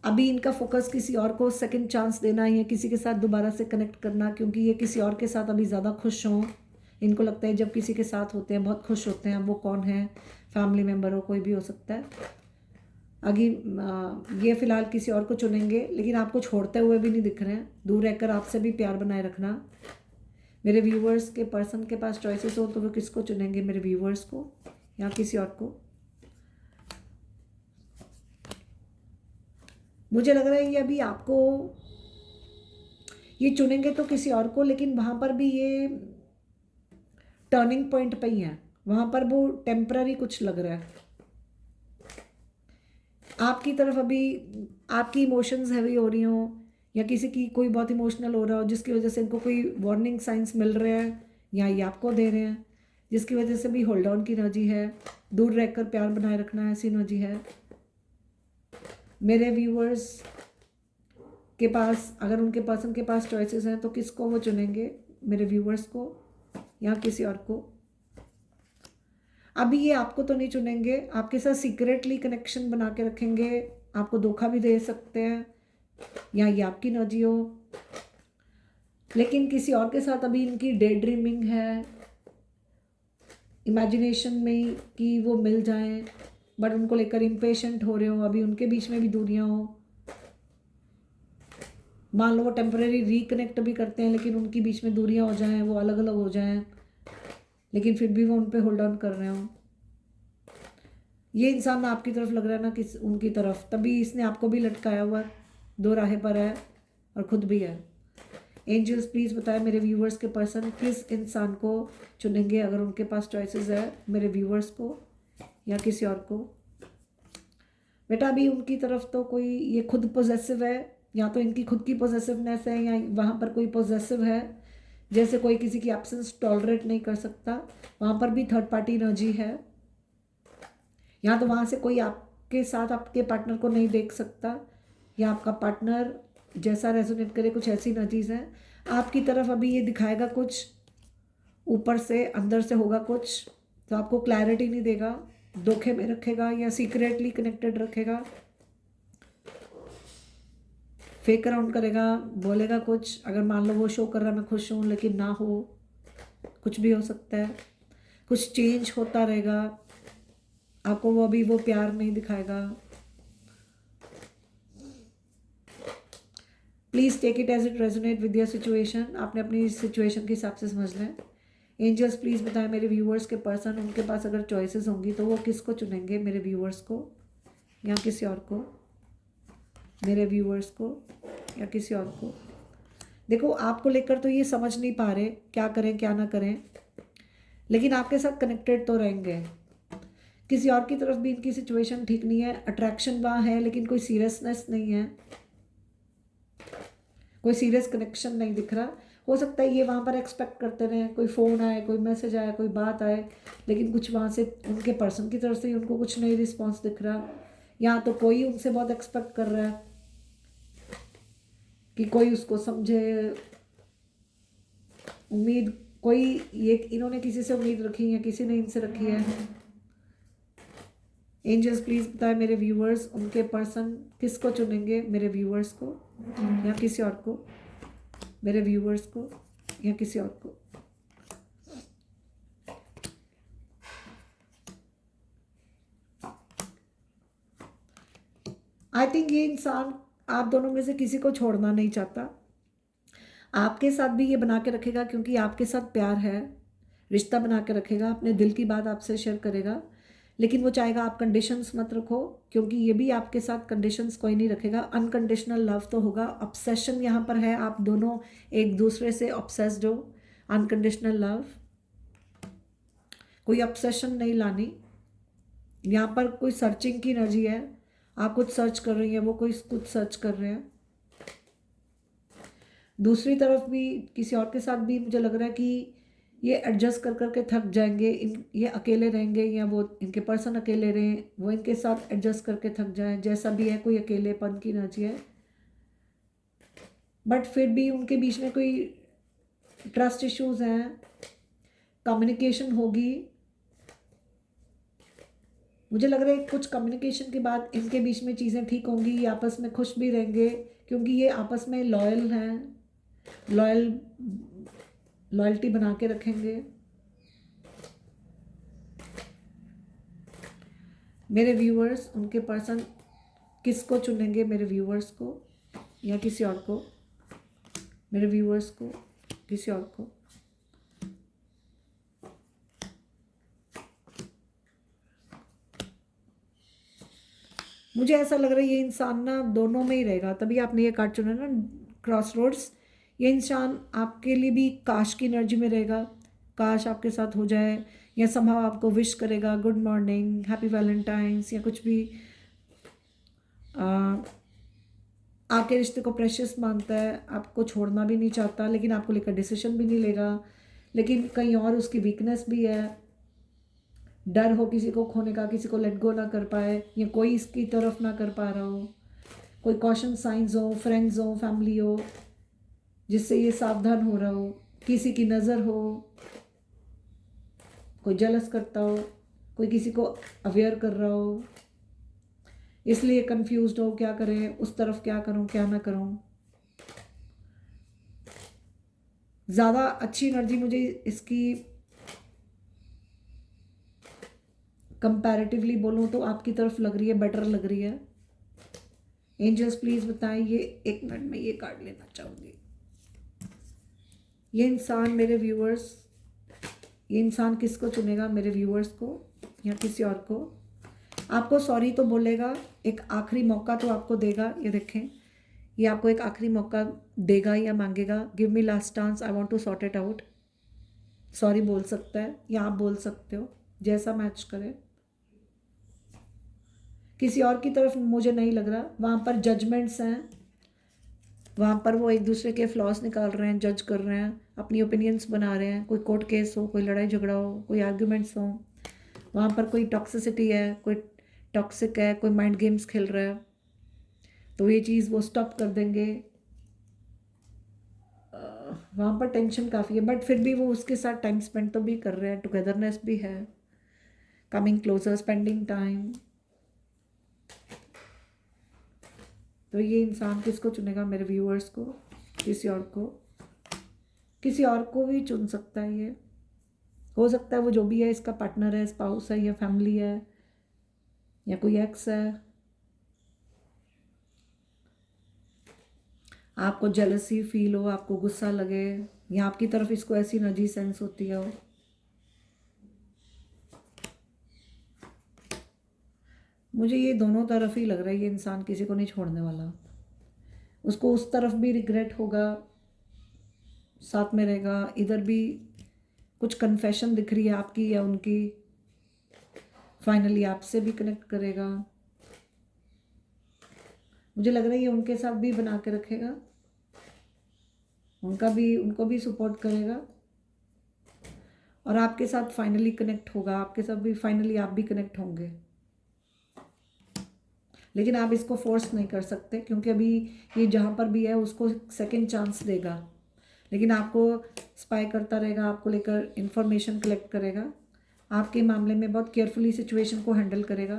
A: अभी इनका फोकस किसी और को सेकंड चांस देना है, या किसी के साथ दोबारा से कनेक्ट करना, क्योंकि ये किसी और के साथ अभी ज़्यादा खुश हों। इनको लगता है जब किसी के साथ होते हैं बहुत खुश होते हैं, वो कौन है, फैमिली मेम्बर हो, कोई भी हो सकता है। अभी ये फ़िलहाल किसी और को चुनेंगे, लेकिन आपको छोड़ते हुए भी नहीं दिख रहे हैं, दूर रहकर आपसे भी प्यार बनाए रखना। मेरे व्यूवर्स के पर्सन के पास चॉइसेस हो तो वो किसको चुनेंगे, मेरे व्यूवर्स को या किसी और को। मुझे लग रहा है ये अभी आपको ये चुनेंगे तो किसी और को, लेकिन वहाँ पर भी ये टर्निंग पॉइंट पे ही है, वहाँ पर वो टेम्पररी कुछ लग रहा है। आपकी तरफ अभी आपकी इमोशंस हैवी हो रही हो, या किसी की कोई बहुत इमोशनल हो रहा हो जिसकी वजह से इनको कोई वार्निंग साइंस मिल रहे हैं या ये आपको दे रहे हैं, जिसकी वजह से भी होल्ड ऑन की एनर्जी है, दूर रहकर प्यार बनाए रखना ऐसी एनर्जी है। मेरे व्यूअर्स के पास, अगर उनके पर्सन के पास चॉइसेस हैं तो किसको वो चुनेंगे, मेरे व्यूअर्स को या किसी और को। अभी ये आपको तो नहीं चुनेंगे, आपके साथ सीक्रेटली कनेक्शन बना के रखेंगे, आपको धोखा भी दे सकते हैं, या ये आपकी एनर्जी हो। लेकिन किसी और के साथ अभी इनकी डे ड्रीमिंग है, इमेजिनेशन में कि वो मिल जाएं, बट उनको लेकर इम्पेशेंट हो रहे हो, अभी उनके बीच में भी दूरियां हो। मान लो वो टेम्परेरी रिकनेक्ट भी करते हैं, लेकिन उनके बीच में दूरियां हो जाएं, वो अलग अलग हो जाएं, लेकिन फिर भी वो उन पे होल्ड ऑन कर रहे हो। ये इंसान आपकी तरफ लग रहा है ना कि उनकी तरफ, तभी इसने आपको भी लटकाया हुआ, दो राहें पर है और खुद भी है। एंजल्स प्लीज़ बताएं मेरे व्यूवर्स के पर्सन किस इंसान को चुनेंगे अगर उनके पास चॉइसेस है, मेरे व्यूवर्स को या किसी और को। बेटा अभी उनकी तरफ तो कोई, ये खुद पॉजेसिव है, या तो इनकी खुद की पॉजेसिवनेस है, या वहाँ पर कोई पॉजेसिव है, जैसे कोई किसी की एब्सेंस टॉलरेट नहीं कर सकता, वहाँ पर भी थर्ड पार्टी एनर्जी है। या तो वहाँ से कोई आपके साथ आपके पार्टनर को नहीं देख सकता, या आपका पार्टनर जैसा रेजोनेट करे, कुछ ऐसी एनर्जीज हैं आपकी तरफ। अभी ये दिखाएगा कुछ, ऊपर से अंदर से होगा कुछ, तो आपको क्लैरिटी नहीं देगा, धोखे में रखेगा या सीक्रेटली कनेक्टेड रखेगा, फेक अराउंड करेगा, बोलेगा कुछ। अगर मान लो वो शो कर रहा है मैं खुश हूँ, लेकिन ना हो, कुछ भी हो सकता है, कुछ चेंज होता रहेगा, आपको वो अभी वो प्यार नहीं दिखाएगा। Please take it as it resonate with your situation, आपने अपनी सिचुएशन के हिसाब से समझ लें। एंजल्स प्लीज़ बताएं मेरे व्यूअर्स के पर्सन, उनके पास अगर चॉइसेस होंगी तो वो किसको चुनेंगे, मेरे व्यूअर्स को या किसी और को, मेरे व्यूअर्स को या किसी और को। देखो आपको लेकर तो ये समझ नहीं पा रहे क्या करें क्या ना करें, लेकिन आपके साथ कनेक्टेड तो रहेंगे। किसी और की तरफ भी इनकी सिचुएशन ठीक नहीं है, अट्रैक्शन वहाँ है लेकिन कोई सीरियसनेस नहीं है, कोई सीरियस कनेक्शन नहीं दिख रहा। हो सकता है ये वहाँ पर एक्सपेक्ट करते रहें, कोई फ़ोन आए, कोई मैसेज आए, कोई बात आए, लेकिन कुछ वहाँ से उनके पर्सन की तरफ से ही उनको कुछ नहीं रिस्पॉन्स दिख रहा। या तो कोई उनसे बहुत एक्सपेक्ट कर रहा है कि कोई उसको समझे, उम्मीद कोई, ये इन्होंने किसी से उम्मीद रखी है, किसी ने इनसे रखी है। एंजल्स प्लीज़ बताएं मेरे व्यूअर्स, उनके पर्सन किसको चुनेंगे, मेरे व्यूअर्स को या किसी और को, मेरे व्यूअर्स को या किसी और को। आई थिंक ये इंसान आप दोनों में से किसी को छोड़ना नहीं चाहता, आपके साथ भी ये बना के रखेगा, क्योंकि आपके साथ प्यार है, रिश्ता बना के रखेगा, अपने दिल की बात आपसे शेयर करेगा, लेकिन वो चाहेगा आप कंडीशंस मत रखो, क्योंकि ये भी आपके साथ कंडीशंस कोई नहीं रखेगा। अनकंडीशनल लव तो होगा, ऑब्सेशन यहाँ पर है, आप दोनों एक दूसरे से ऑब्सेस्ड हो। अनकंडीशनल लव, कोई ऑब्सेशन नहीं लानी, यहाँ पर कोई सर्चिंग की एनर्जी है, आप कुछ सर्च कर रही हैं, वो कोई कुछ सर्च कर रहे हैं। दूसरी तरफ भी किसी और के साथ भी मुझे लग रहा है कि ये एडजस्ट कर करके थक जाएंगे, ये अकेले रहेंगे, या वो इनके पर्सन अकेले रहें, वो इनके साथ एडजस्ट करके थक जाएं, जैसा भी है, कोई अकेलेपन की एनर्जी है। बट फिर भी उनके बीच में कोई ट्रस्ट इश्यूज हैं, कम्युनिकेशन होगी, मुझे लग रहा है कुछ कम्युनिकेशन के बाद इनके बीच में चीज़ें ठीक होंगी, ये आपस में खुश भी रहेंगे, क्योंकि ये आपस में लॉयल हैं, लॉयल्टी बना के रखेंगे। मेरे व्यूअर्स, उनके पर्सन किसको चुनेंगे, मेरे व्यूअर्स को या किसी और को, मेरे व्यूअर्स को किसी और को। मुझे ऐसा लग रहा है ये इंसान ना दोनों में ही रहेगा, तभी आपने ये कार्ड चुना ना, क्रॉस रोड्स। ये इंसान आपके लिए भी काश की एनर्जी में रहेगा, काश आपके साथ हो जाए, या समहाउ आपको विश करेगा गुड मॉर्निंग, हैप्पी वैलेंटाइंस, या कुछ भी। आपके रिश्ते को प्रेशियस मानता है, आपको छोड़ना भी नहीं चाहता, लेकिन आपको लेकर डिसीजन भी नहीं लेगा, लेकिन कहीं और उसकी वीकनेस भी है, डर हो किसी को खोने का, किसी को लेट गो ना कर पाए, या कोई इसकी तरफ ना कर पा रहा हो, कोई कॉशन साइंस हो, फ्रेंड्स हो, फैमिली हो जिससे ये सावधान हो रहा हो, किसी की नज़र हो, कोई जलस करता हो, कोई किसी को अवेयर कर रहा हो, इसलिए कंफ्यूज्ड हो क्या करें, उस तरफ क्या करूं क्या ना करूं। ज़्यादा अच्छी एनर्जी मुझे इसकी कंपैरेटिवली बोलूं तो आपकी तरफ लग रही है, बेटर लग रही है। एंजल्स प्लीज़ बताएं, ये 1 मिनट में ये कार्ड लेना चाहूँगी। ये इंसान मेरे व्यूअर्स, ये इंसान किसको चुनेगा, मेरे व्यूअर्स को या किसी और को? आपको सॉरी तो बोलेगा, एक आखिरी मौका तो आपको देगा। ये देखें, ये आपको एक आखिरी मौका देगा या मांगेगा, give me last chance, I want to sort it out. Sorry बोल सकता है या आप बोल सकते हो, जैसा मैच करे। किसी और की तरफ मुझे नहीं लग रहा, वहाँ पर जजमेंट्स हैं, वहाँ पर वो एक दूसरे के फ्लॉस निकाल रहे हैं, जज कर रहे हैं, अपनी ओपिनियंस बना रहे हैं। कोई कोर्ट केस हो, कोई लड़ाई झगड़ा हो, कोई आर्ग्यूमेंट्स हो, वहाँ पर कोई टॉक्सिसिटी है, कोई टॉक्सिक है, कोई माइंड गेम्स खेल रहा है, तो ये चीज़ वो स्टॉप कर देंगे। वहाँ पर टेंशन काफ़ी है, बट फिर भी वो उसके साथ टाइम स्पेंड तो भी कर रहे हैं, टुगेदरनेस भी है, कमिंग क्लोजर, स्पेंडिंग टाइम। तो ये इंसान किसको चुनेगा, मेरे व्यूअर्स को, किसी और को? किसी और को भी चुन सकता है। ये हो सकता है वो जो भी है, इसका पार्टनर है, स्पाउस है, या फैमिली है, या कोई एक्स है। आपको जेलसी फील हो, आपको गुस्सा लगे, या आपकी तरफ इसको ऐसी एनर्जी सेंस होती हो। मुझे ये दोनों तरफ ही लग रहा है, ये इंसान किसी को नहीं छोड़ने वाला। उसको उस तरफ भी रिग्रेट होगा, साथ में रहेगा, इधर भी कुछ कन्फेशन दिख रही है आपकी या उनकी, फाइनली आपसे भी कनेक्ट करेगा। मुझे लग रहा है ये उनके साथ भी बना के रखेगा, उनको भी सपोर्ट करेगा, और आपके साथ फाइनली कनेक्ट होगा, आपके साथ भी फाइनली आप भी कनेक्ट होंगे। लेकिन आप इसको फोर्स नहीं कर सकते, क्योंकि अभी ये जहाँ पर भी है उसको सेकंड चांस देगा, लेकिन आपको स्पाई करता रहेगा, आपको लेकर इंफॉर्मेशन कलेक्ट करेगा, आपके मामले में बहुत केयरफुली सिचुएशन को हैंडल करेगा,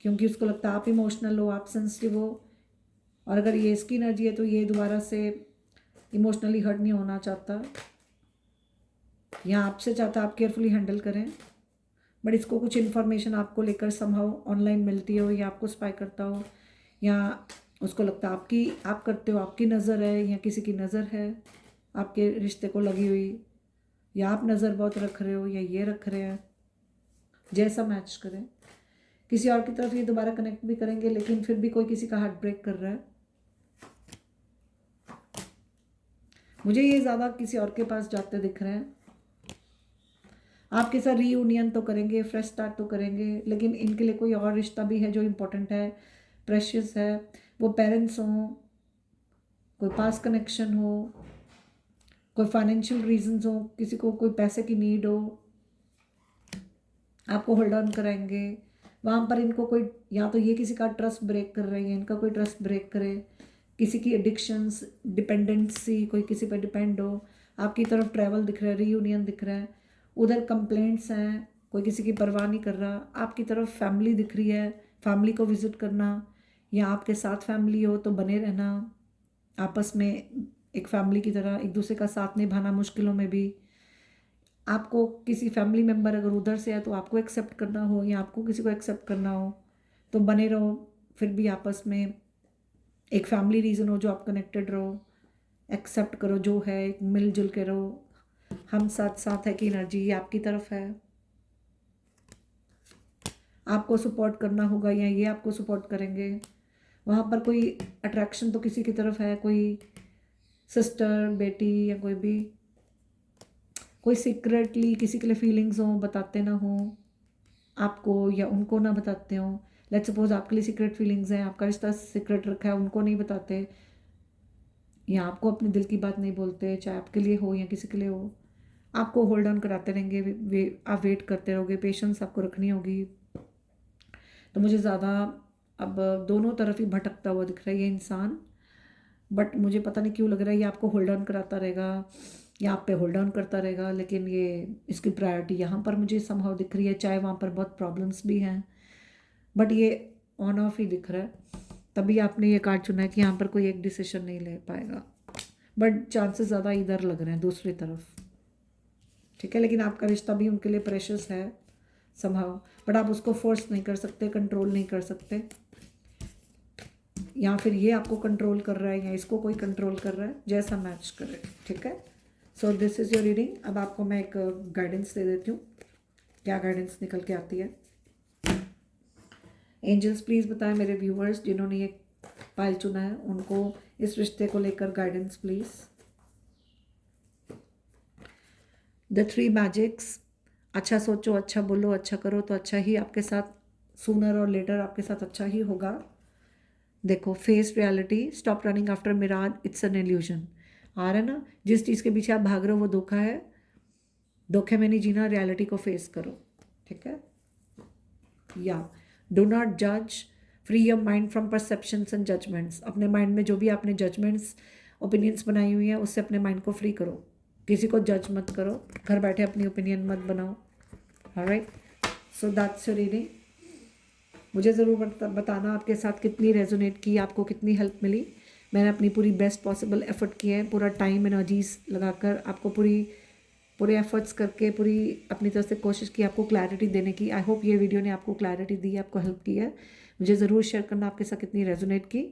A: क्योंकि उसको लगता है आप इमोशनल हो, आप सेंसिटिव हो, और अगर ये इसकी एनर्जी है तो ये दोबारा से इमोशनली हर्ट नहीं होना चाहता, या आपसे चाहता आप केयरफुली हैंडल करें। बट इसको कुछ इन्फॉर्मेशन आपको लेकर समहाउ ऑनलाइन मिलती हो, या आपको स्पाई करता हो, या उसको लगता है आप करते हो, आपकी नज़र है या किसी की नज़र है आपके रिश्ते को लगी हुई, या आप नज़र बहुत रख रहे हो या ये रख रहे हैं, जैसा मैच करें। किसी और की तरफ ये दोबारा कनेक्ट भी करेंगे, लेकिन फिर भी कोई किसी का हार्ट ब्रेक कर रहा है। मुझे ये ज़्यादा किसी और के पास जाते दिख रहे हैं। आपके साथ रीयूनियन तो करेंगे, फ्रेश स्टार्ट तो करेंगे, लेकिन इनके लिए कोई और रिश्ता भी है जो इम्पोर्टेंट है, प्रेशियस है। वो पेरेंट्स हों, कोई पास कनेक्शन हो, कोई फाइनेंशियल रीजंस हो, किसी को कोई पैसे की नीड हो, आपको होल्ड ऑन कराएंगे। वहाँ पर इनको कोई, या तो ये किसी का ट्रस्ट ब्रेक कर रहे हैं, इनका कोई ट्रस्ट ब्रेक करे, किसी की एडिक्शंस, डिपेंडेंसी, कोई किसी पर डिपेंड हो। आपकी तरफ ट्रैवल दिख रहा है, रीयूनियन दिख रहा है, उधर कंप्लेंट्स हैं, कोई किसी की परवाह नहीं कर रहा। आपकी तरफ फैमिली दिख रही है, फैमिली को विज़िट करना, या आपके साथ फैमिली हो तो बने रहना, आपस में एक फैमिली की तरह एक दूसरे का साथ निभाना मुश्किलों में भी। आपको किसी फैमिली मेम्बर अगर उधर से है तो आपको एक्सेप्ट करना हो, या आपको किसी को एक्सेप्ट करना हो, तो बने रहो, फिर भी आपस में एक फैमिली रीज़न हो जो आप कनेक्टेड रहो, एक्सेप्ट करो जो है, एक मिलजुल के रहो। हम साथ साथ है कि एनर्जी ये आपकी तरफ है, आपको सपोर्ट करना होगा या ये आपको सपोर्ट करेंगे। वहाँ पर कोई अट्रैक्शन तो किसी की तरफ है, कोई सिस्टर, बेटी, या कोई भी, कोई सीक्रेटली किसी के लिए फीलिंग्स हों, बताते ना हो आपको, या उनको ना बताते हो। लेट्स सपोज आपके लिए सीक्रेट फीलिंग्स हैं, आपका रिश्ता सीक्रेट रखा है, उनको नहीं बताते, या आपको अपने दिल की बात नहीं बोलते, चाहे आपके लिए हो या किसी के लिए हो। आपको होल्ड ऑन कराते रहेंगे, आप वेट करते रहोगे, पेशेंस आपको रखनी होगी। तो मुझे ज़्यादा अब दोनों तरफ ही भटकता हुआ दिख रहा है ये इंसान, बट मुझे पता नहीं क्यों लग रहा है ये आपको होल्ड ऑन कराता रहेगा या आप पे होल्ड ऑन करता रहेगा, लेकिन ये इसकी प्रायोरिटी यहाँ पर मुझे समहाउ दिख रही है, चाहे वहाँ पर बहुत प्रॉब्लम्स भी हैं, बट ये ऑन ऑफ ही दिख रहा है। तभी आपने ये कार्ड चुना है कि यहाँ पर कोई एक डिसीजन नहीं ले पाएगा, बट चांसेस ज़्यादा इधर लग रहे हैं, दूसरी तरफ। ठीक है, लेकिन आपका रिश्ता भी उनके लिए प्रेशियस है समहाउ, बट आप उसको फोर्स नहीं कर सकते, कंट्रोल नहीं कर सकते, या फिर ये आपको कंट्रोल कर रहा है या इसको कोई कंट्रोल कर रहा है, जैसा मैच करे। ठीक है, so this is your reading. अब आपको मैं एक गाइडेंस दे देती हूँ, क्या गाइडेंस निकल के आती है। एंजल्स प्लीज़ बताएं मेरे व्यूअर्स जिन्होंने ये पायल चुना है, उनको इस रिश्ते को लेकर guidance please. The three magics. अच्छा सोचो, अच्छा बोलो, अच्छा करो तो अच्छा ही आपके साथ सूनर और लेटर आपके साथ अच्छा ही होगा। देखो, face reality, stop running after mirage, it's an illusion. आ रहा है ना, जिस चीज़ के पीछे आप भाग रहे हो वो धोखा है, धोखे में नहीं जीना, रियलिटी को फेस करो। ठीक है, या डो नॉट जज, free your mind from perceptions and judgements. अपने माइंड में जो भी आपने जजमेंट्स ओपिनियंस बनाई हुई हैं उससे अपने माइंड को फ्री करो, किसी को जज मत करो, घर बैठे अपनी ओपिनियन मत बनाओ। Alright, so that's your reading. मुझे ज़रूर बताना आपके साथ कितनी रेजोनेट की, आपको कितनी हेल्प मिली। मैंने अपनी पूरी बेस्ट पॉसिबल एफर्ट किए हैं, पूरा टाइम एनर्जीज लगाकर आपको पूरे एफर्ट्स करके पूरी अपनी तरफ से कोशिश की आपको क्लैरिटी देने की। आई होप ये वीडियो ने आपको क्लैरिटी दी, आपको हेल्प की है। मुझे ज़रूर शेयर करना आपके साथ कितनी रेजोनेट की।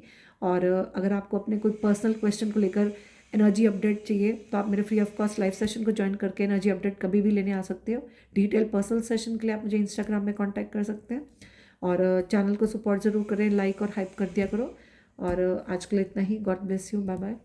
A: और अगर आपको अपने कोई पर्सनल क्वेश्चन को लेकर एनर्जी अपडेट चाहिए तो आप मेरे free of cost live session को ज्वाइन करके एनर्जी अपडेट कभी भी लेने आ सकते हो। डिटेल पर्सनल सेशन के लिए आप मुझे इंस्टाग्राम में कॉन्टैक्ट कर सकते हैं। और चैनल को सपोर्ट ज़रूर करें, लाइक और हाइप कर दिया करो। और आज के लिए इतना ही। God bless you, bye bye.